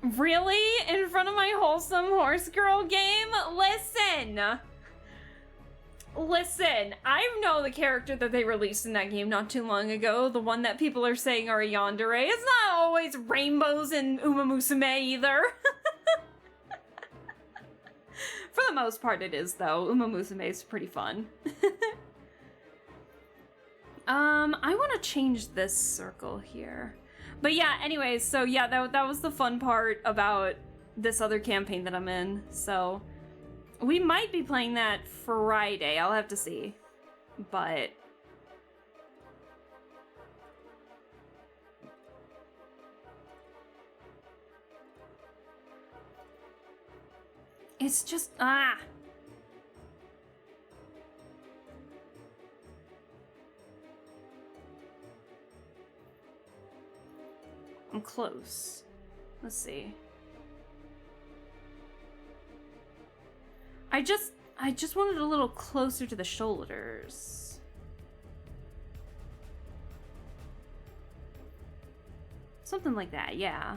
Really? In front of my wholesome horse girl game? Listen, I know the character that they released in that game not too long ago, the one that people are saying are a yandere. It's not always rainbows and Uma Musume either. For the most part it is, though. Uma Musume is pretty fun. I want to change this circle here. But yeah, anyways, so yeah, that was the fun part about this other campaign that I'm in, so we might be playing that Friday. I'll have to see. But it's just I'm close. Let's see. I just wanted a little closer to the shoulders. Something like that, yeah.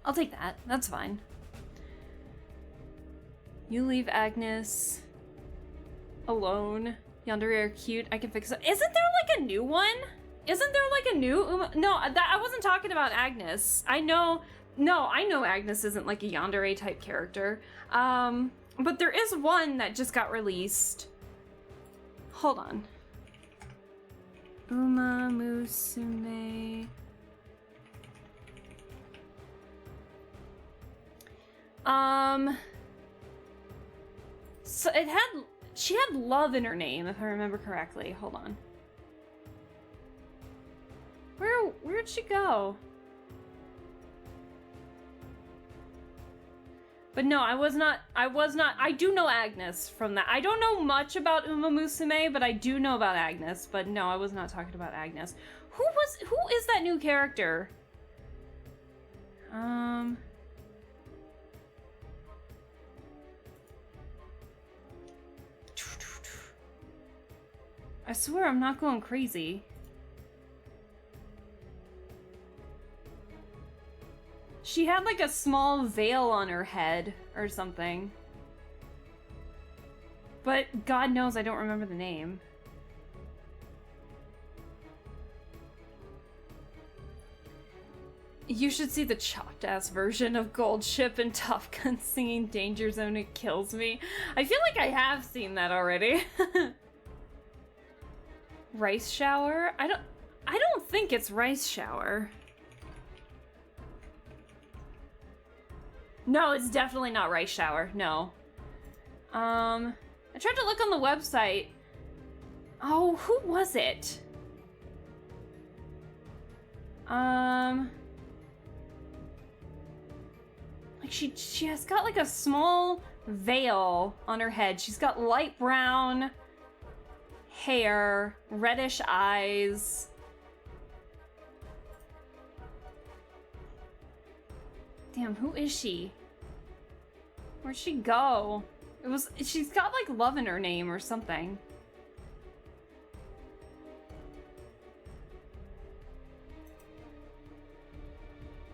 I'll take that. That's fine. You leave Agnes alone. Yandere are cute. I can fix it. Isn't there like a new one? Isn't there like a new No, I wasn't talking about Agnes. I know Agnes isn't like a yandere type character. But there is one that just got released. Hold on. Uma Musume. So she had love in her name, if I remember correctly. Hold on. Where'd she go? But no, I was not, I do know Agnes from that. I don't know much about Uma Musume, but I do know about Agnes. But no, I was not talking about Agnes. Who is that new character? I swear I'm not going crazy. She had like a small veil on her head or something. But God knows I don't remember the name. You should see the chopped ass version of Gold Ship and Top Gun singing Danger Zone, It Kills Me. I feel like I have seen that already. Rice Shower? I don't think it's Rice Shower. No, it's definitely not Rice Shower. No. I tried to look on the website. Oh, who was it? Like she has got like a small veil on her head. She's got light brown hair, reddish eyes. Damn, who is she? Where'd she go? She's got like love in her name or something.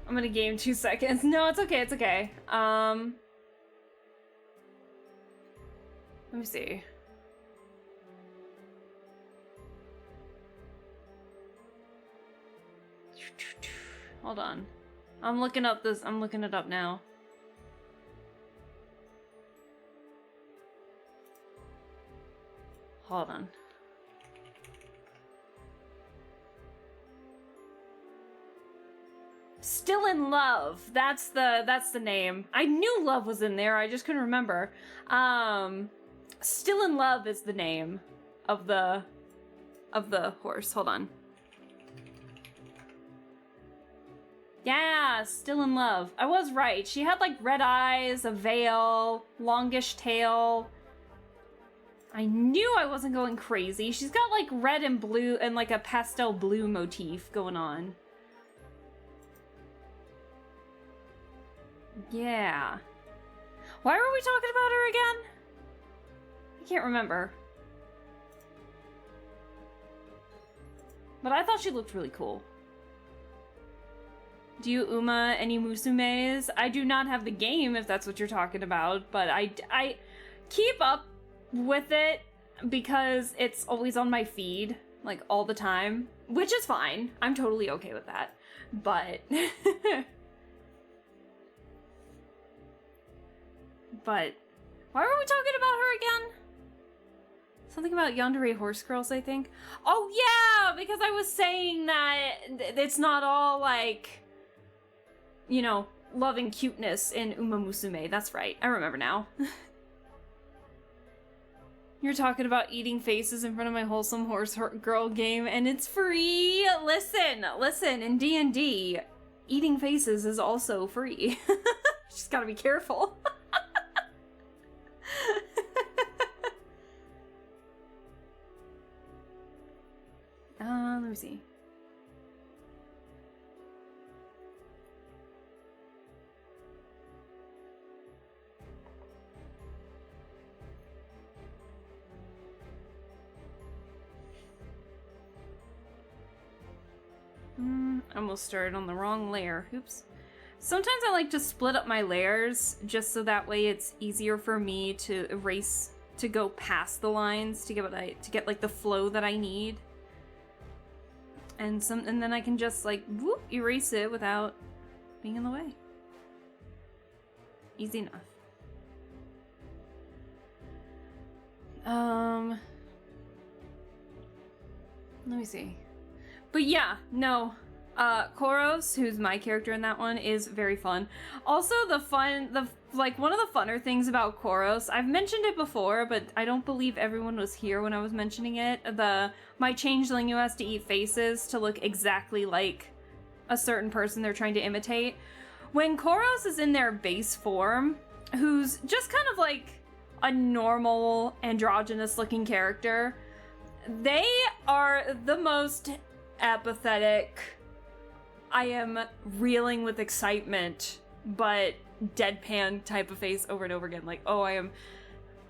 I'm gonna game 2 seconds. No, it's okay, it's okay. Let me see. Hold on. I'm looking it up now. Hold on. Still in Love. That's the name. I knew Love was in there. I just couldn't remember. Still in Love is the name of the horse. Hold on. Yeah, Still in Love. I was right. She had like red eyes, a veil, longish tail. I knew I wasn't going crazy. She's got like red and blue and like a pastel blue motif going on. Yeah. Why were we talking about her again? I can't remember. But I thought she looked really cool. Do you Uma any Musumes? I do not have the game, if that's what you're talking about, but I keep up with it because it's always on my feed, like, all the time, which is fine. I'm totally okay with that, but... But, why were we talking about her again? Something about yandere horse girls, I think. Oh yeah, because I was saying that it's not all like, you know, love and cuteness in Uma Musume. That's right. I remember now. You're talking about eating faces in front of my wholesome horse girl game, and it's free. Listen. In D&D, eating faces is also free. Just gotta be careful. Let me see. I almost started on the wrong layer. Oops. Sometimes I like to split up my layers just so that way it's easier for me to erase, to go past the lines to get like the flow that I need. And then I can just like whoop erase it without being in the way. Easy enough. Let me see. But yeah, no. Koros, who's my character in that one, is very fun. Also, one of the funner things about Koros, I've mentioned it before, but I don't believe everyone was here when I was mentioning it. My changeling who has to eat faces to look exactly like a certain person they're trying to imitate. When Koros is in their base form, who's just kind of like a normal androgynous looking character, they are the most apathetic, I am reeling with excitement, but deadpan type of face over and over again. Like, oh, I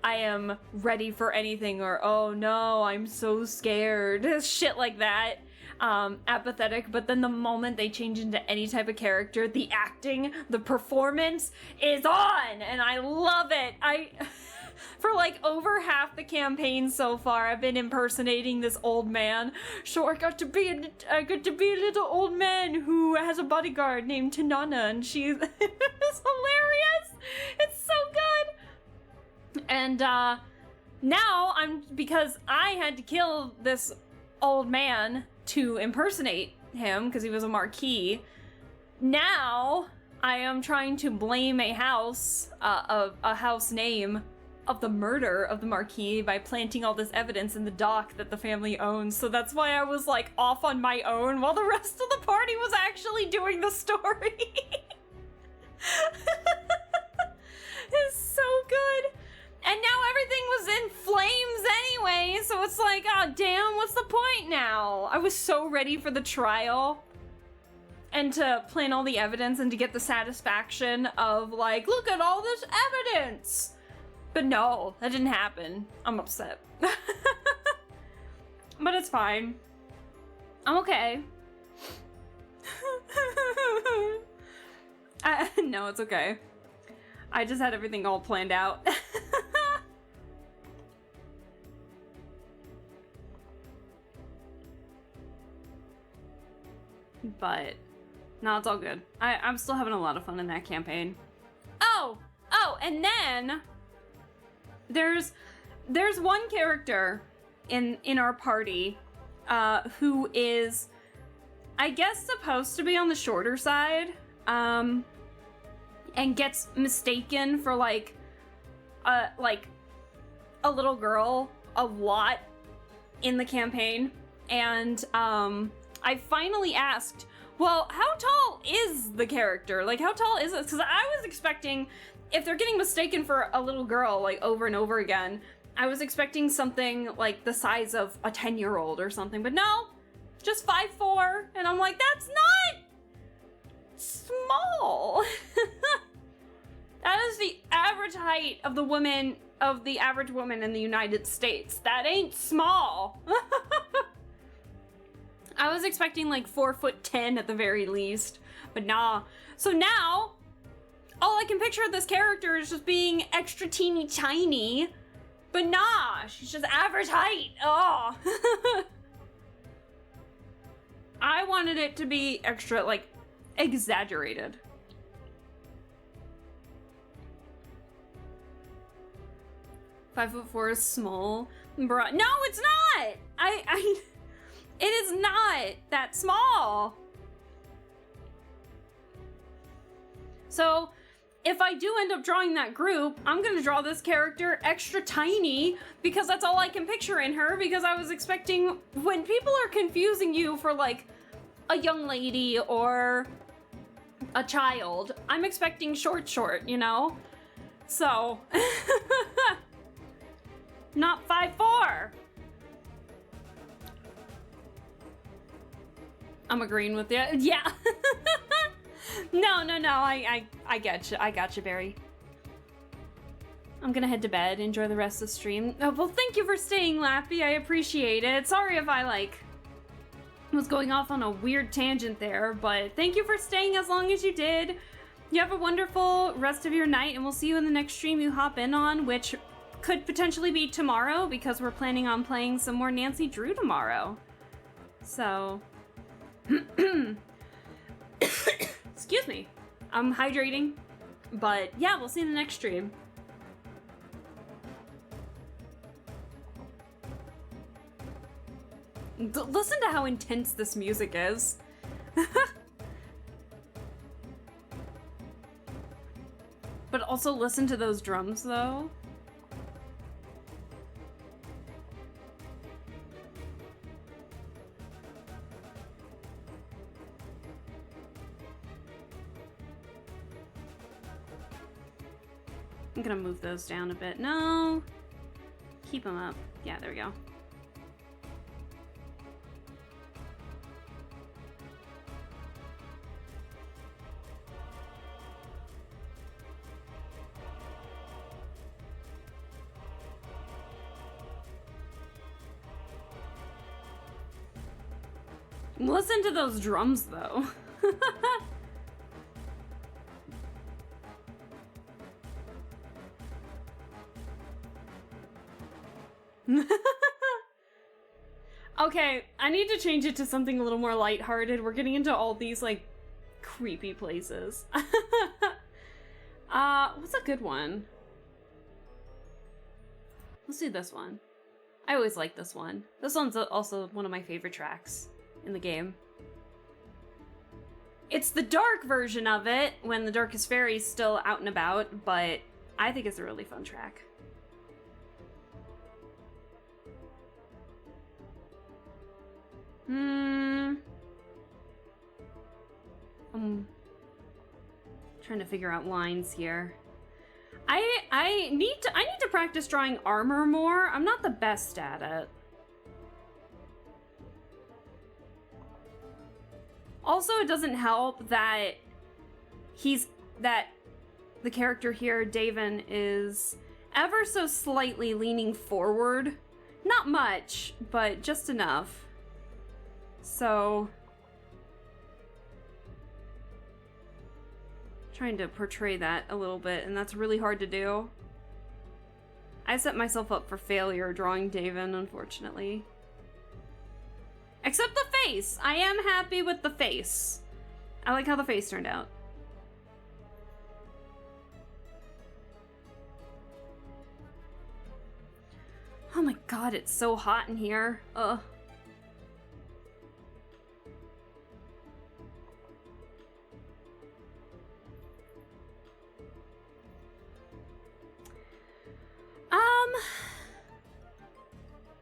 am ready for anything, or oh no, I'm so scared. Shit like that. Apathetic, but then the moment they change into any type of character, the acting, the performance is on, and I love it. For like over half the campaign so far, I've been impersonating this old man. Sure, I got to be a little old man who has a bodyguard named Tanana, and she's it's hilarious. It's so good. And now because I had to kill this old man to impersonate him because he was a marquis. Now I am trying to blame a house, a house name, of the murder of the Marquis by planting all this evidence in the dock that the family owns. So that's why I was like off on my own while the rest of the party was actually doing the story. And now everything was in flames anyway, so it's like, oh damn, what's the point now? I was so ready for the trial and to plan all the evidence and to get the satisfaction of like, look at all this evidence. But no, that didn't happen. I'm upset. But it's fine. I'm okay. No, it's okay. I just had everything all planned out. But no, it's all good. I'm still having a lot of fun in that campaign. Oh, and then there's one character in our party who is, I guess, supposed to be on the shorter side, and gets mistaken for like a little girl a lot in the campaign. And I finally asked, well, how tall is the character? Like, how tall is it? Because I was expecting, if they're getting mistaken for a little girl, like, over and over again, I was expecting something like the size of a 10-year-old or something. But no, just 5'4". And I'm like, that's not small. That is the average height of the average woman in the United States. That ain't small. I was expecting like 4'10" at the very least, but nah. So now, all I can picture of this character is just being extra teeny tiny, but nah, she's just average height. Oh. I wanted it to be extra, like, exaggerated. "5'4" is small. Bruh, no, it's not! It is not that small. So, if I do end up drawing that group, I'm gonna draw this character extra tiny because that's all I can picture in her, because I was expecting, when people are confusing you for like a young lady or a child, I'm expecting short, you know? So, not 5'4". I'm agreeing with you. Yeah. No. I get you. I got you, Barry. I'm gonna head to bed. Enjoy the rest of the stream. Oh, well, thank you for staying, Lappy. I appreciate it. Sorry if I, was going off on a weird tangent there, but thank you for staying as long as you did. You have a wonderful rest of your night, and we'll see you in the next stream you hop in on, which could potentially be tomorrow, because we're planning on playing some more Nancy Drew tomorrow. So... Excuse me. I'm hydrating. But yeah, we'll see you in the next stream. Listen to how intense this music is. But also listen to those drums, though. I'm gonna move those down a bit. No. Keep them up. Yeah, there we go. Listen to those drums, though. Okay, I need to change it to something a little more lighthearted. We're getting into all these, creepy places. What's a good one? Let's do this one. I always like this one. This one's also one of my favorite tracks in the game. It's the dark version of it, when the Darkest Fairy's still out and about, but I think it's a really fun track. I'm trying to figure out lines here. I need to practice drawing armor more. I'm not the best at it. Also, it doesn't help that the character here, Davin, is ever so slightly leaning forward. Not much, but just enough. So, trying to portray that a little bit, and that's really hard to do. I set myself up for failure drawing Davin, unfortunately. Except the face! I am happy with the face. I like how the face turned out. Oh my god, it's so hot in here. Ugh.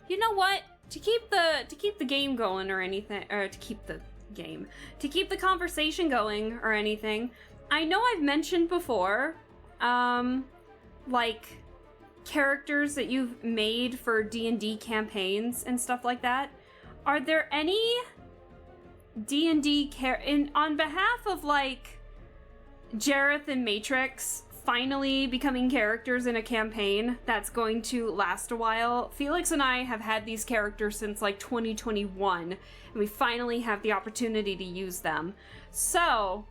You know what? To keep the game going or anything, or to keep the conversation going or anything, I know I've mentioned before, like characters that you've made for D&D campaigns and stuff like that. Are there any D&D on behalf of like Jareth and Matrix finally becoming characters in a campaign that's going to last a while? Felix and I have had these characters since like 2021, and we finally have the opportunity to use them. So,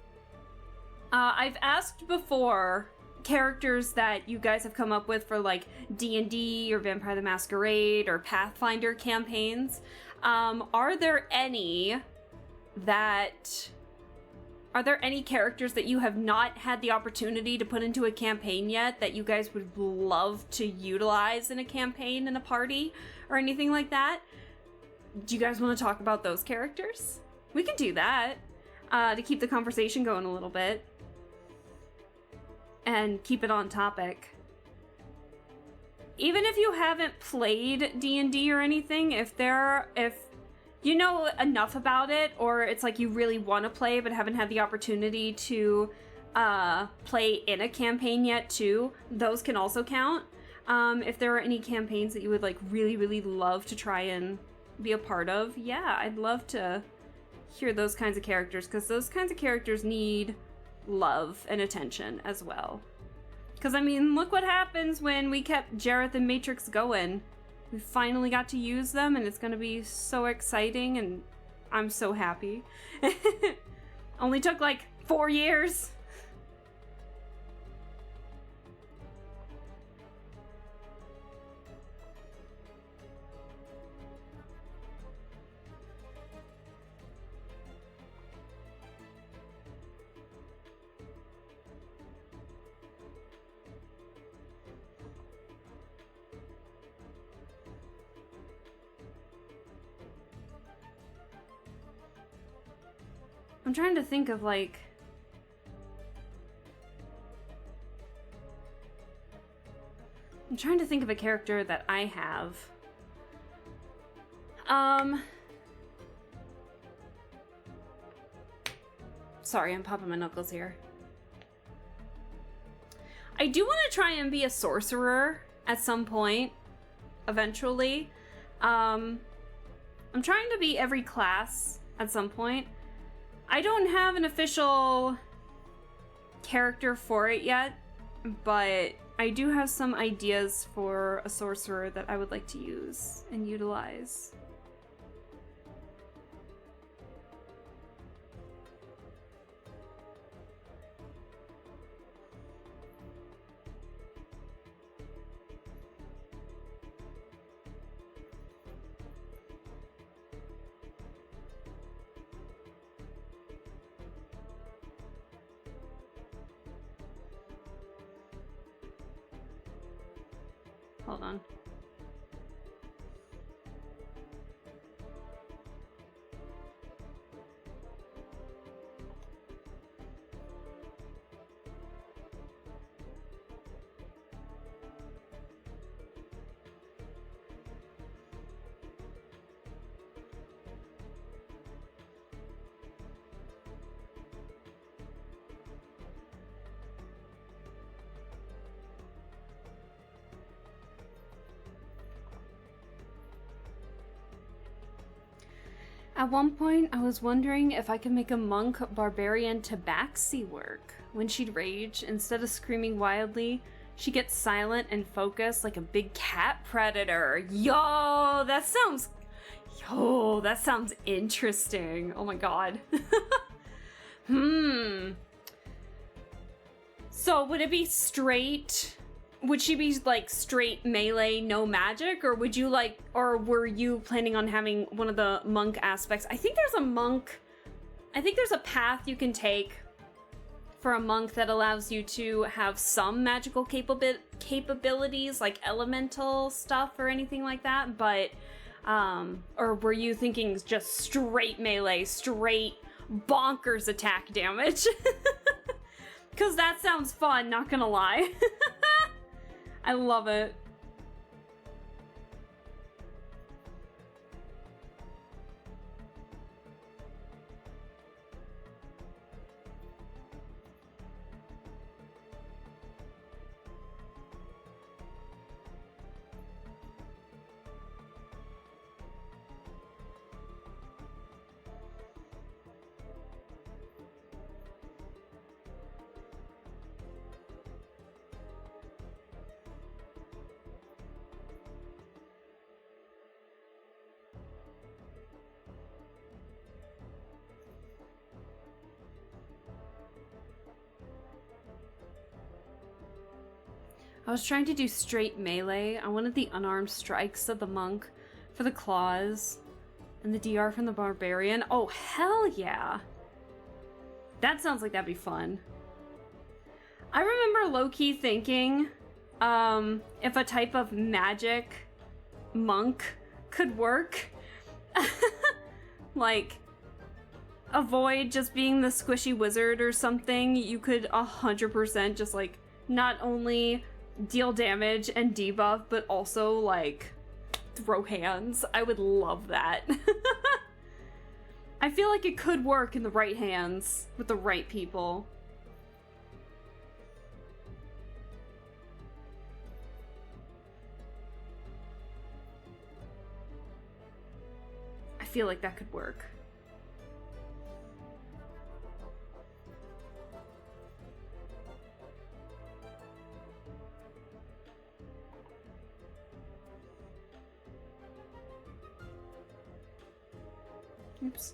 I've asked before characters that you guys have come up with for like D&D or Vampire the Masquerade or Pathfinder campaigns. Are there any characters that you have not had the opportunity to put into a campaign yet that you guys would love to utilize in a campaign in a party or anything like that? Do you guys want to talk about those characters? We can do that to keep the conversation going a little bit and keep it on topic. Even if you haven't played D&D or anything, if you know enough about it, or it's like you really want to play but haven't had the opportunity to play in a campaign yet too, those can also count. If there are any campaigns that you would like really, really love to try and be a part of, yeah, I'd love to hear those kinds of characters, because those kinds of characters need love and attention as well. Because, I mean, look what happens when we kept Jareth and Matrix going. We finally got to use them, and it's going to be so exciting, and I'm so happy. Only took like 4 years. I'm trying to think of like... I'm trying to think of a character that I have. Sorry, I'm popping my knuckles here. I do want to try and be a sorcerer at some point, eventually. I'm trying to be every class at some point. I don't have an official character for it yet, but I do have some ideas for a sorcerer that I would like to use and utilize. Hold on. At one point, I was wondering if I could make a monk barbarian tabaxi work. When she'd rage, instead of screaming wildly, she gets silent and focused like a big cat predator. Yo, that sounds interesting. Oh my god. So would it be straight? Would she be like straight melee, no magic, or would you like, or were you planning on having one of the monk aspects? I think there's a path you can take for a monk that allows you to have some magical capabilities, like elemental stuff or anything like that, but, or were you thinking just straight melee, straight bonkers attack damage? Because that sounds fun, not gonna lie. I love it. I was trying to do straight melee. I wanted the unarmed strikes of the monk for the claws and the DR from the barbarian. Oh, hell yeah. That sounds like that'd be fun. I remember low-key thinking if a type of magic monk could work. Like, avoid just being the squishy wizard or something. You could 100% just like not only deal damage and debuff, but also like throw hands. I would love that. I feel like it could work in the right hands with the right people. I feel like that could work. Oops.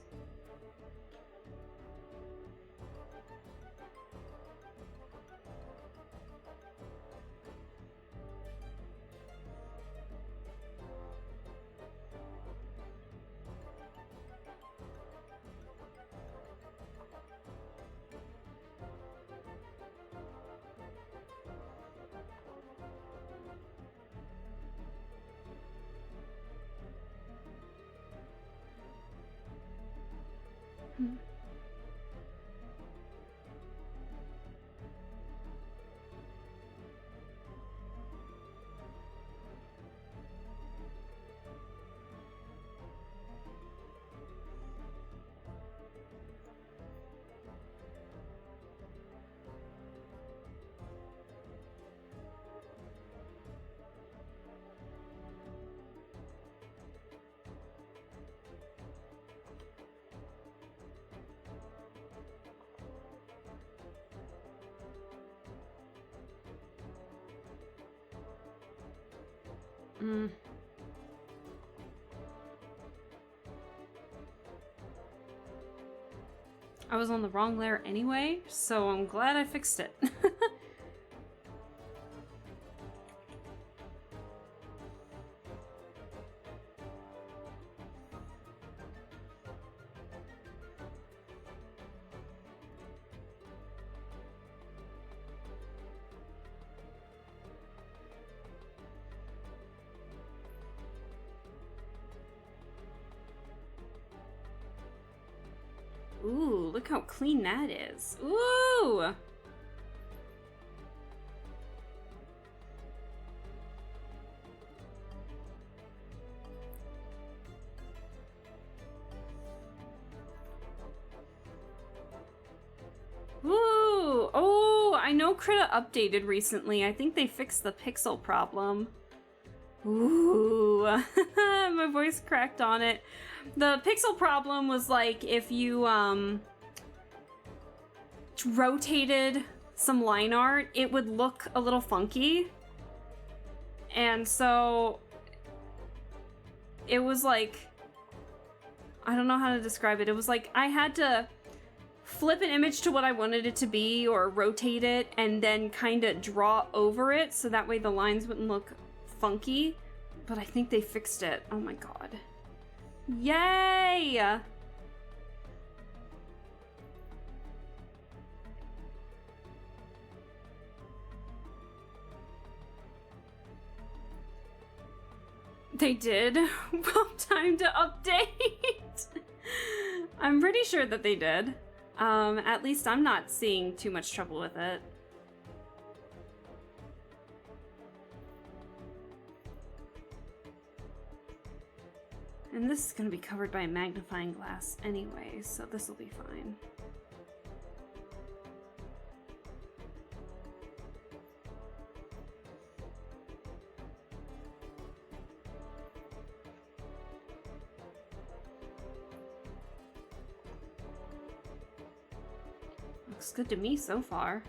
I was on the wrong layer anyway, so I'm glad I fixed it. Ooh, look how clean that is. Ooh! Ooh! Oh, I know Krita updated recently. I think they fixed the pixel problem. Ooh, my voice cracked on it. The pixel problem was like if you rotated some line art, it would look a little funky. And so it was like, I don't know how to describe it. It was like I had to flip an image to what I wanted it to be or rotate it and then kind of draw over it so that way the lines wouldn't look funky. But I think they fixed it. Oh my god. Yay! They did. Well, time to update. I'm pretty sure that they did. At least I'm not seeing too much trouble with it. And this is going to be covered by a magnifying glass anyway, so this will be fine. Looks good to me so far.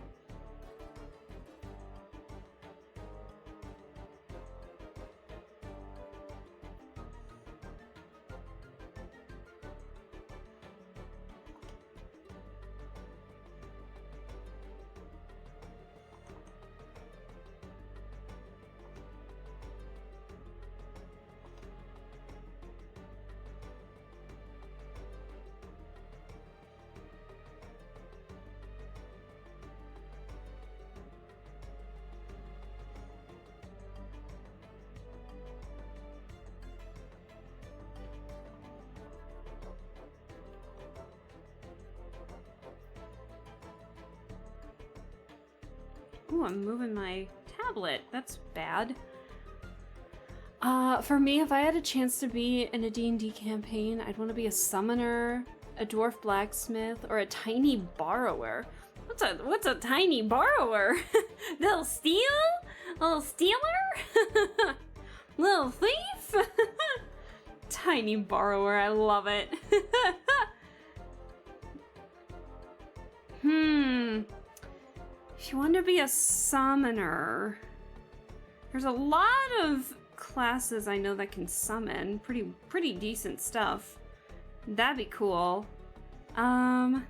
Ooh, I'm moving my tablet. That's bad. For me, if I had a chance to be in a D&D campaign, I'd want to be a summoner, a dwarf blacksmith, or a tiny borrower. What's a tiny borrower? Little steal? Little stealer? Little thief? Tiny borrower, I love it. If you want to be a summoner, there's a lot of classes I know that can summon. Pretty decent stuff. That'd be cool. A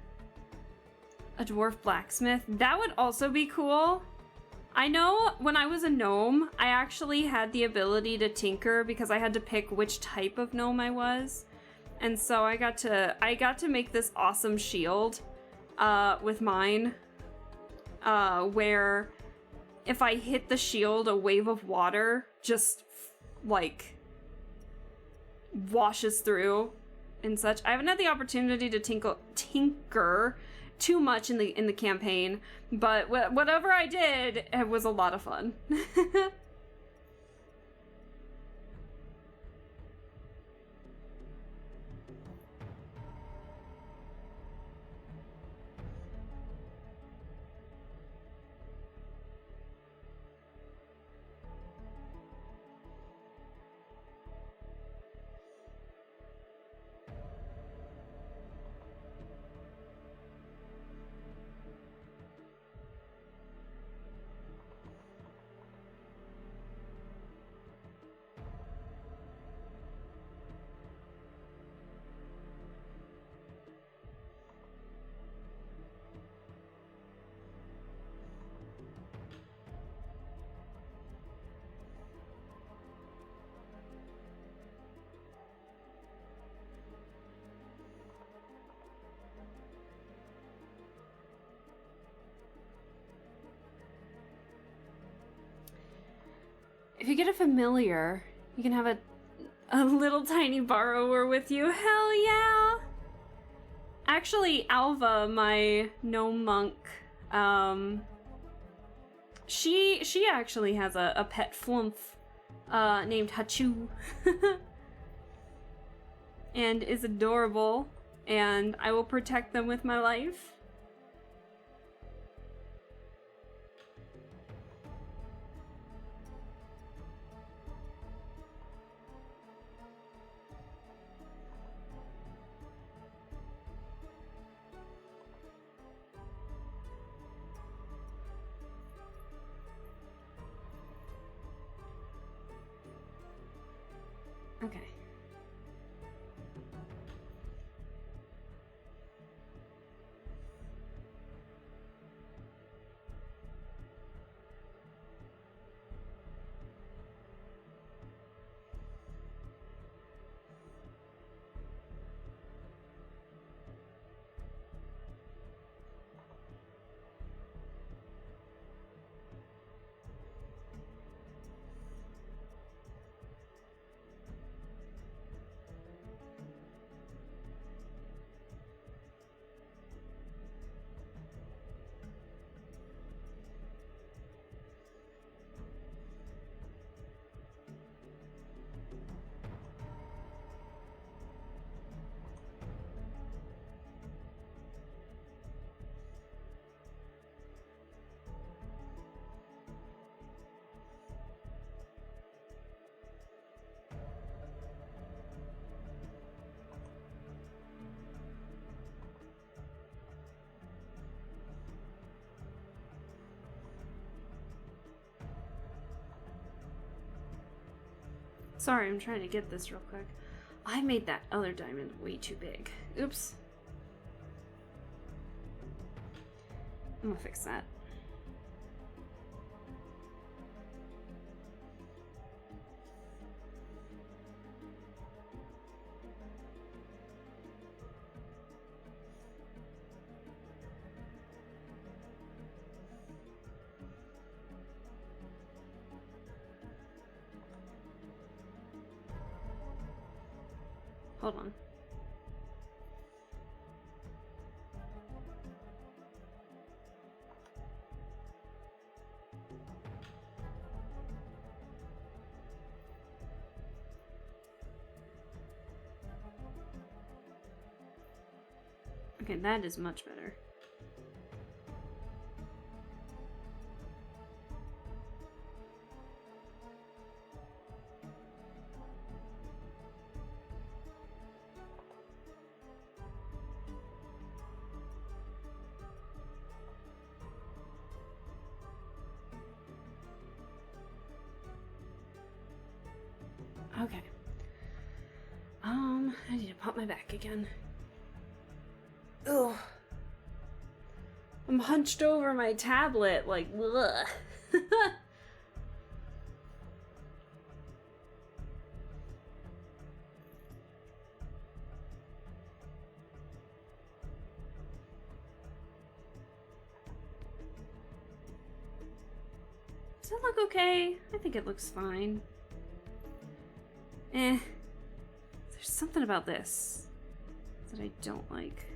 dwarf blacksmith. That would also be cool. I know when I was a gnome, I actually had the ability to tinker because I had to pick which type of gnome I was. And so I got to make this awesome shield with mine. Where if I hit the shield, a wave of water just like washes through and such. I haven't had the opportunity to tinker too much in the campaign, but whatever I did, it was a lot of fun. If you get a familiar, you can have a little tiny borrower with you. Hell yeah! Actually, Alva, my gnome monk, she actually has a pet flump named Hachu. And is adorable, and I will protect them with my life. Sorry, I'm trying to get this real quick. I made that other diamond way too big. Oops. I'm gonna fix that. Hold on. Okay, that is much better. Okay. I need to pop my back again. Ugh. I'm hunched over my tablet, like, ugh. Does it look okay? I think it looks fine. There's something about this that I don't like.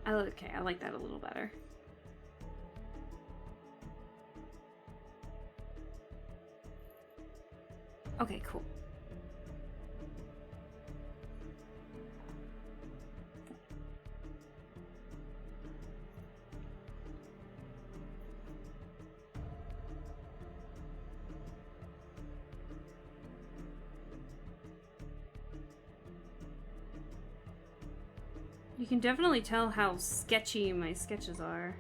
Okay, I like that a little better. Okay, cool. You can definitely tell how sketchy my sketches are.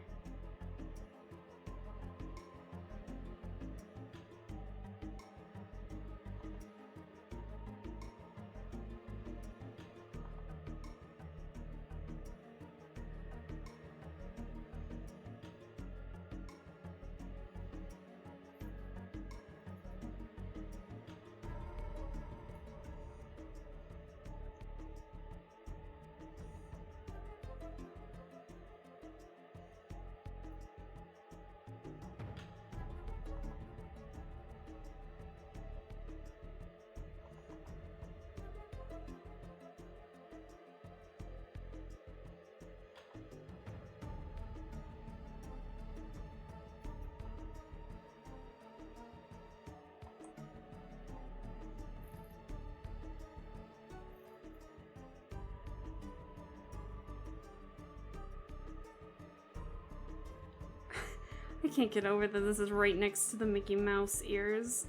I can't get over that this is right next to the Mickey Mouse ears.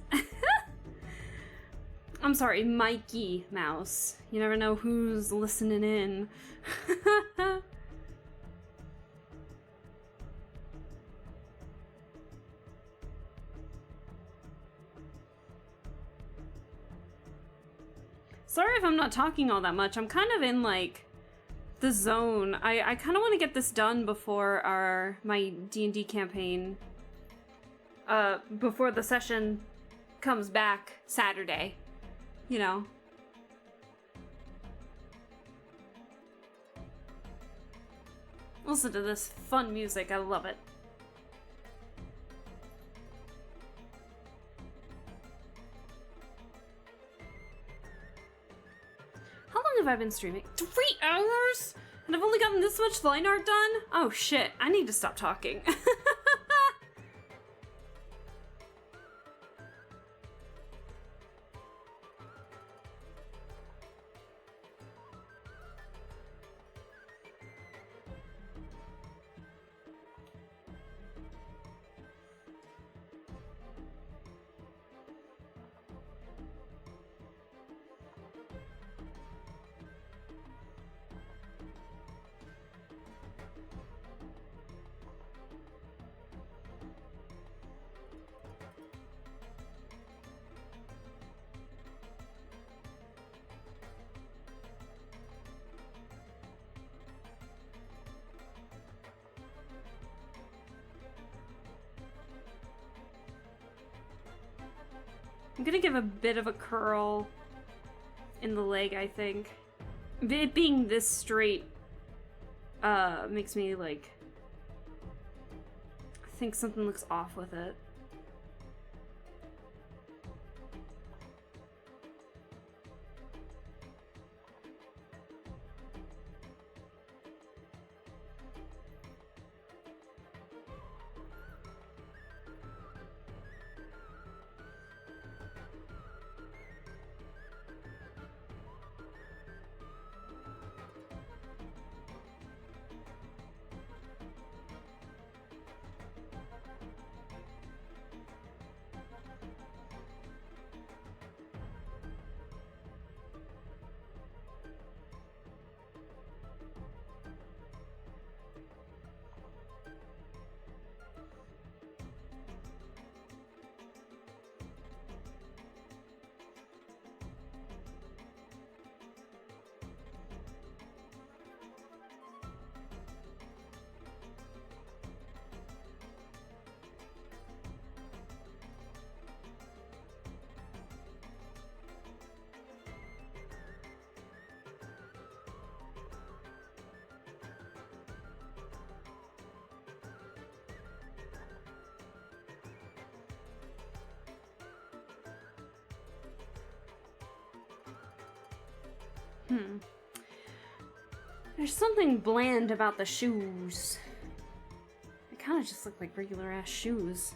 I'm sorry, Mikey Mouse. You never know who's listening in. Sorry if I'm not talking all that much. I'm kind of in, like, the zone. I kind of want to get this done before my D&D campaign, before the session comes back Saturday, you know. Listen to this fun music, I love it. How long have I been streaming? 3 hours? And I've only gotten this much line art done? Oh shit, I need to stop talking. I'm gonna give a bit of a curl in the leg, I think. It being this straight makes me like think something looks off with it. There's something bland about the shoes. They kind of just look like regular ass shoes.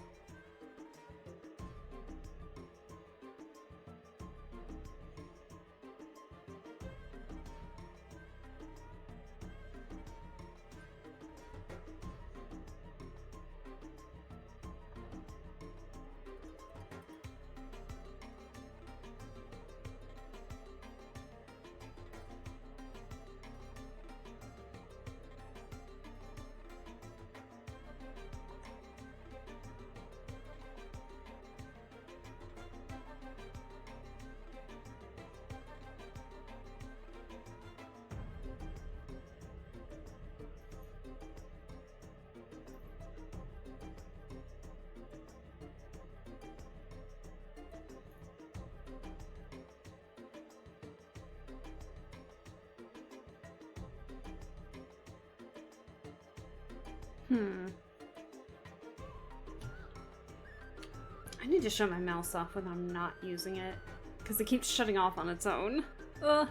I need to shut my mouse off when I'm not using it, because it keeps shutting off on its own. Ugh.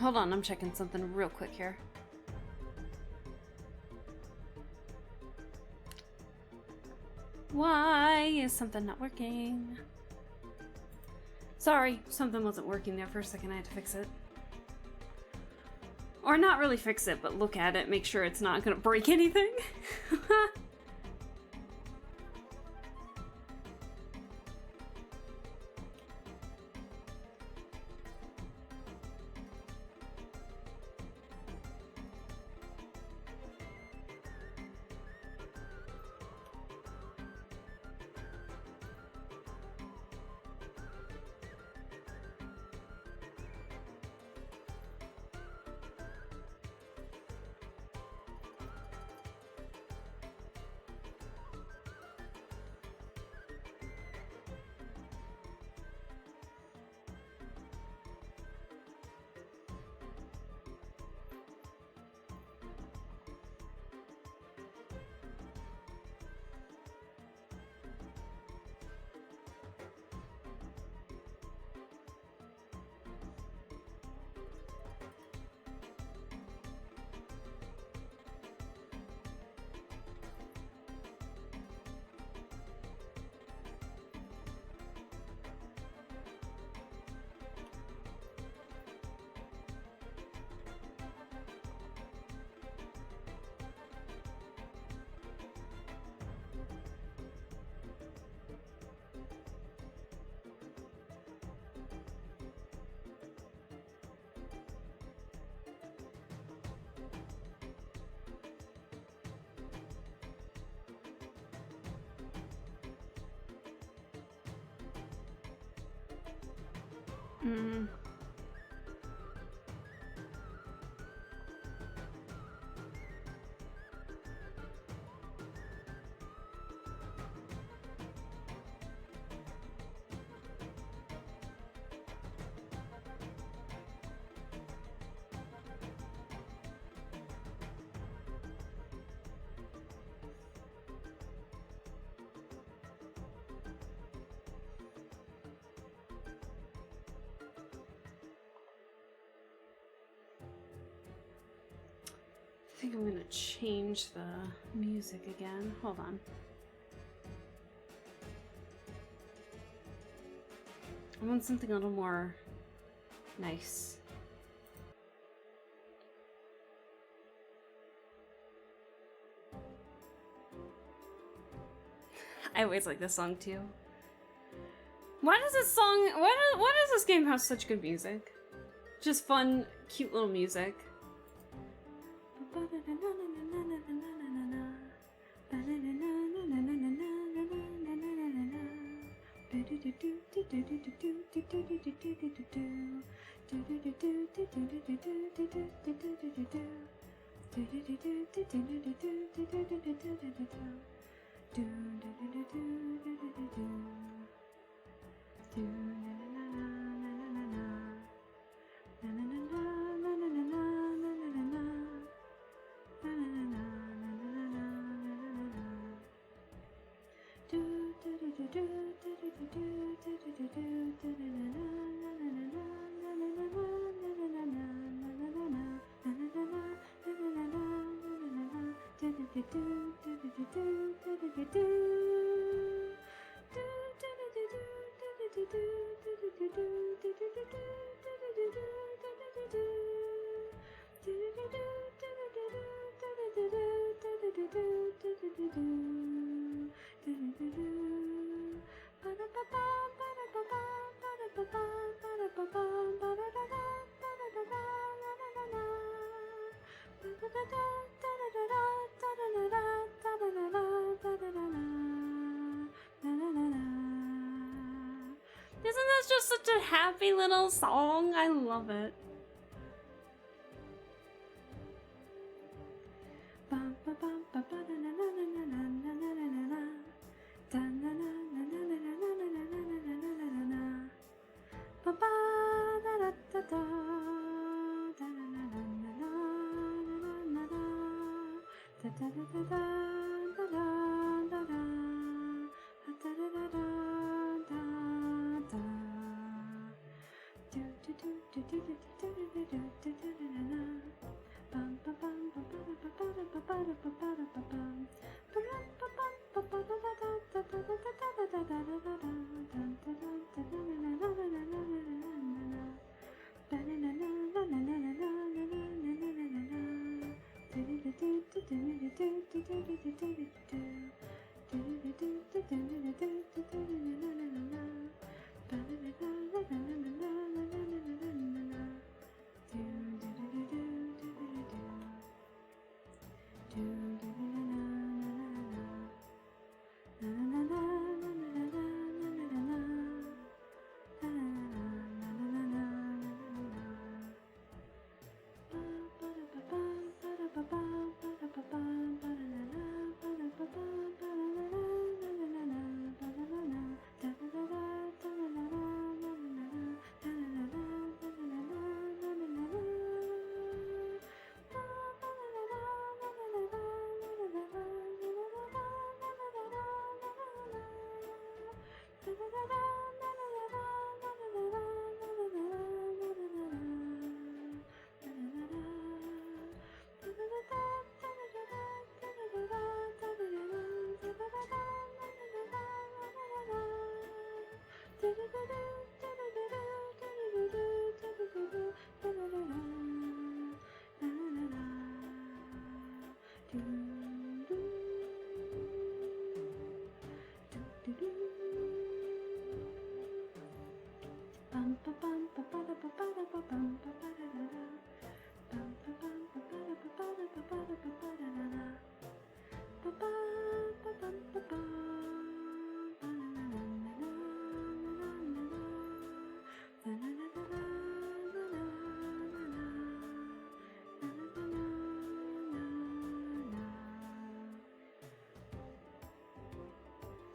Hold on, I'm checking something real quick here. Why is something not working? Sorry, something wasn't working there for a second. I had to fix it. Or not really fix it, but look at it, make sure it's not gonna break anything. think I'm gonna change the music again. Hold on. I want something a little more nice. I always like this song too. Why does this song, why does this game have such good music? Just fun, cute little music. Isn't this just such a happy little song? I love it.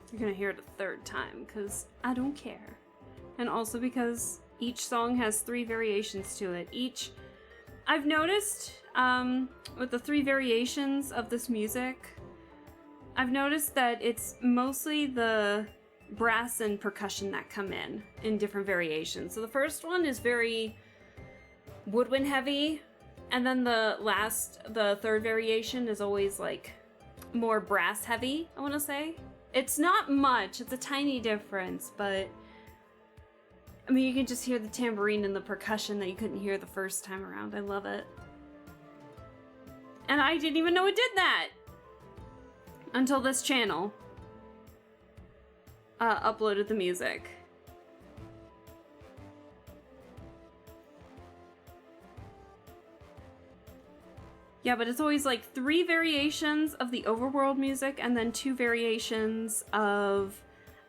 You're gonna hear it a third time, because I don't care. And also because each song has 3 variations to it. I've noticed, with the 3 variations of this music, I've noticed that it's mostly the brass and percussion that come in different variations. So the first one is very woodwind heavy, And then the third variation is always like more brass heavy, I want to say. It's not much, it's a tiny difference, but I mean, you can just hear the tambourine and the percussion that you couldn't hear the first time around. I love it. And I didn't even know it did that until this channel uploaded the music. Yeah, but it's always like 3 variations of the overworld music and then 2 variations of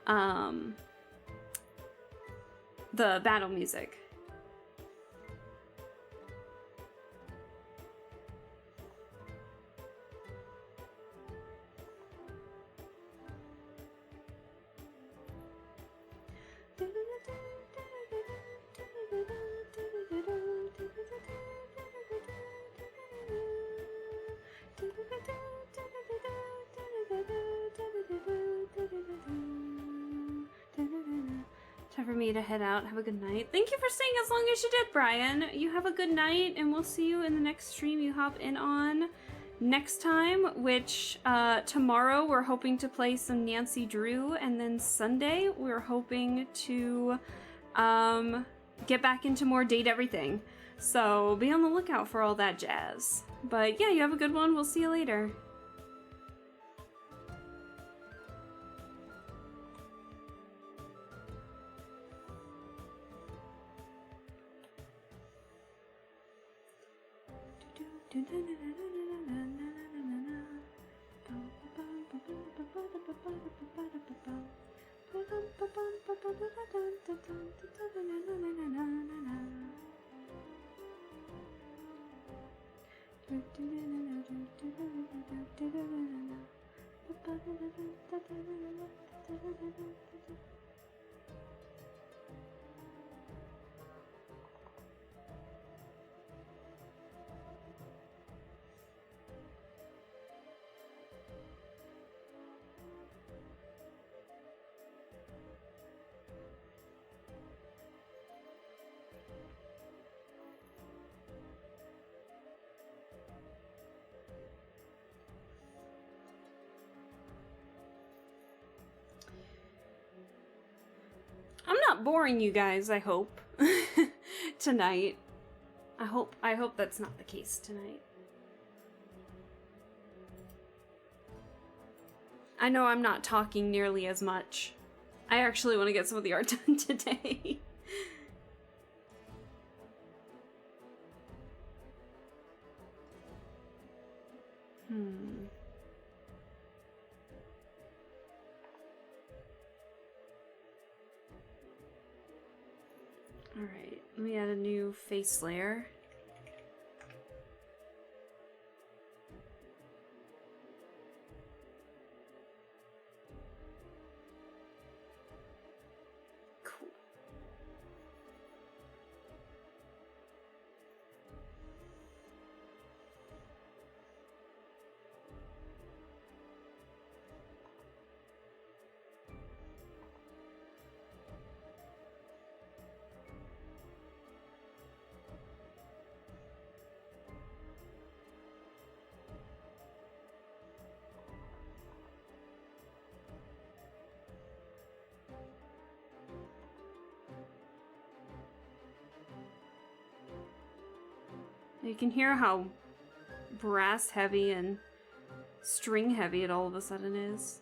the battle music. Time for me to head out. Have a good night. Thank you for staying as long as you did, Brian. You have a good night, and we'll see you in the next stream you hop in on next time, which tomorrow we're hoping to play some Nancy Drew, and then Sunday we're hoping to get back into more Date Everything. So be on the lookout for all that jazz. But yeah, you have a good one. We'll see you later. I'm not boring you guys, I hope. Tonight. I hope that's not the case tonight. I know I'm not talking nearly as much. I actually want to get some of the art done today. Alright, let me add a new face layer. Cool. You can hear how brass heavy and string heavy it all of a sudden is.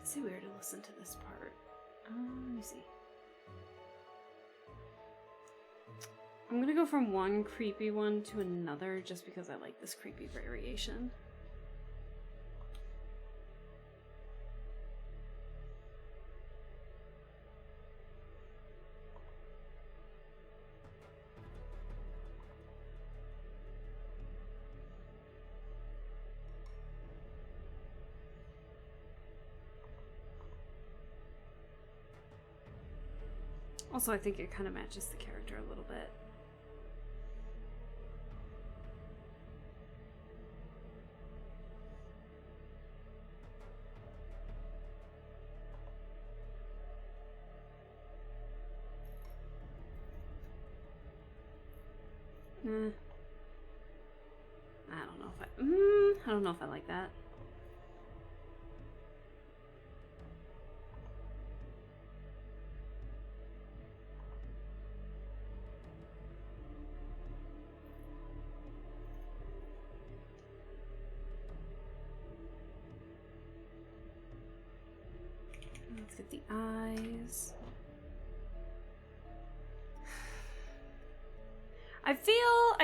Let's see where to listen to this part. Let me see. I'm gonna go from one creepy one to another just because I like this creepy variation. Also, I think it kind of matches the character a little bit. I don't know if I don't know if I like that. Let's get the eyes. I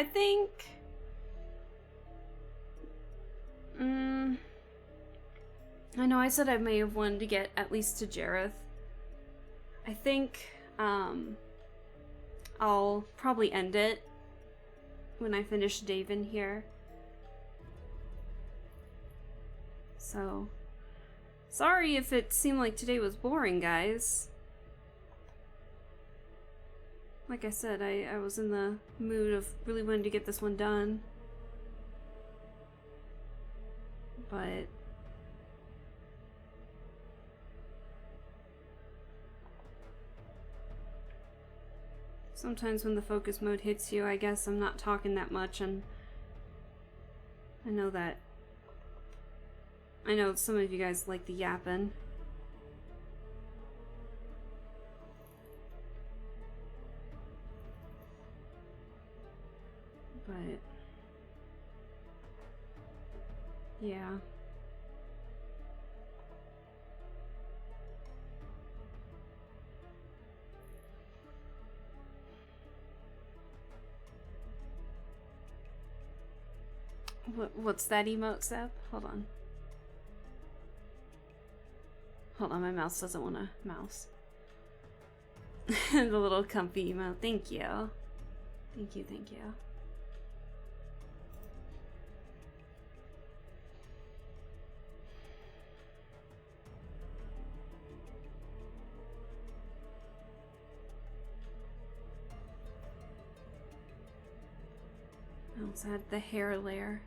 think... I know I said I may have wanted to get at least to Jareth. I think, I'll probably end it when I finish Davin here. So, sorry if it seemed like today was boring, guys. Like I said, I was in the mood of really wanting to get this one done. But... sometimes when the focus mode hits you, I guess I'm not talking that much, and I know that... I know some of you guys like the yapping. But... yeah. What's that emote, Seb? Hold on. Hold on, my mouse doesn't want to mouse. The little comfy emote. Thank you. Thank you, thank you. I also had the hair layer.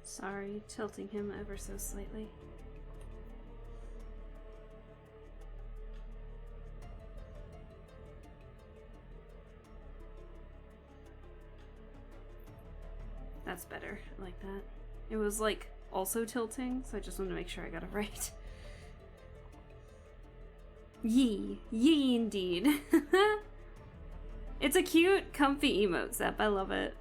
Sorry, tilting him ever so slightly. That's better. I like that. It was like also tilting, so I just wanted to make sure I got it right. Yee. Yee indeed. It's a cute, comfy emote, Zep. I love it.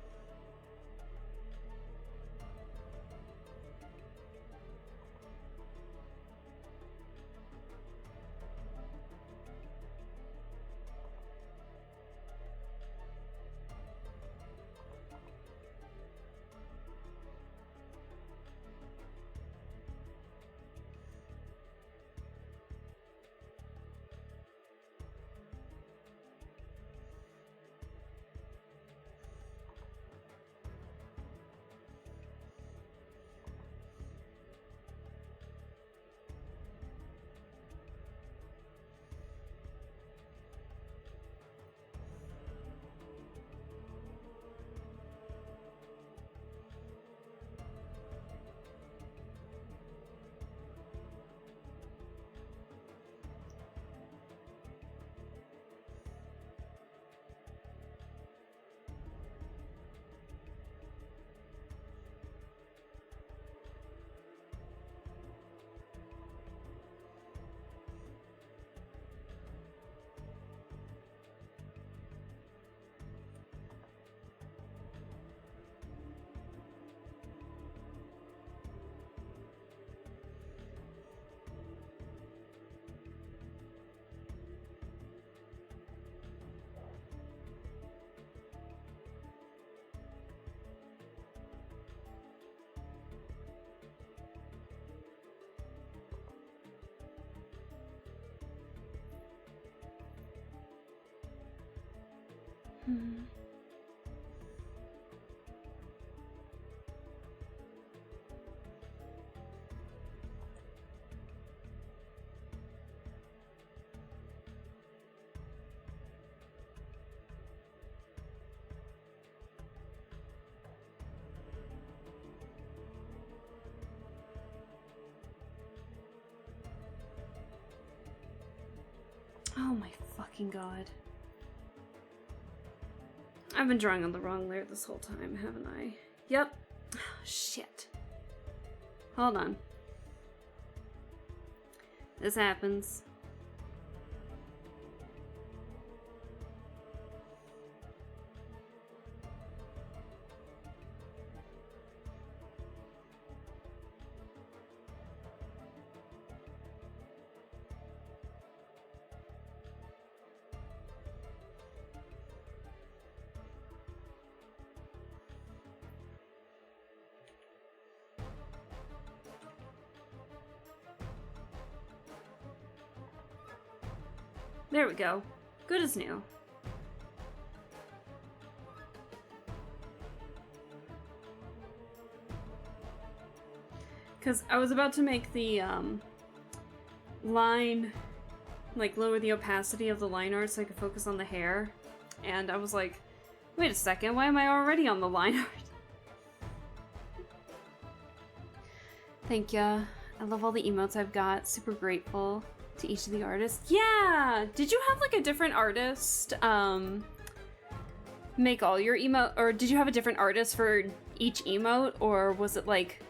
Oh my fucking god. I've been drawing on the wrong layer this whole time, haven't I? Yep. Oh, shit. Hold on. This happens. There we go. Good as new. Because I was about to make the line, like lower the opacity of the line art so I could focus on the hair. And I was like, wait a second, why am I already on the line art? Thank ya. I love all the emotes I've got. Super grateful to each of the artists. Yeah! Did you have like a different artist make all your emote, or did you have a different artist for each emote, or was it like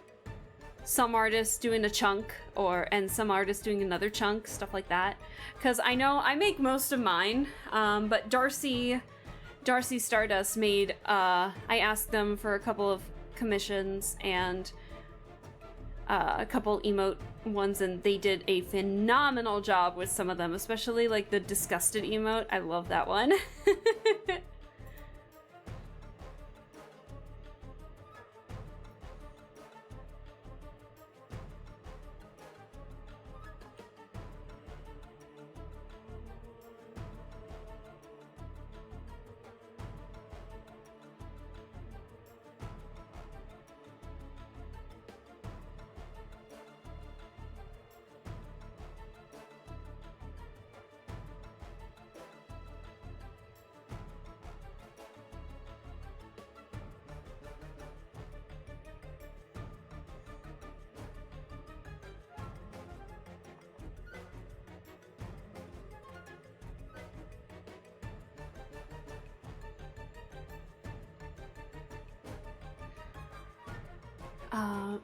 some artist doing a chunk and some artist doing another chunk, stuff like that? Because I know I make most of mine, but Darcy Stardust made, I asked them for a couple of commissions and a couple emote ones, and they did a phenomenal job with some of them, especially like the disgusted emote. I love that one.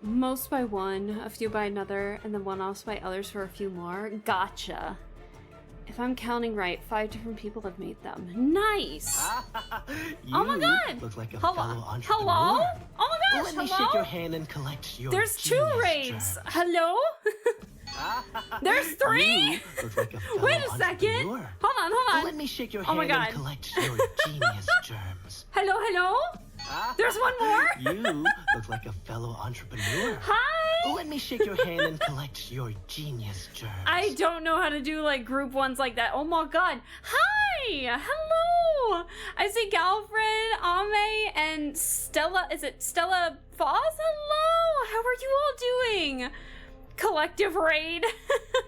Most by one, a few by another, and then one-offs by others for a few more. Gotcha. If I'm counting right, 5 different people have made them. Nice! Oh my god! Look like a Hello? fellow Hello? entrepreneur. Oh my gosh, Let me hello? shake your hand and collect your There's 2 genius raids! germs. Hello? There's 3? You look like a fellow Wait a second! entrepreneur. Hold on. Let me shake your Oh my hand god. and collect your genius germs. Hello? There's one more? You look like a fellow entrepreneur. Hi! Let me shake your hand and collect your genius germs. I don't know how to do like group ones like that. Oh my god. Hi! Hello! I see Galfred, Ame, and Stella. Is it Stella Foz? Hello! How are you all doing? Collective raid.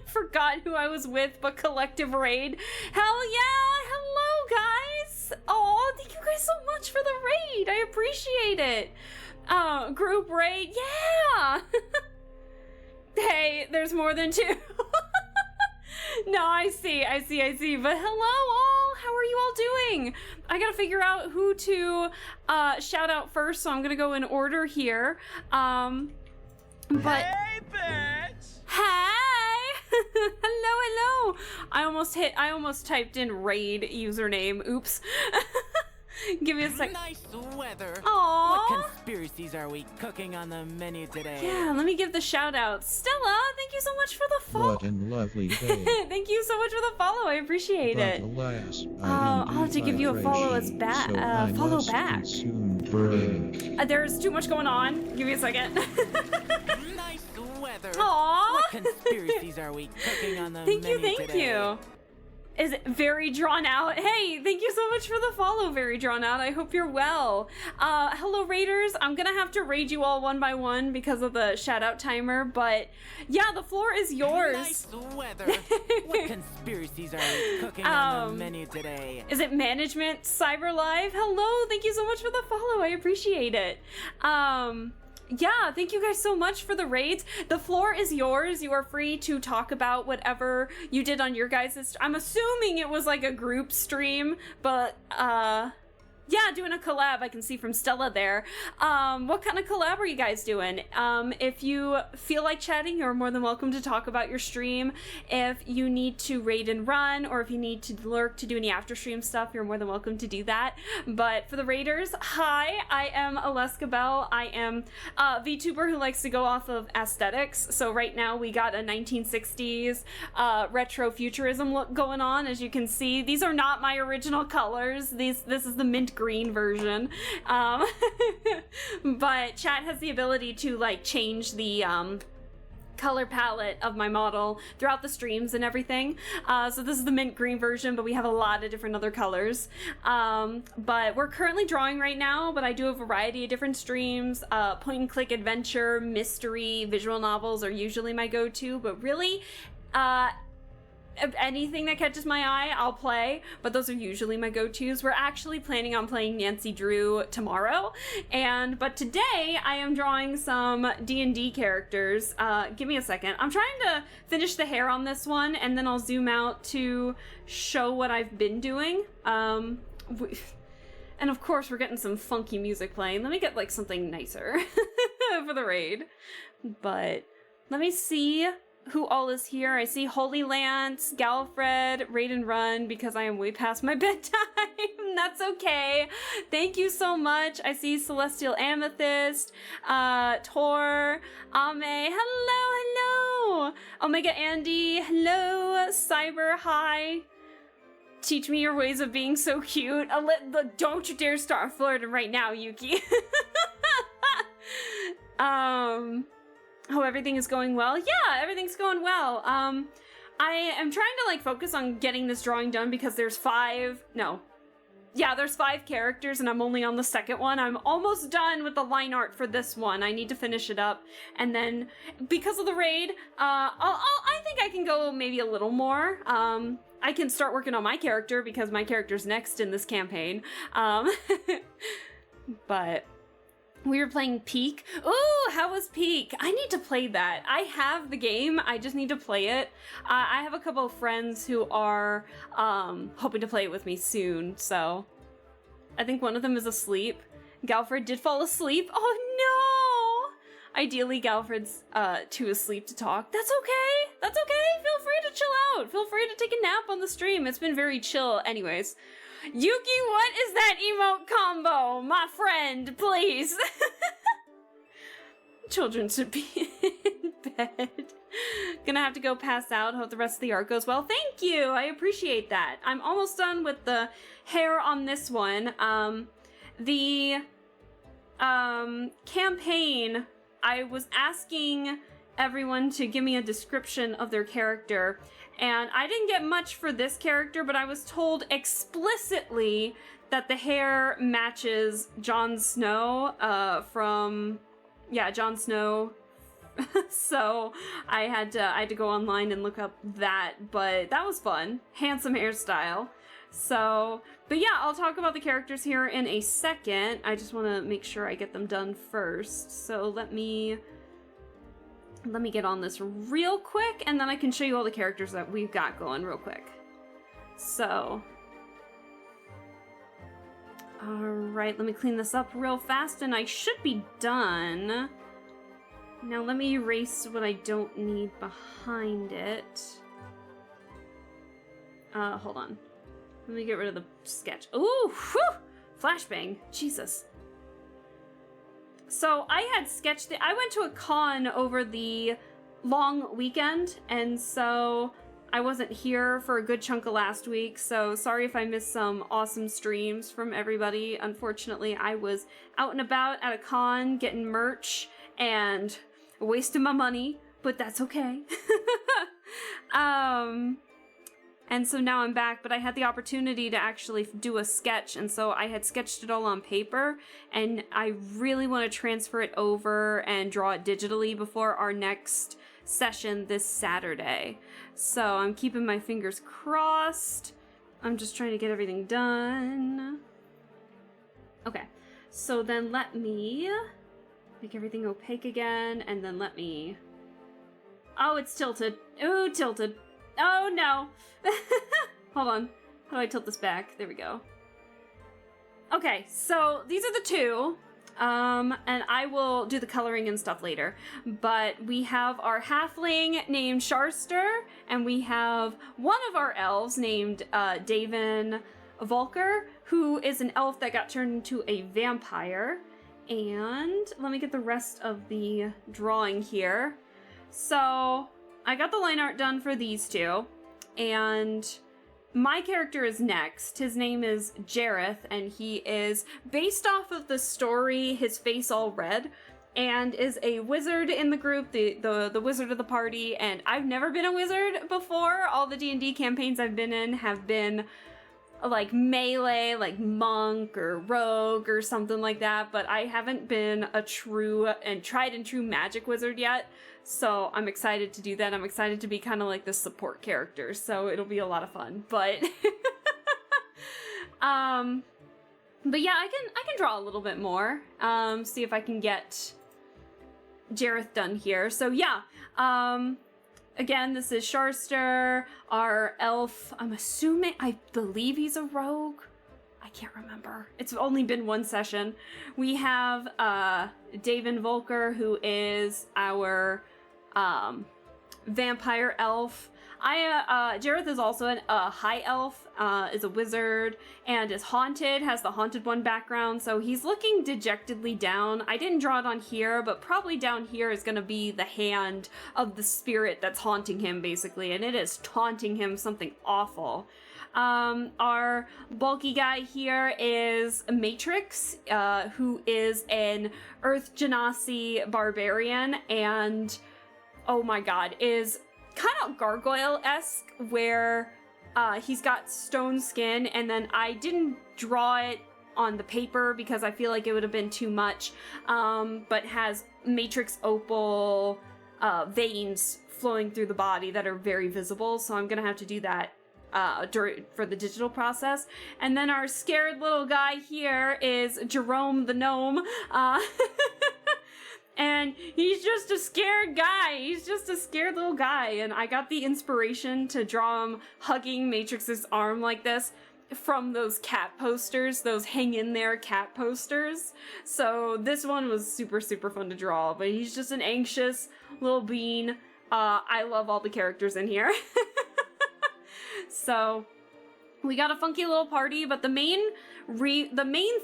Forgot who I was with, but collective raid. Hell yeah! Hello, guys! Oh, thank you guys so much for the raid. I appreciate it. Group raid. Yeah! Hey, there's more than 2. No, I see. But hello all. How are you all doing? I gotta figure out who to shout out first, so I'm gonna go in order here. But Hey, bitch! hey! Hello. I almost typed in raid username. Oops. Give me a sec. Nice weather. Aww. What conspiracies are we cooking on the menu today? Yeah, let me give the shout out. Stella, thank you so much for the follow. What a lovely day. Thank you so much for the follow. I appreciate But it. alas, I'll have to give you a follow as back. so I Follow must back. consume drink. There's too much going on. Give me a second. Nice weather. Aww. What conspiracies are we cooking on the Thank menu you. today? is very drawn out. Hey, thank you so much for the follow, very drawn out. I hope you're well. Hello Raiders. I'm gonna have to raid you all one by one because of the shout out timer, but yeah, the floor is yours. Nice weather. What conspiracies are we cooking on the menu today? Is it management cyber live? Hello, thank you so much for the follow. I appreciate it. Yeah, thank you guys so much for the raids. The floor is yours. You are free to talk about whatever you did on your guys'. I'm assuming it was like a group stream, but yeah, doing a collab. I can see from Stella there. What kind of collab are you guys doing? If you feel like chatting, you're more than welcome to talk about your stream. If you need to raid and run, or if you need to lurk to do any after stream stuff, you're more than welcome to do that. But for the raiders, hi, I am Alaska Bell. I am a VTuber who likes to go off of aesthetics. So right now we got a 1960s retro futurism look going on. As you can see, these are not my original colors. This is the mint green version, but chat has the ability to like change the color palette of my model throughout the streams and everything. So this is the mint green version, but we have a lot of different other colors. But we're currently drawing right now, but I do a variety of different streams. Point and click adventure, mystery, visual novels are usually my go-to, but really anything that catches my eye, I'll play, but those are usually my go-tos. We're actually planning on playing Nancy Drew tomorrow, but today I am drawing some D&D characters. Give me a second. I'm trying to finish the hair on this one, and then I'll zoom out to show what I've been doing. And of course, we're getting some funky music playing. Let me get like something nicer for the raid. But let me see who all is here. I see Holy Lance, Galfred, Raid and Run, because I am way past my bedtime. That's okay. Thank you so much. I see Celestial Amethyst, Tor, Ame, hello. Omega Andy, hello. Cyber, hi. Teach me your ways of being so cute. Don't you dare start flirting right now, Yuki. Hope everything is going well. Yeah, everything's going well. I am trying to like focus on getting this drawing done because there's 5 characters and I'm only on the second one. I'm almost done with the line art for this one. I need to finish it up, and then because of the raid, I think I can go maybe a little more. I can start working on my character because my character's next in this campaign. But we were playing Peak. Ooh, how was Peak? I need to play that. I have the game, I just need to play it. I have a couple of friends who are hoping to play it with me soon, so I think one of them is asleep. Galfred did fall asleep. Oh no! Ideally, Galfred's too asleep to talk. That's okay. That's okay. Feel free to chill out. Feel free to take a nap on the stream. It's been very chill anyways. Yuki, what is that emote combo? My friend, please. Children should be in bed. Gonna have to go pass out. Hope the rest of the art goes well. Thank you. I appreciate that. I'm almost done with the hair on this one. The campaign, I was asking everyone to give me a description of their character, and I didn't get much for this character, but I was told explicitly that the hair matches Jon Snow from Jon Snow. So I had to go online and look up that, but that was fun. Handsome hairstyle. So, but yeah, I'll talk about the characters here in a second. I just want to make sure I get them done first. So let me get on this real quick, and then I can show you all the characters that we've got going real quick. So, alright, let me clean this up real fast, and I should be done. Now let me erase what I don't need behind it. Hold on. Let me get rid of the sketch. Ooh, whew! Flashbang. Jesus. So I had sketched it. I went to a con over the long weekend, and so I wasn't here for a good chunk of last week, so sorry if I missed some awesome streams from everybody. Unfortunately, I was out and about at a con getting merch and wasting my money, but that's okay. And so now I'm back, but I had the opportunity to actually do a sketch, and so I had sketched it all on paper, and I really want to transfer it over and draw it digitally before our next session this Saturday. So I'm keeping my fingers crossed. I'm just trying to get everything done. Okay, so then let me make everything opaque again, and then let me... Oh, it's tilted. Ooh, tilted. Oh, no. Hold on. How do I tilt this back? There we go. Okay, so these are the two. And I will do the coloring and stuff later. But we have our halfling named Sharster, and we have one of our elves named Davin Volker, who is an elf that got turned into a vampire. And let me get the rest of the drawing here. So I got the line art done for these two, and my character is next. His name is Jareth, and he is based off of the story His Face All Red, and is a wizard in the group, the wizard of the party. And I've never been a wizard before. All the D&D campaigns I've been in have been like melee, like monk or rogue or something like that, but I haven't been a true and tried and true magic wizard yet. So I'm excited to do that. I'm excited to be kind of like the support character, so it'll be a lot of fun. But but yeah, I can draw a little bit more. See if I can get Jareth done here. So yeah, again, this is Sharster, our elf. I believe he's a rogue. I can't remember. It's only been one session. We have Davin Volker, who is our vampire elf. Jareth is also a high elf, is a wizard, and is haunted, has the haunted one background, so he's looking dejectedly down. I didn't draw it on here, but probably down here is gonna be the hand of the spirit that's haunting him, basically, and it is taunting him something awful. Our bulky guy here is Matrix, who is an Earth Genasi barbarian, and oh my god, is kind of gargoyle-esque, where he's got stone skin, and then I didn't draw it on the paper because I feel like it would have been too much, but has matrix opal veins flowing through the body that are very visible, so I'm gonna have to do that for the digital process. And then our scared little guy here is Jerome the gnome. And he's just a scared guy. He's just a scared little guy. And I got the inspiration to draw him hugging Matrix's arm like this from those cat posters, those hang in there cat posters. So this one was super, super fun to draw, but he's just an anxious little bean. I love all the characters in here. So we got a funky little party, but the main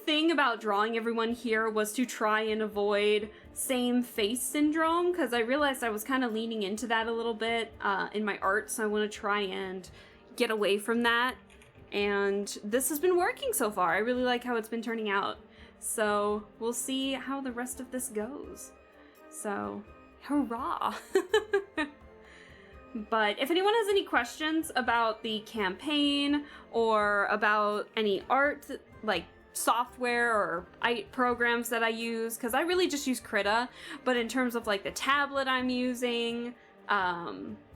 thing about drawing everyone here was to try and avoid same face syndrome, because I realized I was kind of leaning into that a little bit in my art, so I want to try and get away from that. And this has been working so far. I really like how it's been turning out. So we'll see how the rest of this goes. So, hurrah! But if anyone has any questions about the campaign or about any art, like software or programs that I use, because I really just use Krita, but in terms of like the tablet I'm using,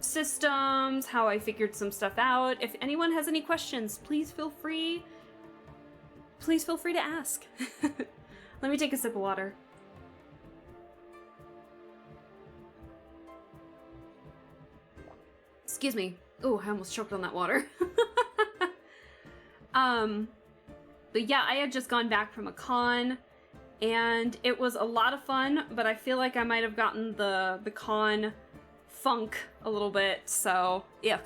systems, how I figured some stuff out, if anyone has any questions, please feel free to ask. Let me take a sip of water. Excuse me. Oh, I almost choked on that water. But yeah, I had just gone back from a con, and it was a lot of fun, but I feel like I might have gotten the con funk a little bit, so yuck.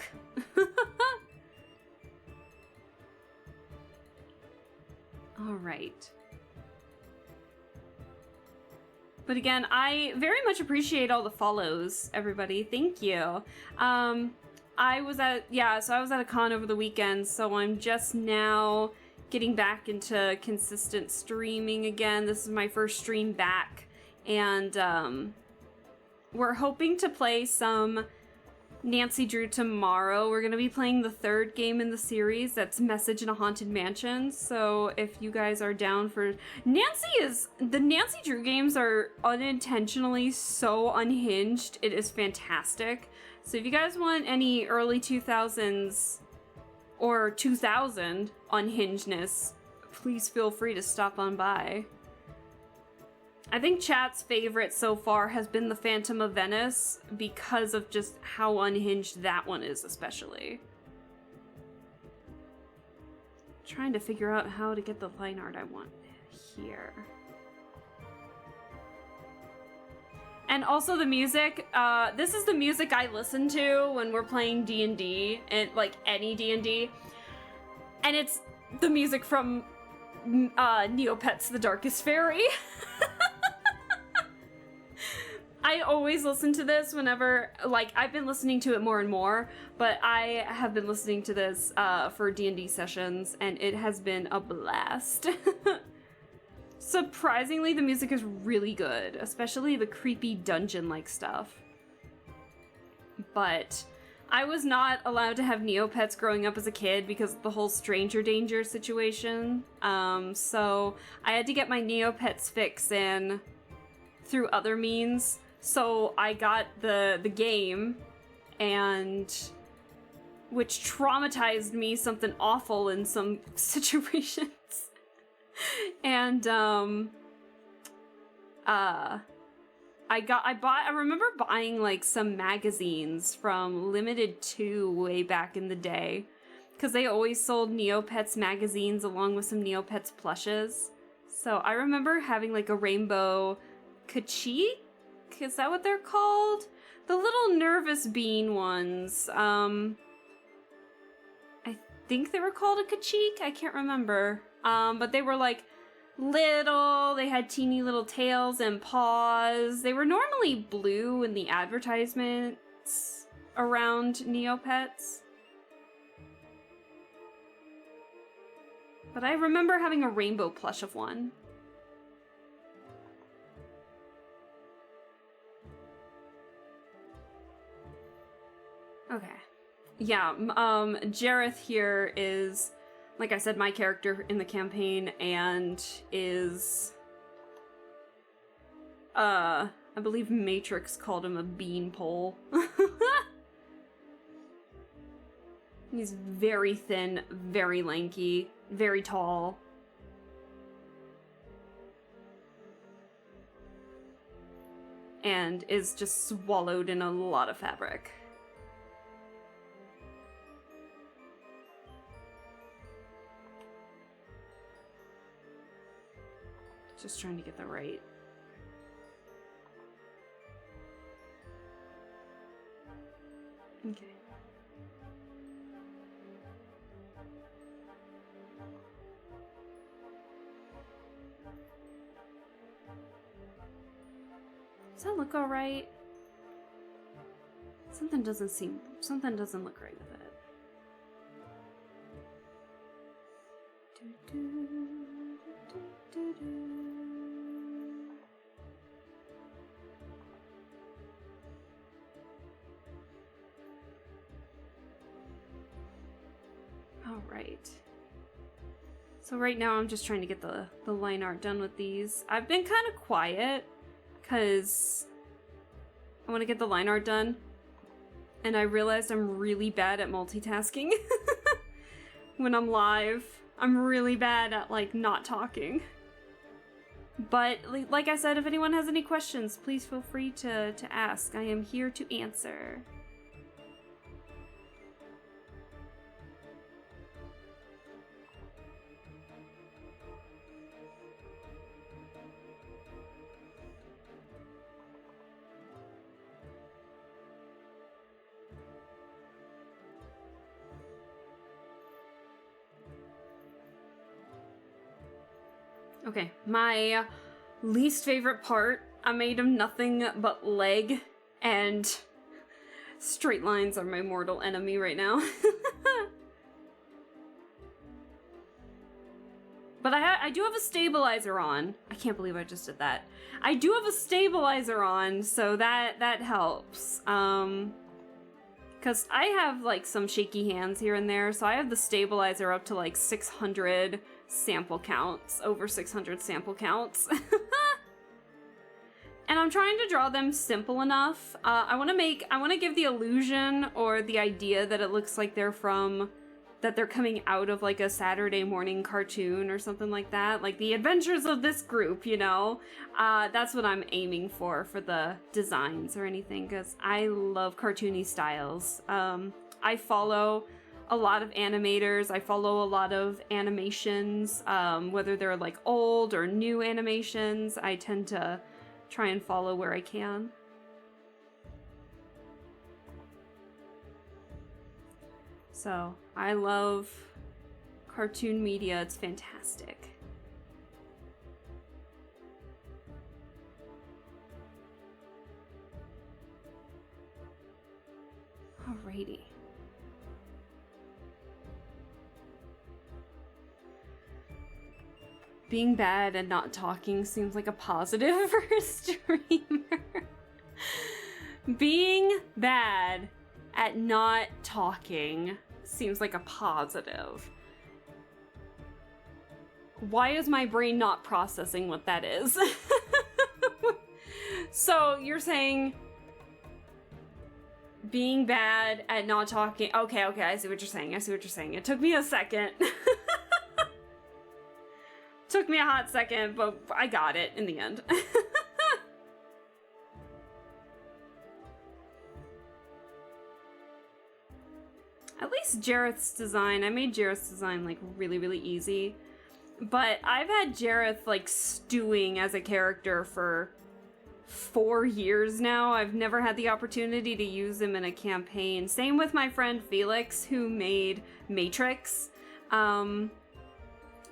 All right. But again, I very much appreciate all the follows, everybody. Thank you. I was at a con over the weekend, so I'm just now getting back into consistent streaming again. This is my first stream back, and we're hoping to play some Nancy Drew tomorrow. We're going to be playing the third game in the series. That's Message in a Haunted Mansion. So if you guys are down for... The Nancy Drew games are unintentionally so unhinged. It is fantastic. So if you guys want any early 2000s or 2000 unhingedness, please feel free to stop on by. I think chat's favorite so far has been the Phantom of Venice because of just how unhinged that one is, especially. Trying to figure out how to get the line art I want here. And also the music, this is the music I listen to when we're playing D&D, and like any D&D. And it's the music from Neopets the Darkest Fairy. I always listen to this whenever, like, I've been listening to it more and more, but I have been listening to this for D&D sessions, and it has been a blast. Surprisingly, the music is really good, especially the creepy dungeon-like stuff. But I was not allowed to have Neopets growing up as a kid because of the whole stranger danger situation. So I had to get my Neopets fix in through other means. So I got the game, and which traumatized me something awful in some situations. And I remember buying like some magazines from Limited 2 way back in the day, because they always sold Neopets magazines along with some Neopets plushes. So I remember having like a rainbow Kachik? Is that what they're called? The little nervous bean ones. I think they were called a Kachik? I can't remember. But they were like little, they had teeny little tails and paws. They were normally blue in the advertisements around Neopets. But I remember having a rainbow plush of one. Okay. Yeah, Jareth here is, like I said, my character in the campaign, and is, I believe Matrix called him a beanpole. He's very thin, very lanky, very tall. And is just swallowed in a lot of fabric. Just trying to get the right. Okay. Does that look alright? Something doesn't look right with it. Alright. So right now I'm just trying to get the line art done with these. I've been kind of quiet because I want to get the line art done. And I realized I'm really bad at multitasking. When I'm live, I'm really bad at, like, not talking. But, like I said, if anyone has any questions, please feel free to ask. I am here to answer. Okay, my least favorite part, I made him nothing but leg, and straight lines are my mortal enemy right now. But I do have a stabilizer on. I can't believe I just did that. I do have a stabilizer on, so that helps. Because I have, like, some shaky hands here and there, so I have the stabilizer up to, like, 600 sample counts, over 600 sample counts. And I'm trying to draw them simple enough. I want to give the illusion or the idea that it looks like they're coming out of, like, a Saturday morning cartoon or something like that. Like, the adventures of this group, you know? That's what I'm aiming for the designs or anything, because I love cartoony styles. I follow a lot of animators. I follow a lot of animations, whether they're, like, old or new animations. I tend to try and follow where I can. So, I love cartoon media. It's fantastic. Alrighty. Being bad and not talking seems like a positive for a streamer. Being bad at not talking seems like a positive. Why is my brain not processing what that is? So you're saying being bad at not talking. Okay, I see what you're saying. It took me a second. Took me a hot second, but I got it in the end. At least Jareth's design, I made Jareth's design, like, really, really easy. But I've had Jareth, like, stewing as a character for 4 years now. I've never had the opportunity to use him in a campaign. Same with my friend Felix, who made Matrix.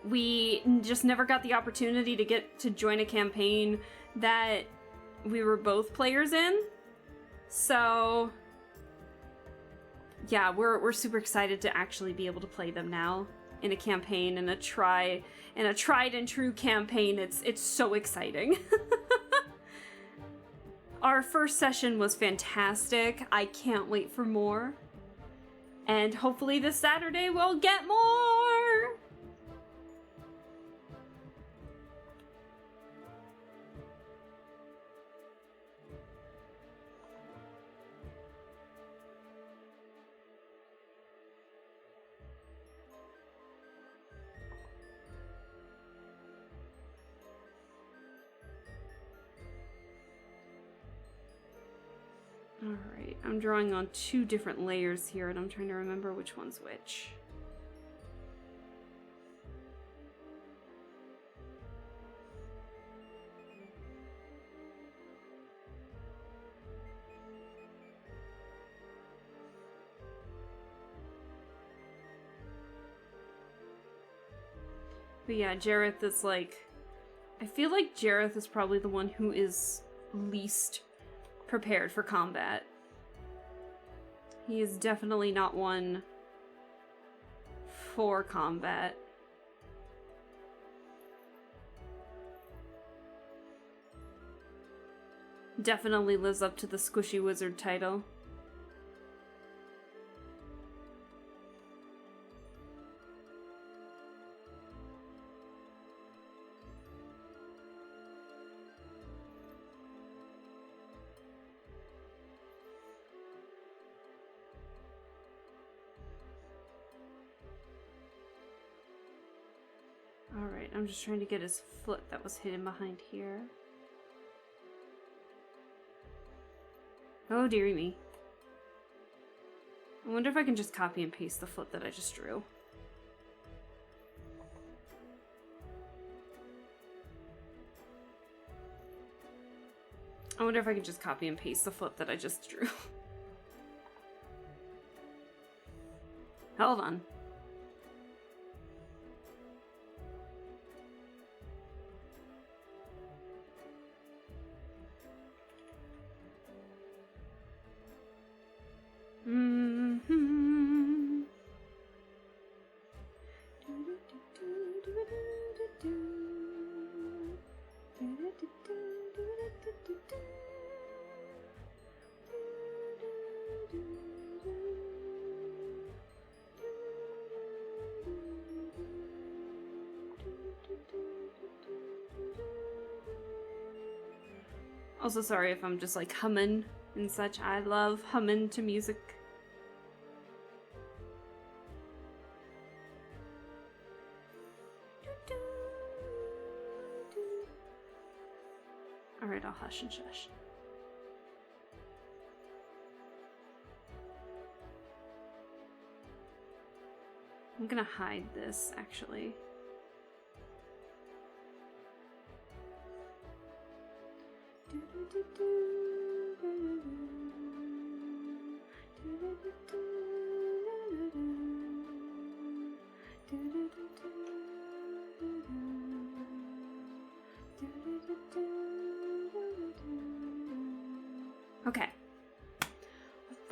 We just never got the opportunity to get to join a campaign that we were both players in. So yeah, we're super excited to actually be able to play them now in a campaign, in a tried and true campaign. It's so exciting. Our first session was fantastic. I can't wait for more. And hopefully this Saturday we'll get more. Alright, I'm drawing on 2 different layers here, and I'm trying to remember which one's which. But yeah, Jareth is like... I feel like Jareth is probably the one who is least prepared for combat. He is definitely not one for combat. Definitely lives up to the Squishy Wizard title. Alright, I'm just trying to get his foot that was hidden behind here. Oh, dearie me. I wonder if I can just copy and paste the foot that I just drew. I wonder if I can just copy and paste the foot that I just drew. Hold on. Also, sorry if I'm just like humming and such. I love humming to music. Alright, I'll hush and shush. I'm gonna hide this, actually. Okay.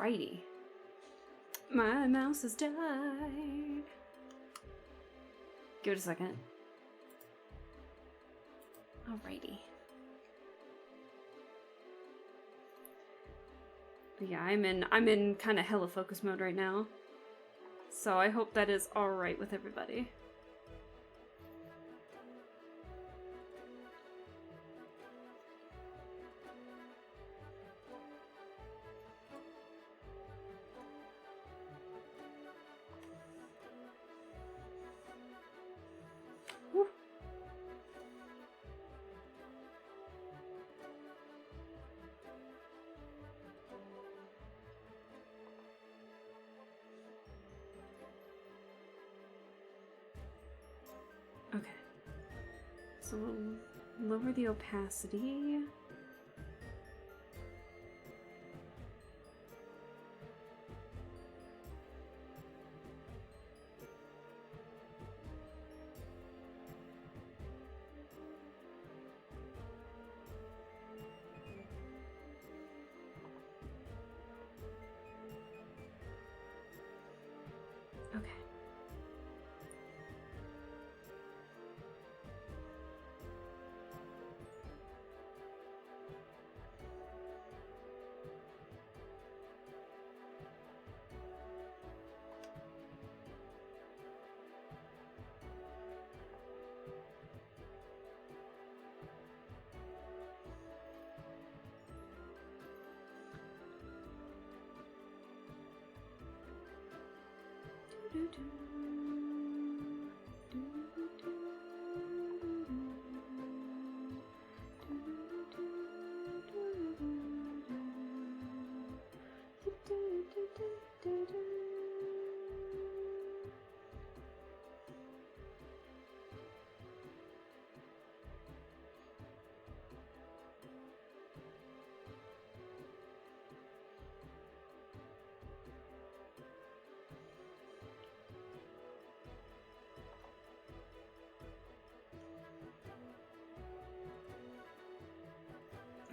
Alrighty. My mouse has died. Give it a second. Alrighty. But yeah, I'm in kind of hella focus mode right now. So I hope that is alright with everybody. Whew. Okay. So we'll lower the opacity. Okay.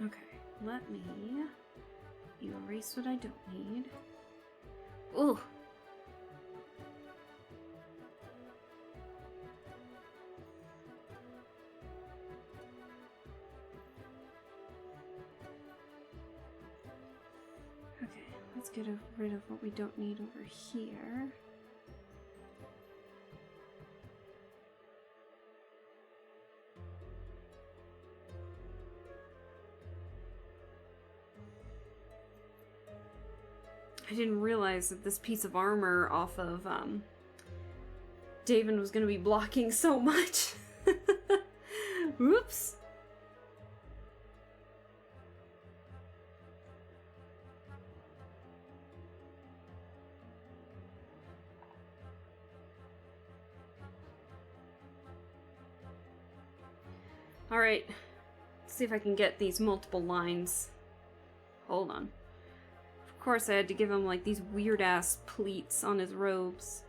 Okay, let me erase what I don't need. Ooh. Okay, let's get rid of what we don't need over here. I didn't realize that this piece of armor off of David was going to be blocking so much. Whoops. Alright, let's see if I can get these multiple lines. Hold on. Of course I had to give him like these weird ass pleats on his robes.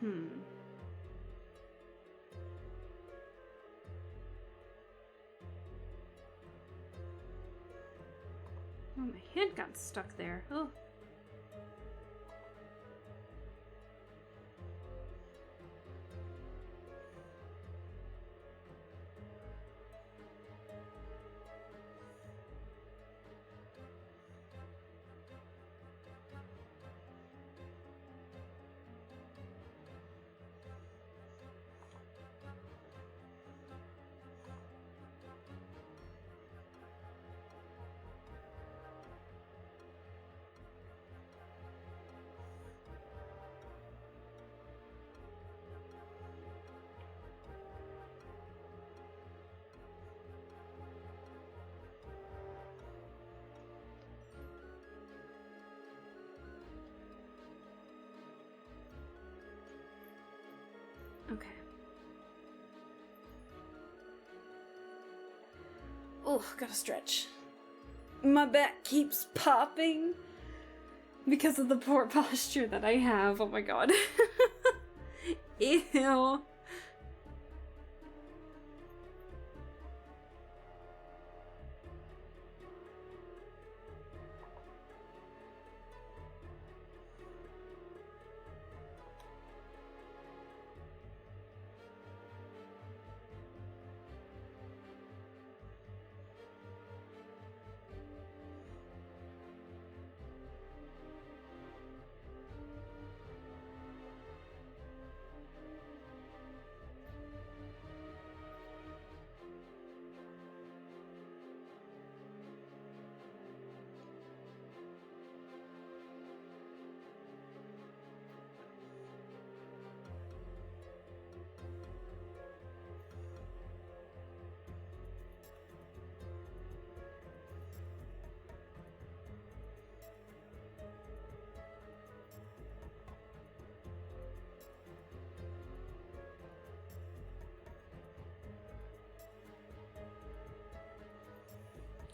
Oh, my hand got stuck there. Oh. Okay. Oh, gotta stretch. My back keeps popping because of the poor posture that I have. Oh my god. Ew.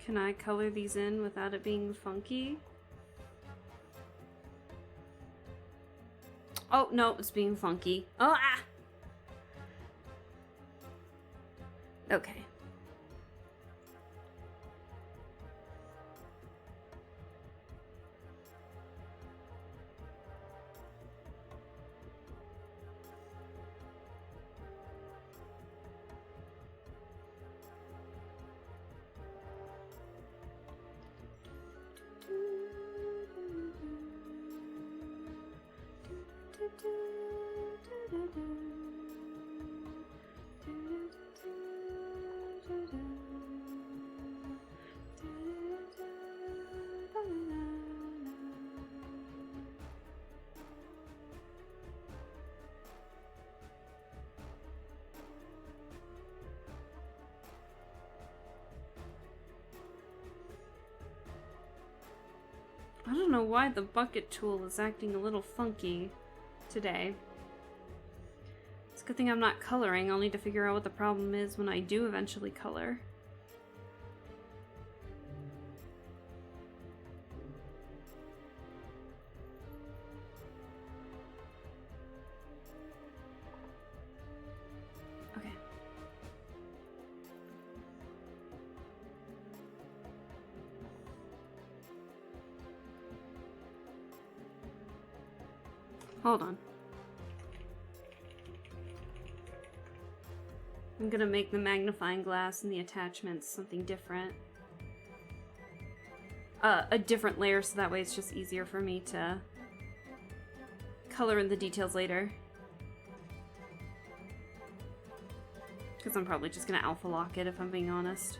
Can I color these in without it being funky? Oh, no, it's being funky. Oh, ah! Okay. I don't know why the bucket tool is acting a little funky today. It's a good thing I'm not coloring. I'll need to figure out what the problem is when I do eventually color. Okay. Hold on. I'm gonna make the magnifying glass and the attachments something different. A different layer so that way it's just easier for me to color in the details later. Because I'm probably just gonna alpha lock it if I'm being honest.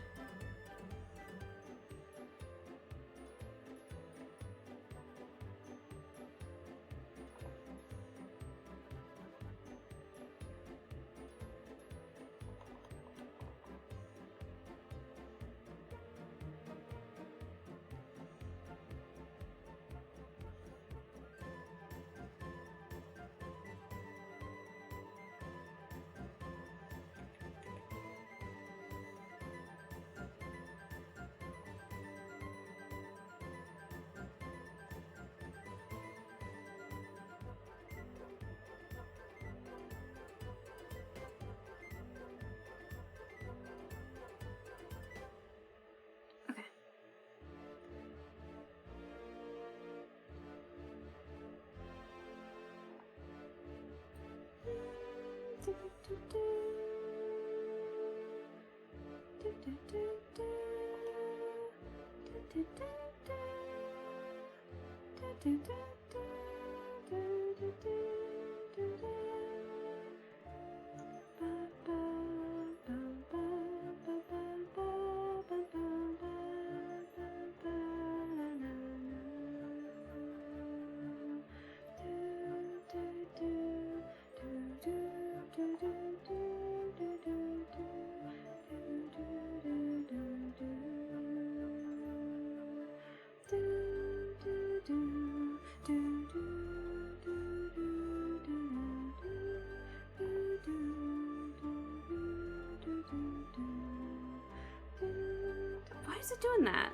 Why is it doing that?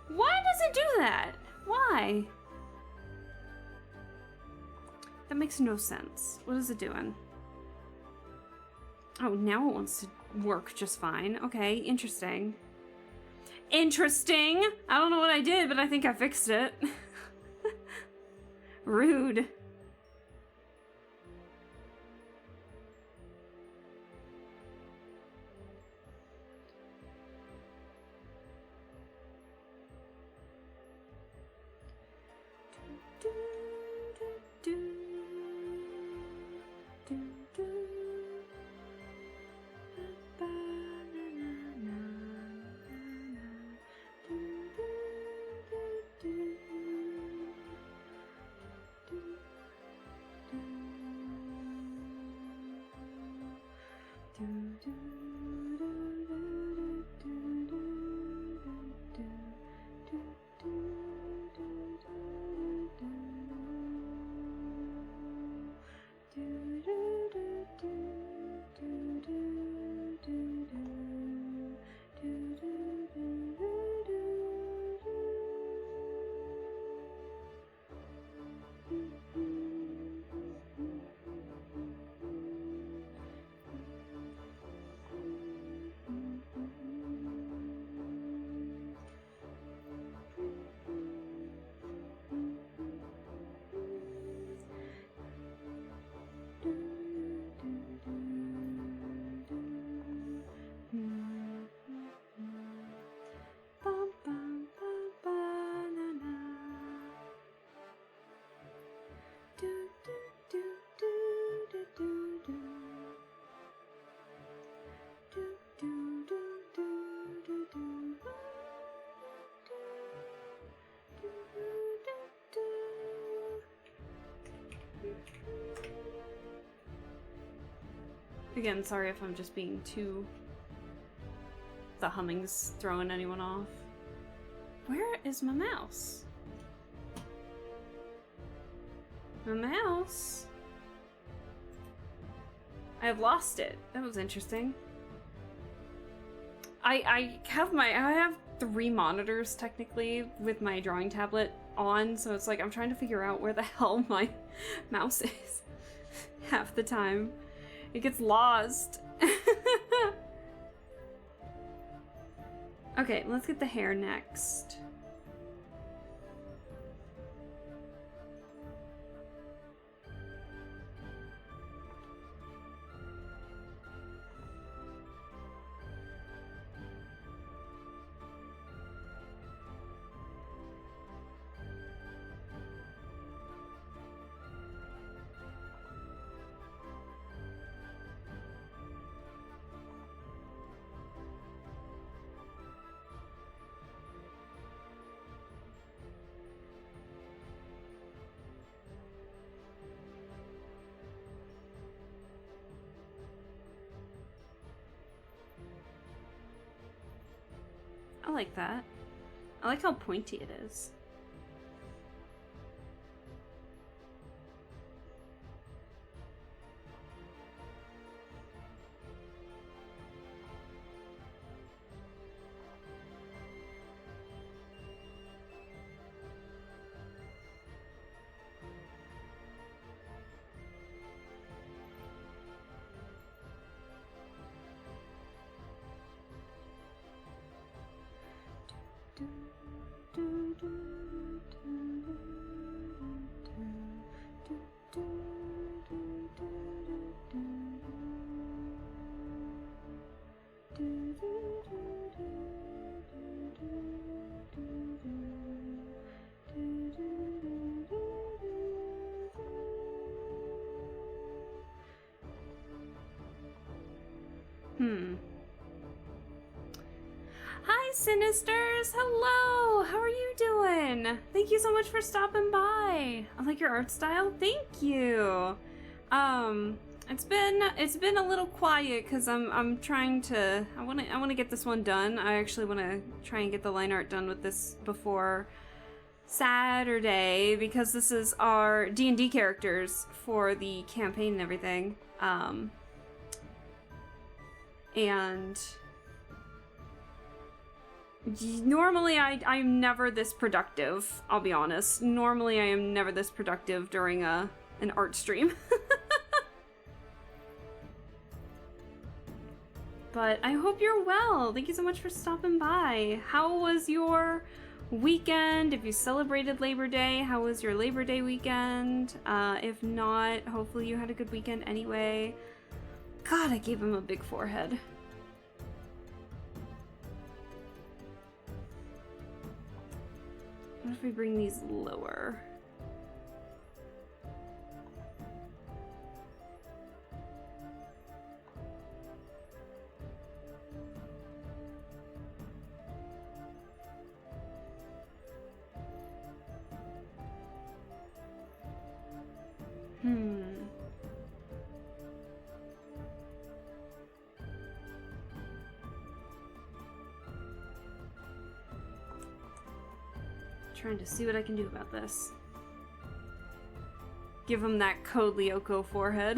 Why does it do that? Why? That makes no sense. What is it doing? Oh, now it wants to work just fine. Okay, interesting. Interesting! I don't know what I did, but I think I fixed it. Rude. Again, sorry if I'm just being too... The humming's throwing anyone off. Where is my mouse? My mouse? I have lost it. That was interesting. I have 3 monitors technically with my drawing tablet on, so it's like I'm trying to figure out where the hell my mouse is half the time. It gets lost. Okay, let's get the hair next. I like that. I like how pointy it is. Sinisters! Hello! How are you doing? Thank you so much for stopping by. I like your art style. Thank you. It's been a little quiet because I'm trying to I wanna get this one done. I actually wanna try and get the line art done with this before Saturday because this is our D&D characters for the campaign and everything. And normally I'm never this productive, I'll be honest. Normally I am never this productive during an art stream. But I hope you're well. Thank you so much for stopping by. How was your weekend? If you celebrated Labor Day, how was your Labor Day weekend? If not, hopefully you had a good weekend anyway. God, I gave him a big forehead. What if we bring these lower? Trying to see what I can do about this. Give him that Code Lyoko forehead.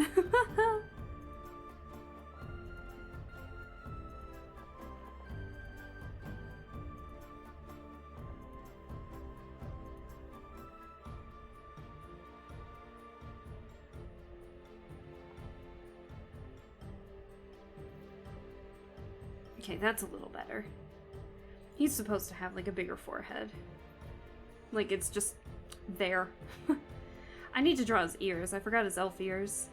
Okay, that's a little better. He's supposed to have like a bigger forehead. Like, it's just there. I need to draw his ears. I forgot his elf ears.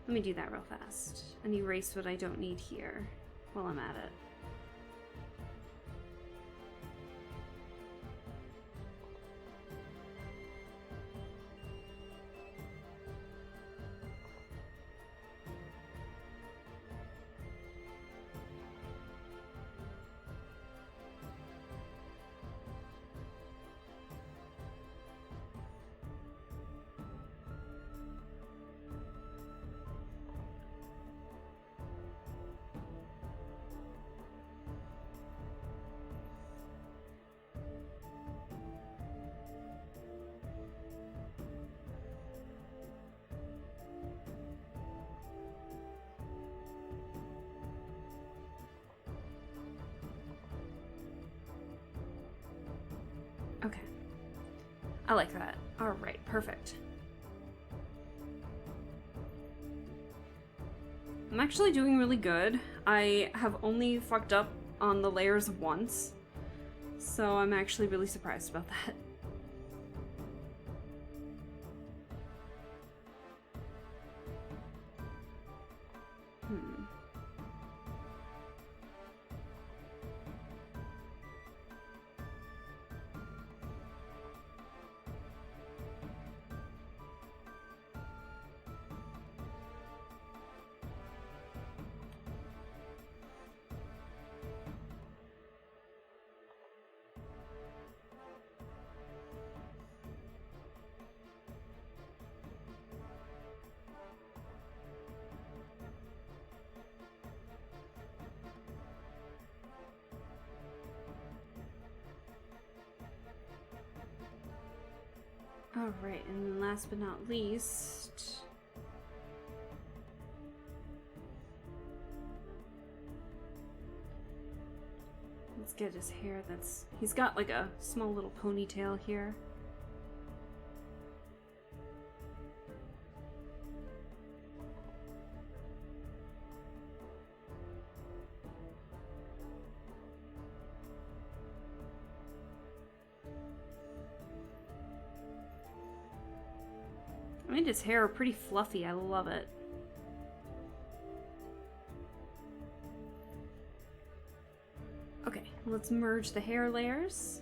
Let me do that real fast. And erase what I don't need here while I'm at it. Okay. I like that. Alright, perfect. I'm actually doing really good. I have only fucked up on the layers once, so I'm actually really surprised about that. Alright, and then last but not least... let's get his hair that's... he's got like a small little ponytail here. I made his hair pretty fluffy. I love it. Okay, let's merge the hair layers.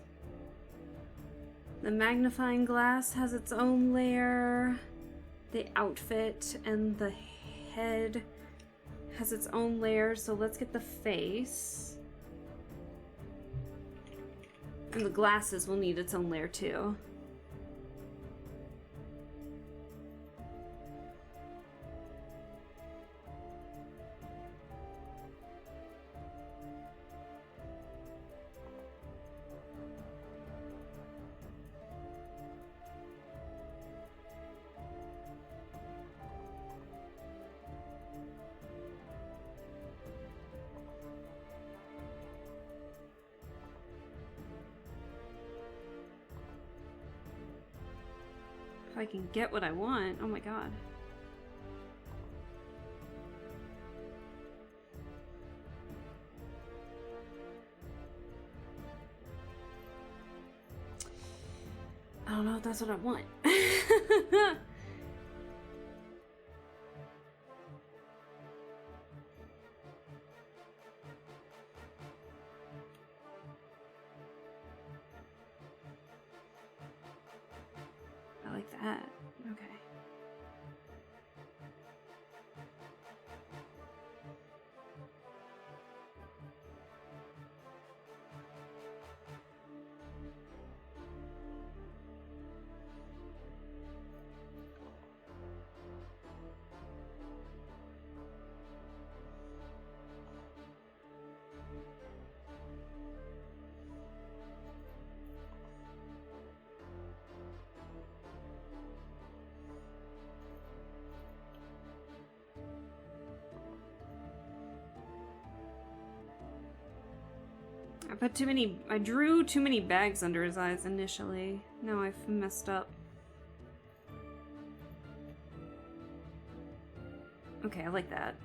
The magnifying glass has its own layer. The outfit and the head has its own layer. So let's get the face. And the glasses will need its own layer too. If I can get what I want, oh my god. I don't know if that's what I want. I like that. Okay. I drew too many bags under his eyes initially. Now I've messed up. Okay, I like that.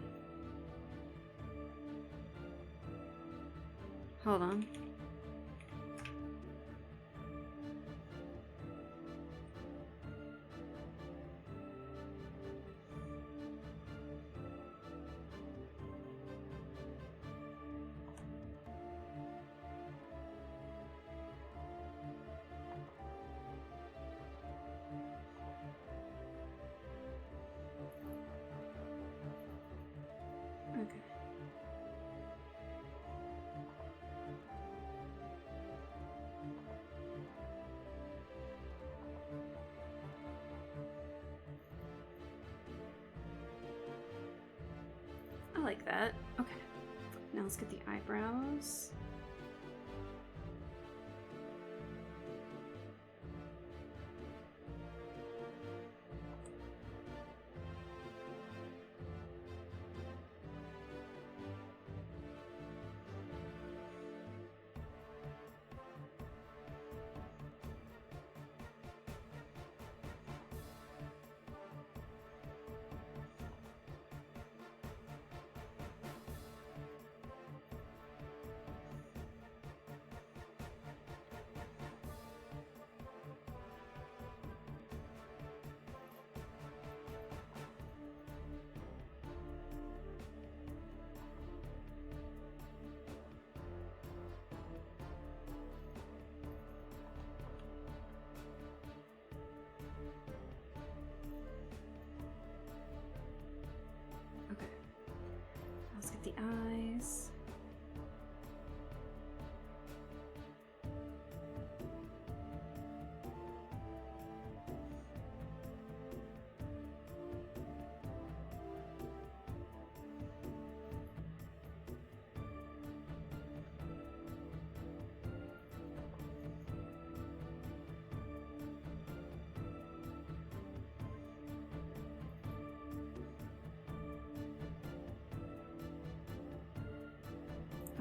Hold on. Okay. I like that. Okay. Now let's get the eyebrows. Okay. Let's get the eyes.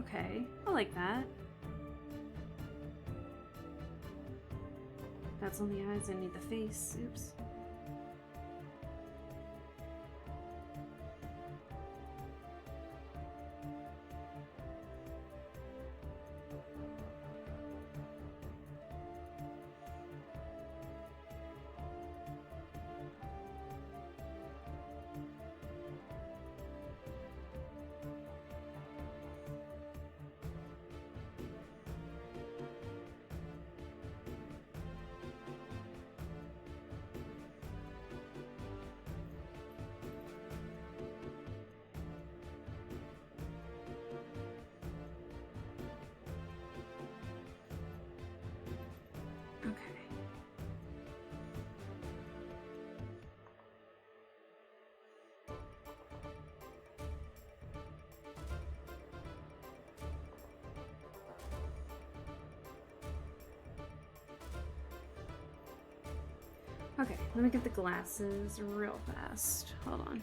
Okay, I like that. That's on the eyes, I need the face. Oops. Okay. Okay, let me get the glasses real fast. Hold on.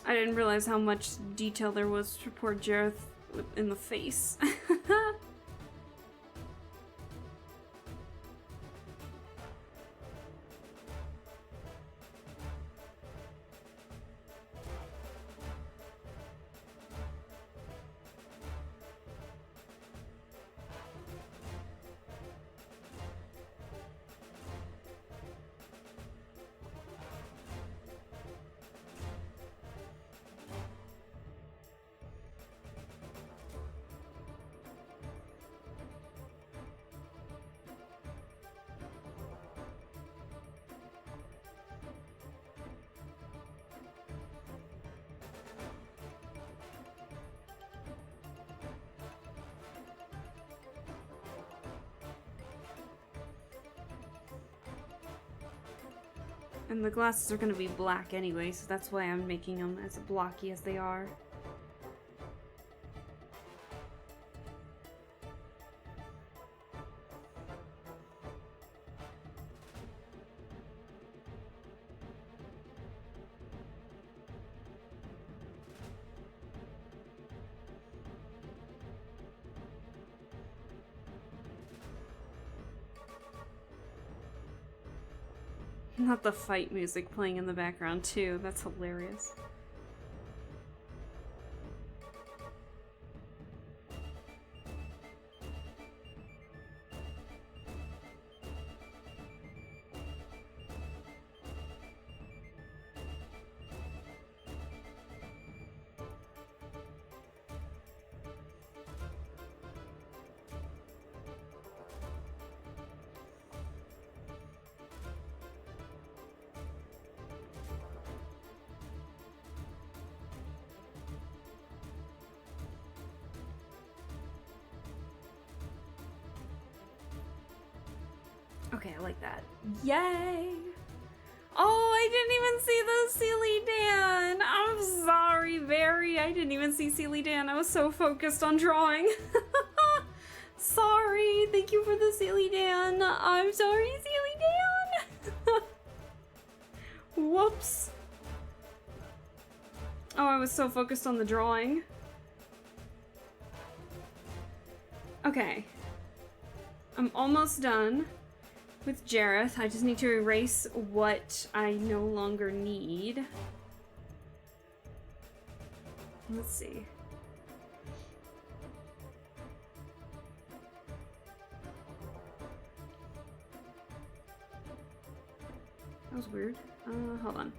I didn't realize how much detail there was for poor Jareth in the face. And the glasses are gonna be black anyway, so that's why I'm making them as blocky as they are. Not the fight music playing in the background too, that's hilarious. Okay, I like that. Yay! Oh, I didn't even see the Sealy Dan! I'm sorry, Barry. I didn't even see Sealy Dan. I was so focused on drawing. Sorry. Thank you for the Sealy Dan. I'm sorry, Sealy Dan. Whoops. Oh, I was so focused on the drawing. Okay. I'm almost done with Jareth. I just need to erase what I no longer need. Let's see. That was weird. Hold on.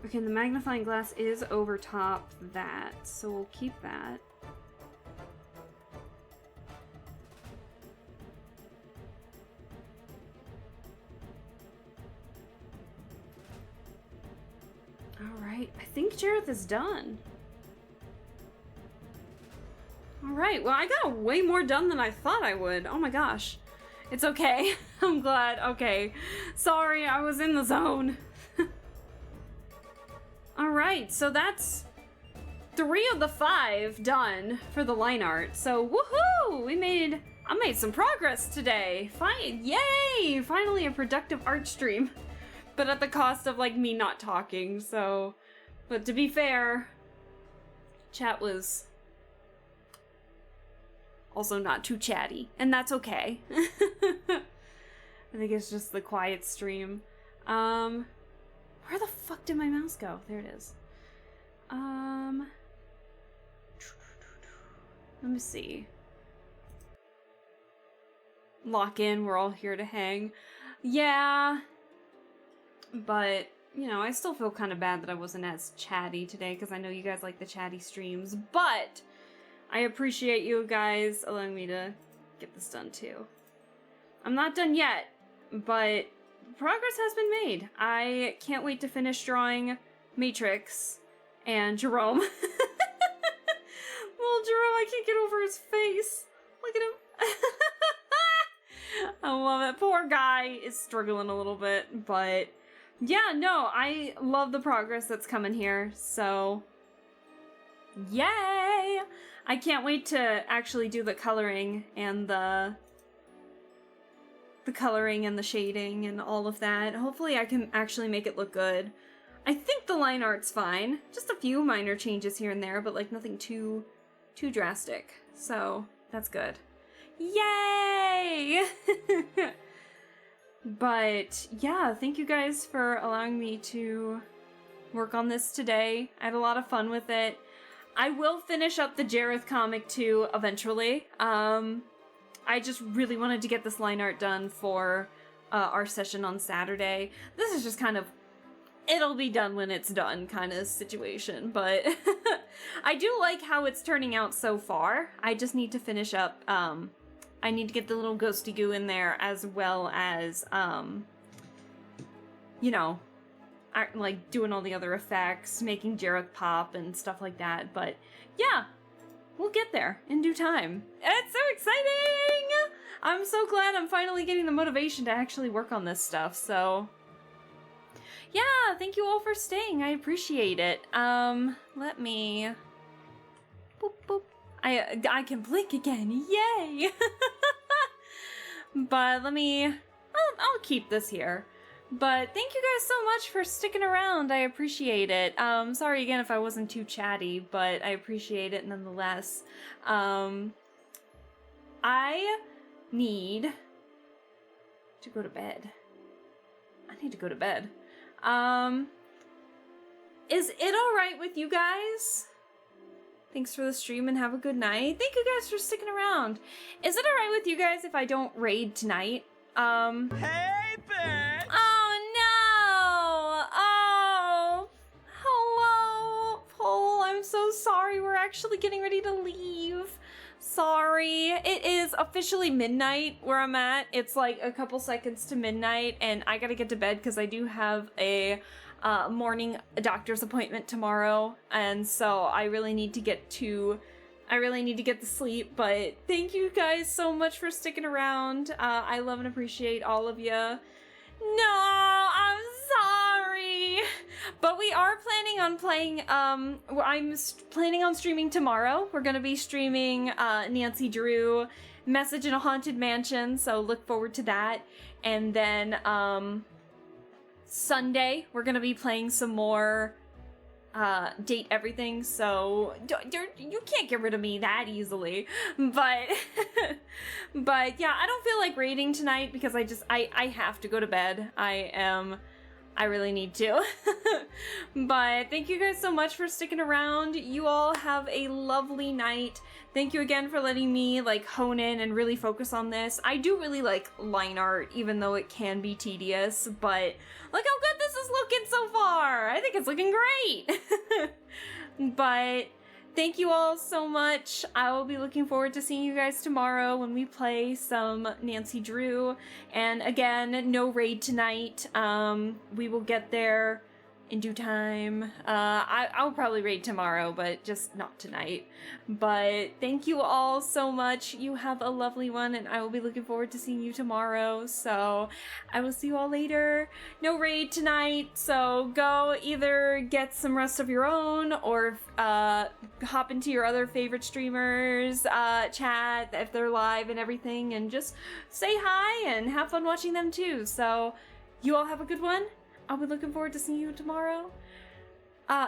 Okay, the magnifying glass is over top that, so we'll keep that. Alright, I think Jareth is done. Alright, well I got way more done than I thought I would. Oh my gosh. It's okay. I'm glad. Okay. Sorry, I was in the zone. Alright, so that's 3 of the 5 done for the line art. So woohoo! I made some progress today. Yay! Finally a productive art stream. But at the cost of like me not talking, so. But to be fair, chat was also not too chatty, and that's okay. I think it's just the quiet stream. Where the fuck did my mouse go? There it is. Let me see. Lock in, we're all here to hang. Yeah. but, you know, I still feel kind of bad that I wasn't as chatty today, because I know you guys like the chatty streams, but I appreciate you guys allowing me to get this done too. I'm not done yet, but progress has been made. I can't wait to finish drawing Matrix and Jerome. Little Jerome, I can't get over his face. Look at him. I love it. Poor guy is struggling a little bit, but yeah, no, I love the progress that's coming here, so yay! I can't wait to actually do the coloring and the coloring and the shading and all of that. Hopefully I can actually make it look good. I think the line art's fine. Just a few minor changes here and there, but like nothing too drastic. So that's good. Yay! But yeah, thank you guys for allowing me to work on this today. I had a lot of fun with it. I will finish up the Jareth comic too eventually. I just really wanted to get this line art done for our session on Saturday. This is just kind of, it'll be done when it's done kind of situation, but I do like how it's turning out so far. I just need to finish up, I need to get the little ghosty goo in there, as well as, you know, like doing all the other effects, making Jareth pop and stuff like that. But yeah, we'll get there in due time. It's so exciting! I'm so glad I'm finally getting the motivation to actually work on this stuff, so yeah, thank you all for staying. I appreciate it. Let me boop boop. I can blink again. Yay! But let me I'll keep this here. But thank you guys so much for sticking around. I appreciate it. Sorry again if I wasn't too chatty, but I appreciate it nonetheless. I need to go to bed. I need to go to bed. Is it alright with you guys? Thanks for the stream and have a good night. Thank you guys for sticking around. Is it alright with you guys if I don't raid tonight? Hey, bitch! Oh no! Oh! Hello! Paul, I'm so sorry. We're actually getting ready to leave. Sorry. It is officially midnight where I'm at. It's like a couple seconds to midnight, and I gotta get to bed because I do have a morning doctor's appointment tomorrow, and so I really need to get to sleep. But thank you guys so much for sticking around. I love and appreciate all of you. No, I'm sorry, but we are planning on playing, I'm planning on streaming tomorrow. We're gonna be streaming Nancy Drew Message in a Haunted Mansion, so look forward to that. And then Sunday, we're gonna be playing some more Date Everything, so you can't get rid of me that easily. But but yeah, I don't feel like raiding tonight because I have to go to bed. I really need to. But thank you guys so much for sticking around. You all have a lovely night. Thank you again for letting me like hone in and really focus on this. I do really like line art, even though it can be tedious, but look how good this is looking so far. I think it's looking great. But thank you all so much. I will be looking forward to seeing you guys tomorrow when we play some Nancy Drew. And again, no raid tonight. We will get there in due time. I'll probably raid tomorrow, but just not tonight. But thank you all so much. You have a lovely one, and I will be looking forward to seeing you tomorrow. So I will see you all later. No raid tonight, so go either get some rest of your own or hop into your other favorite streamers, chat if they're live and everything, and just say hi and have fun watching them too. So you all have a good one. I'll be looking forward to seeing you tomorrow.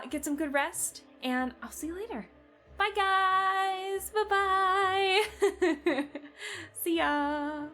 Get some good rest, and I'll see you later. Bye, guys. Bye-bye. See ya.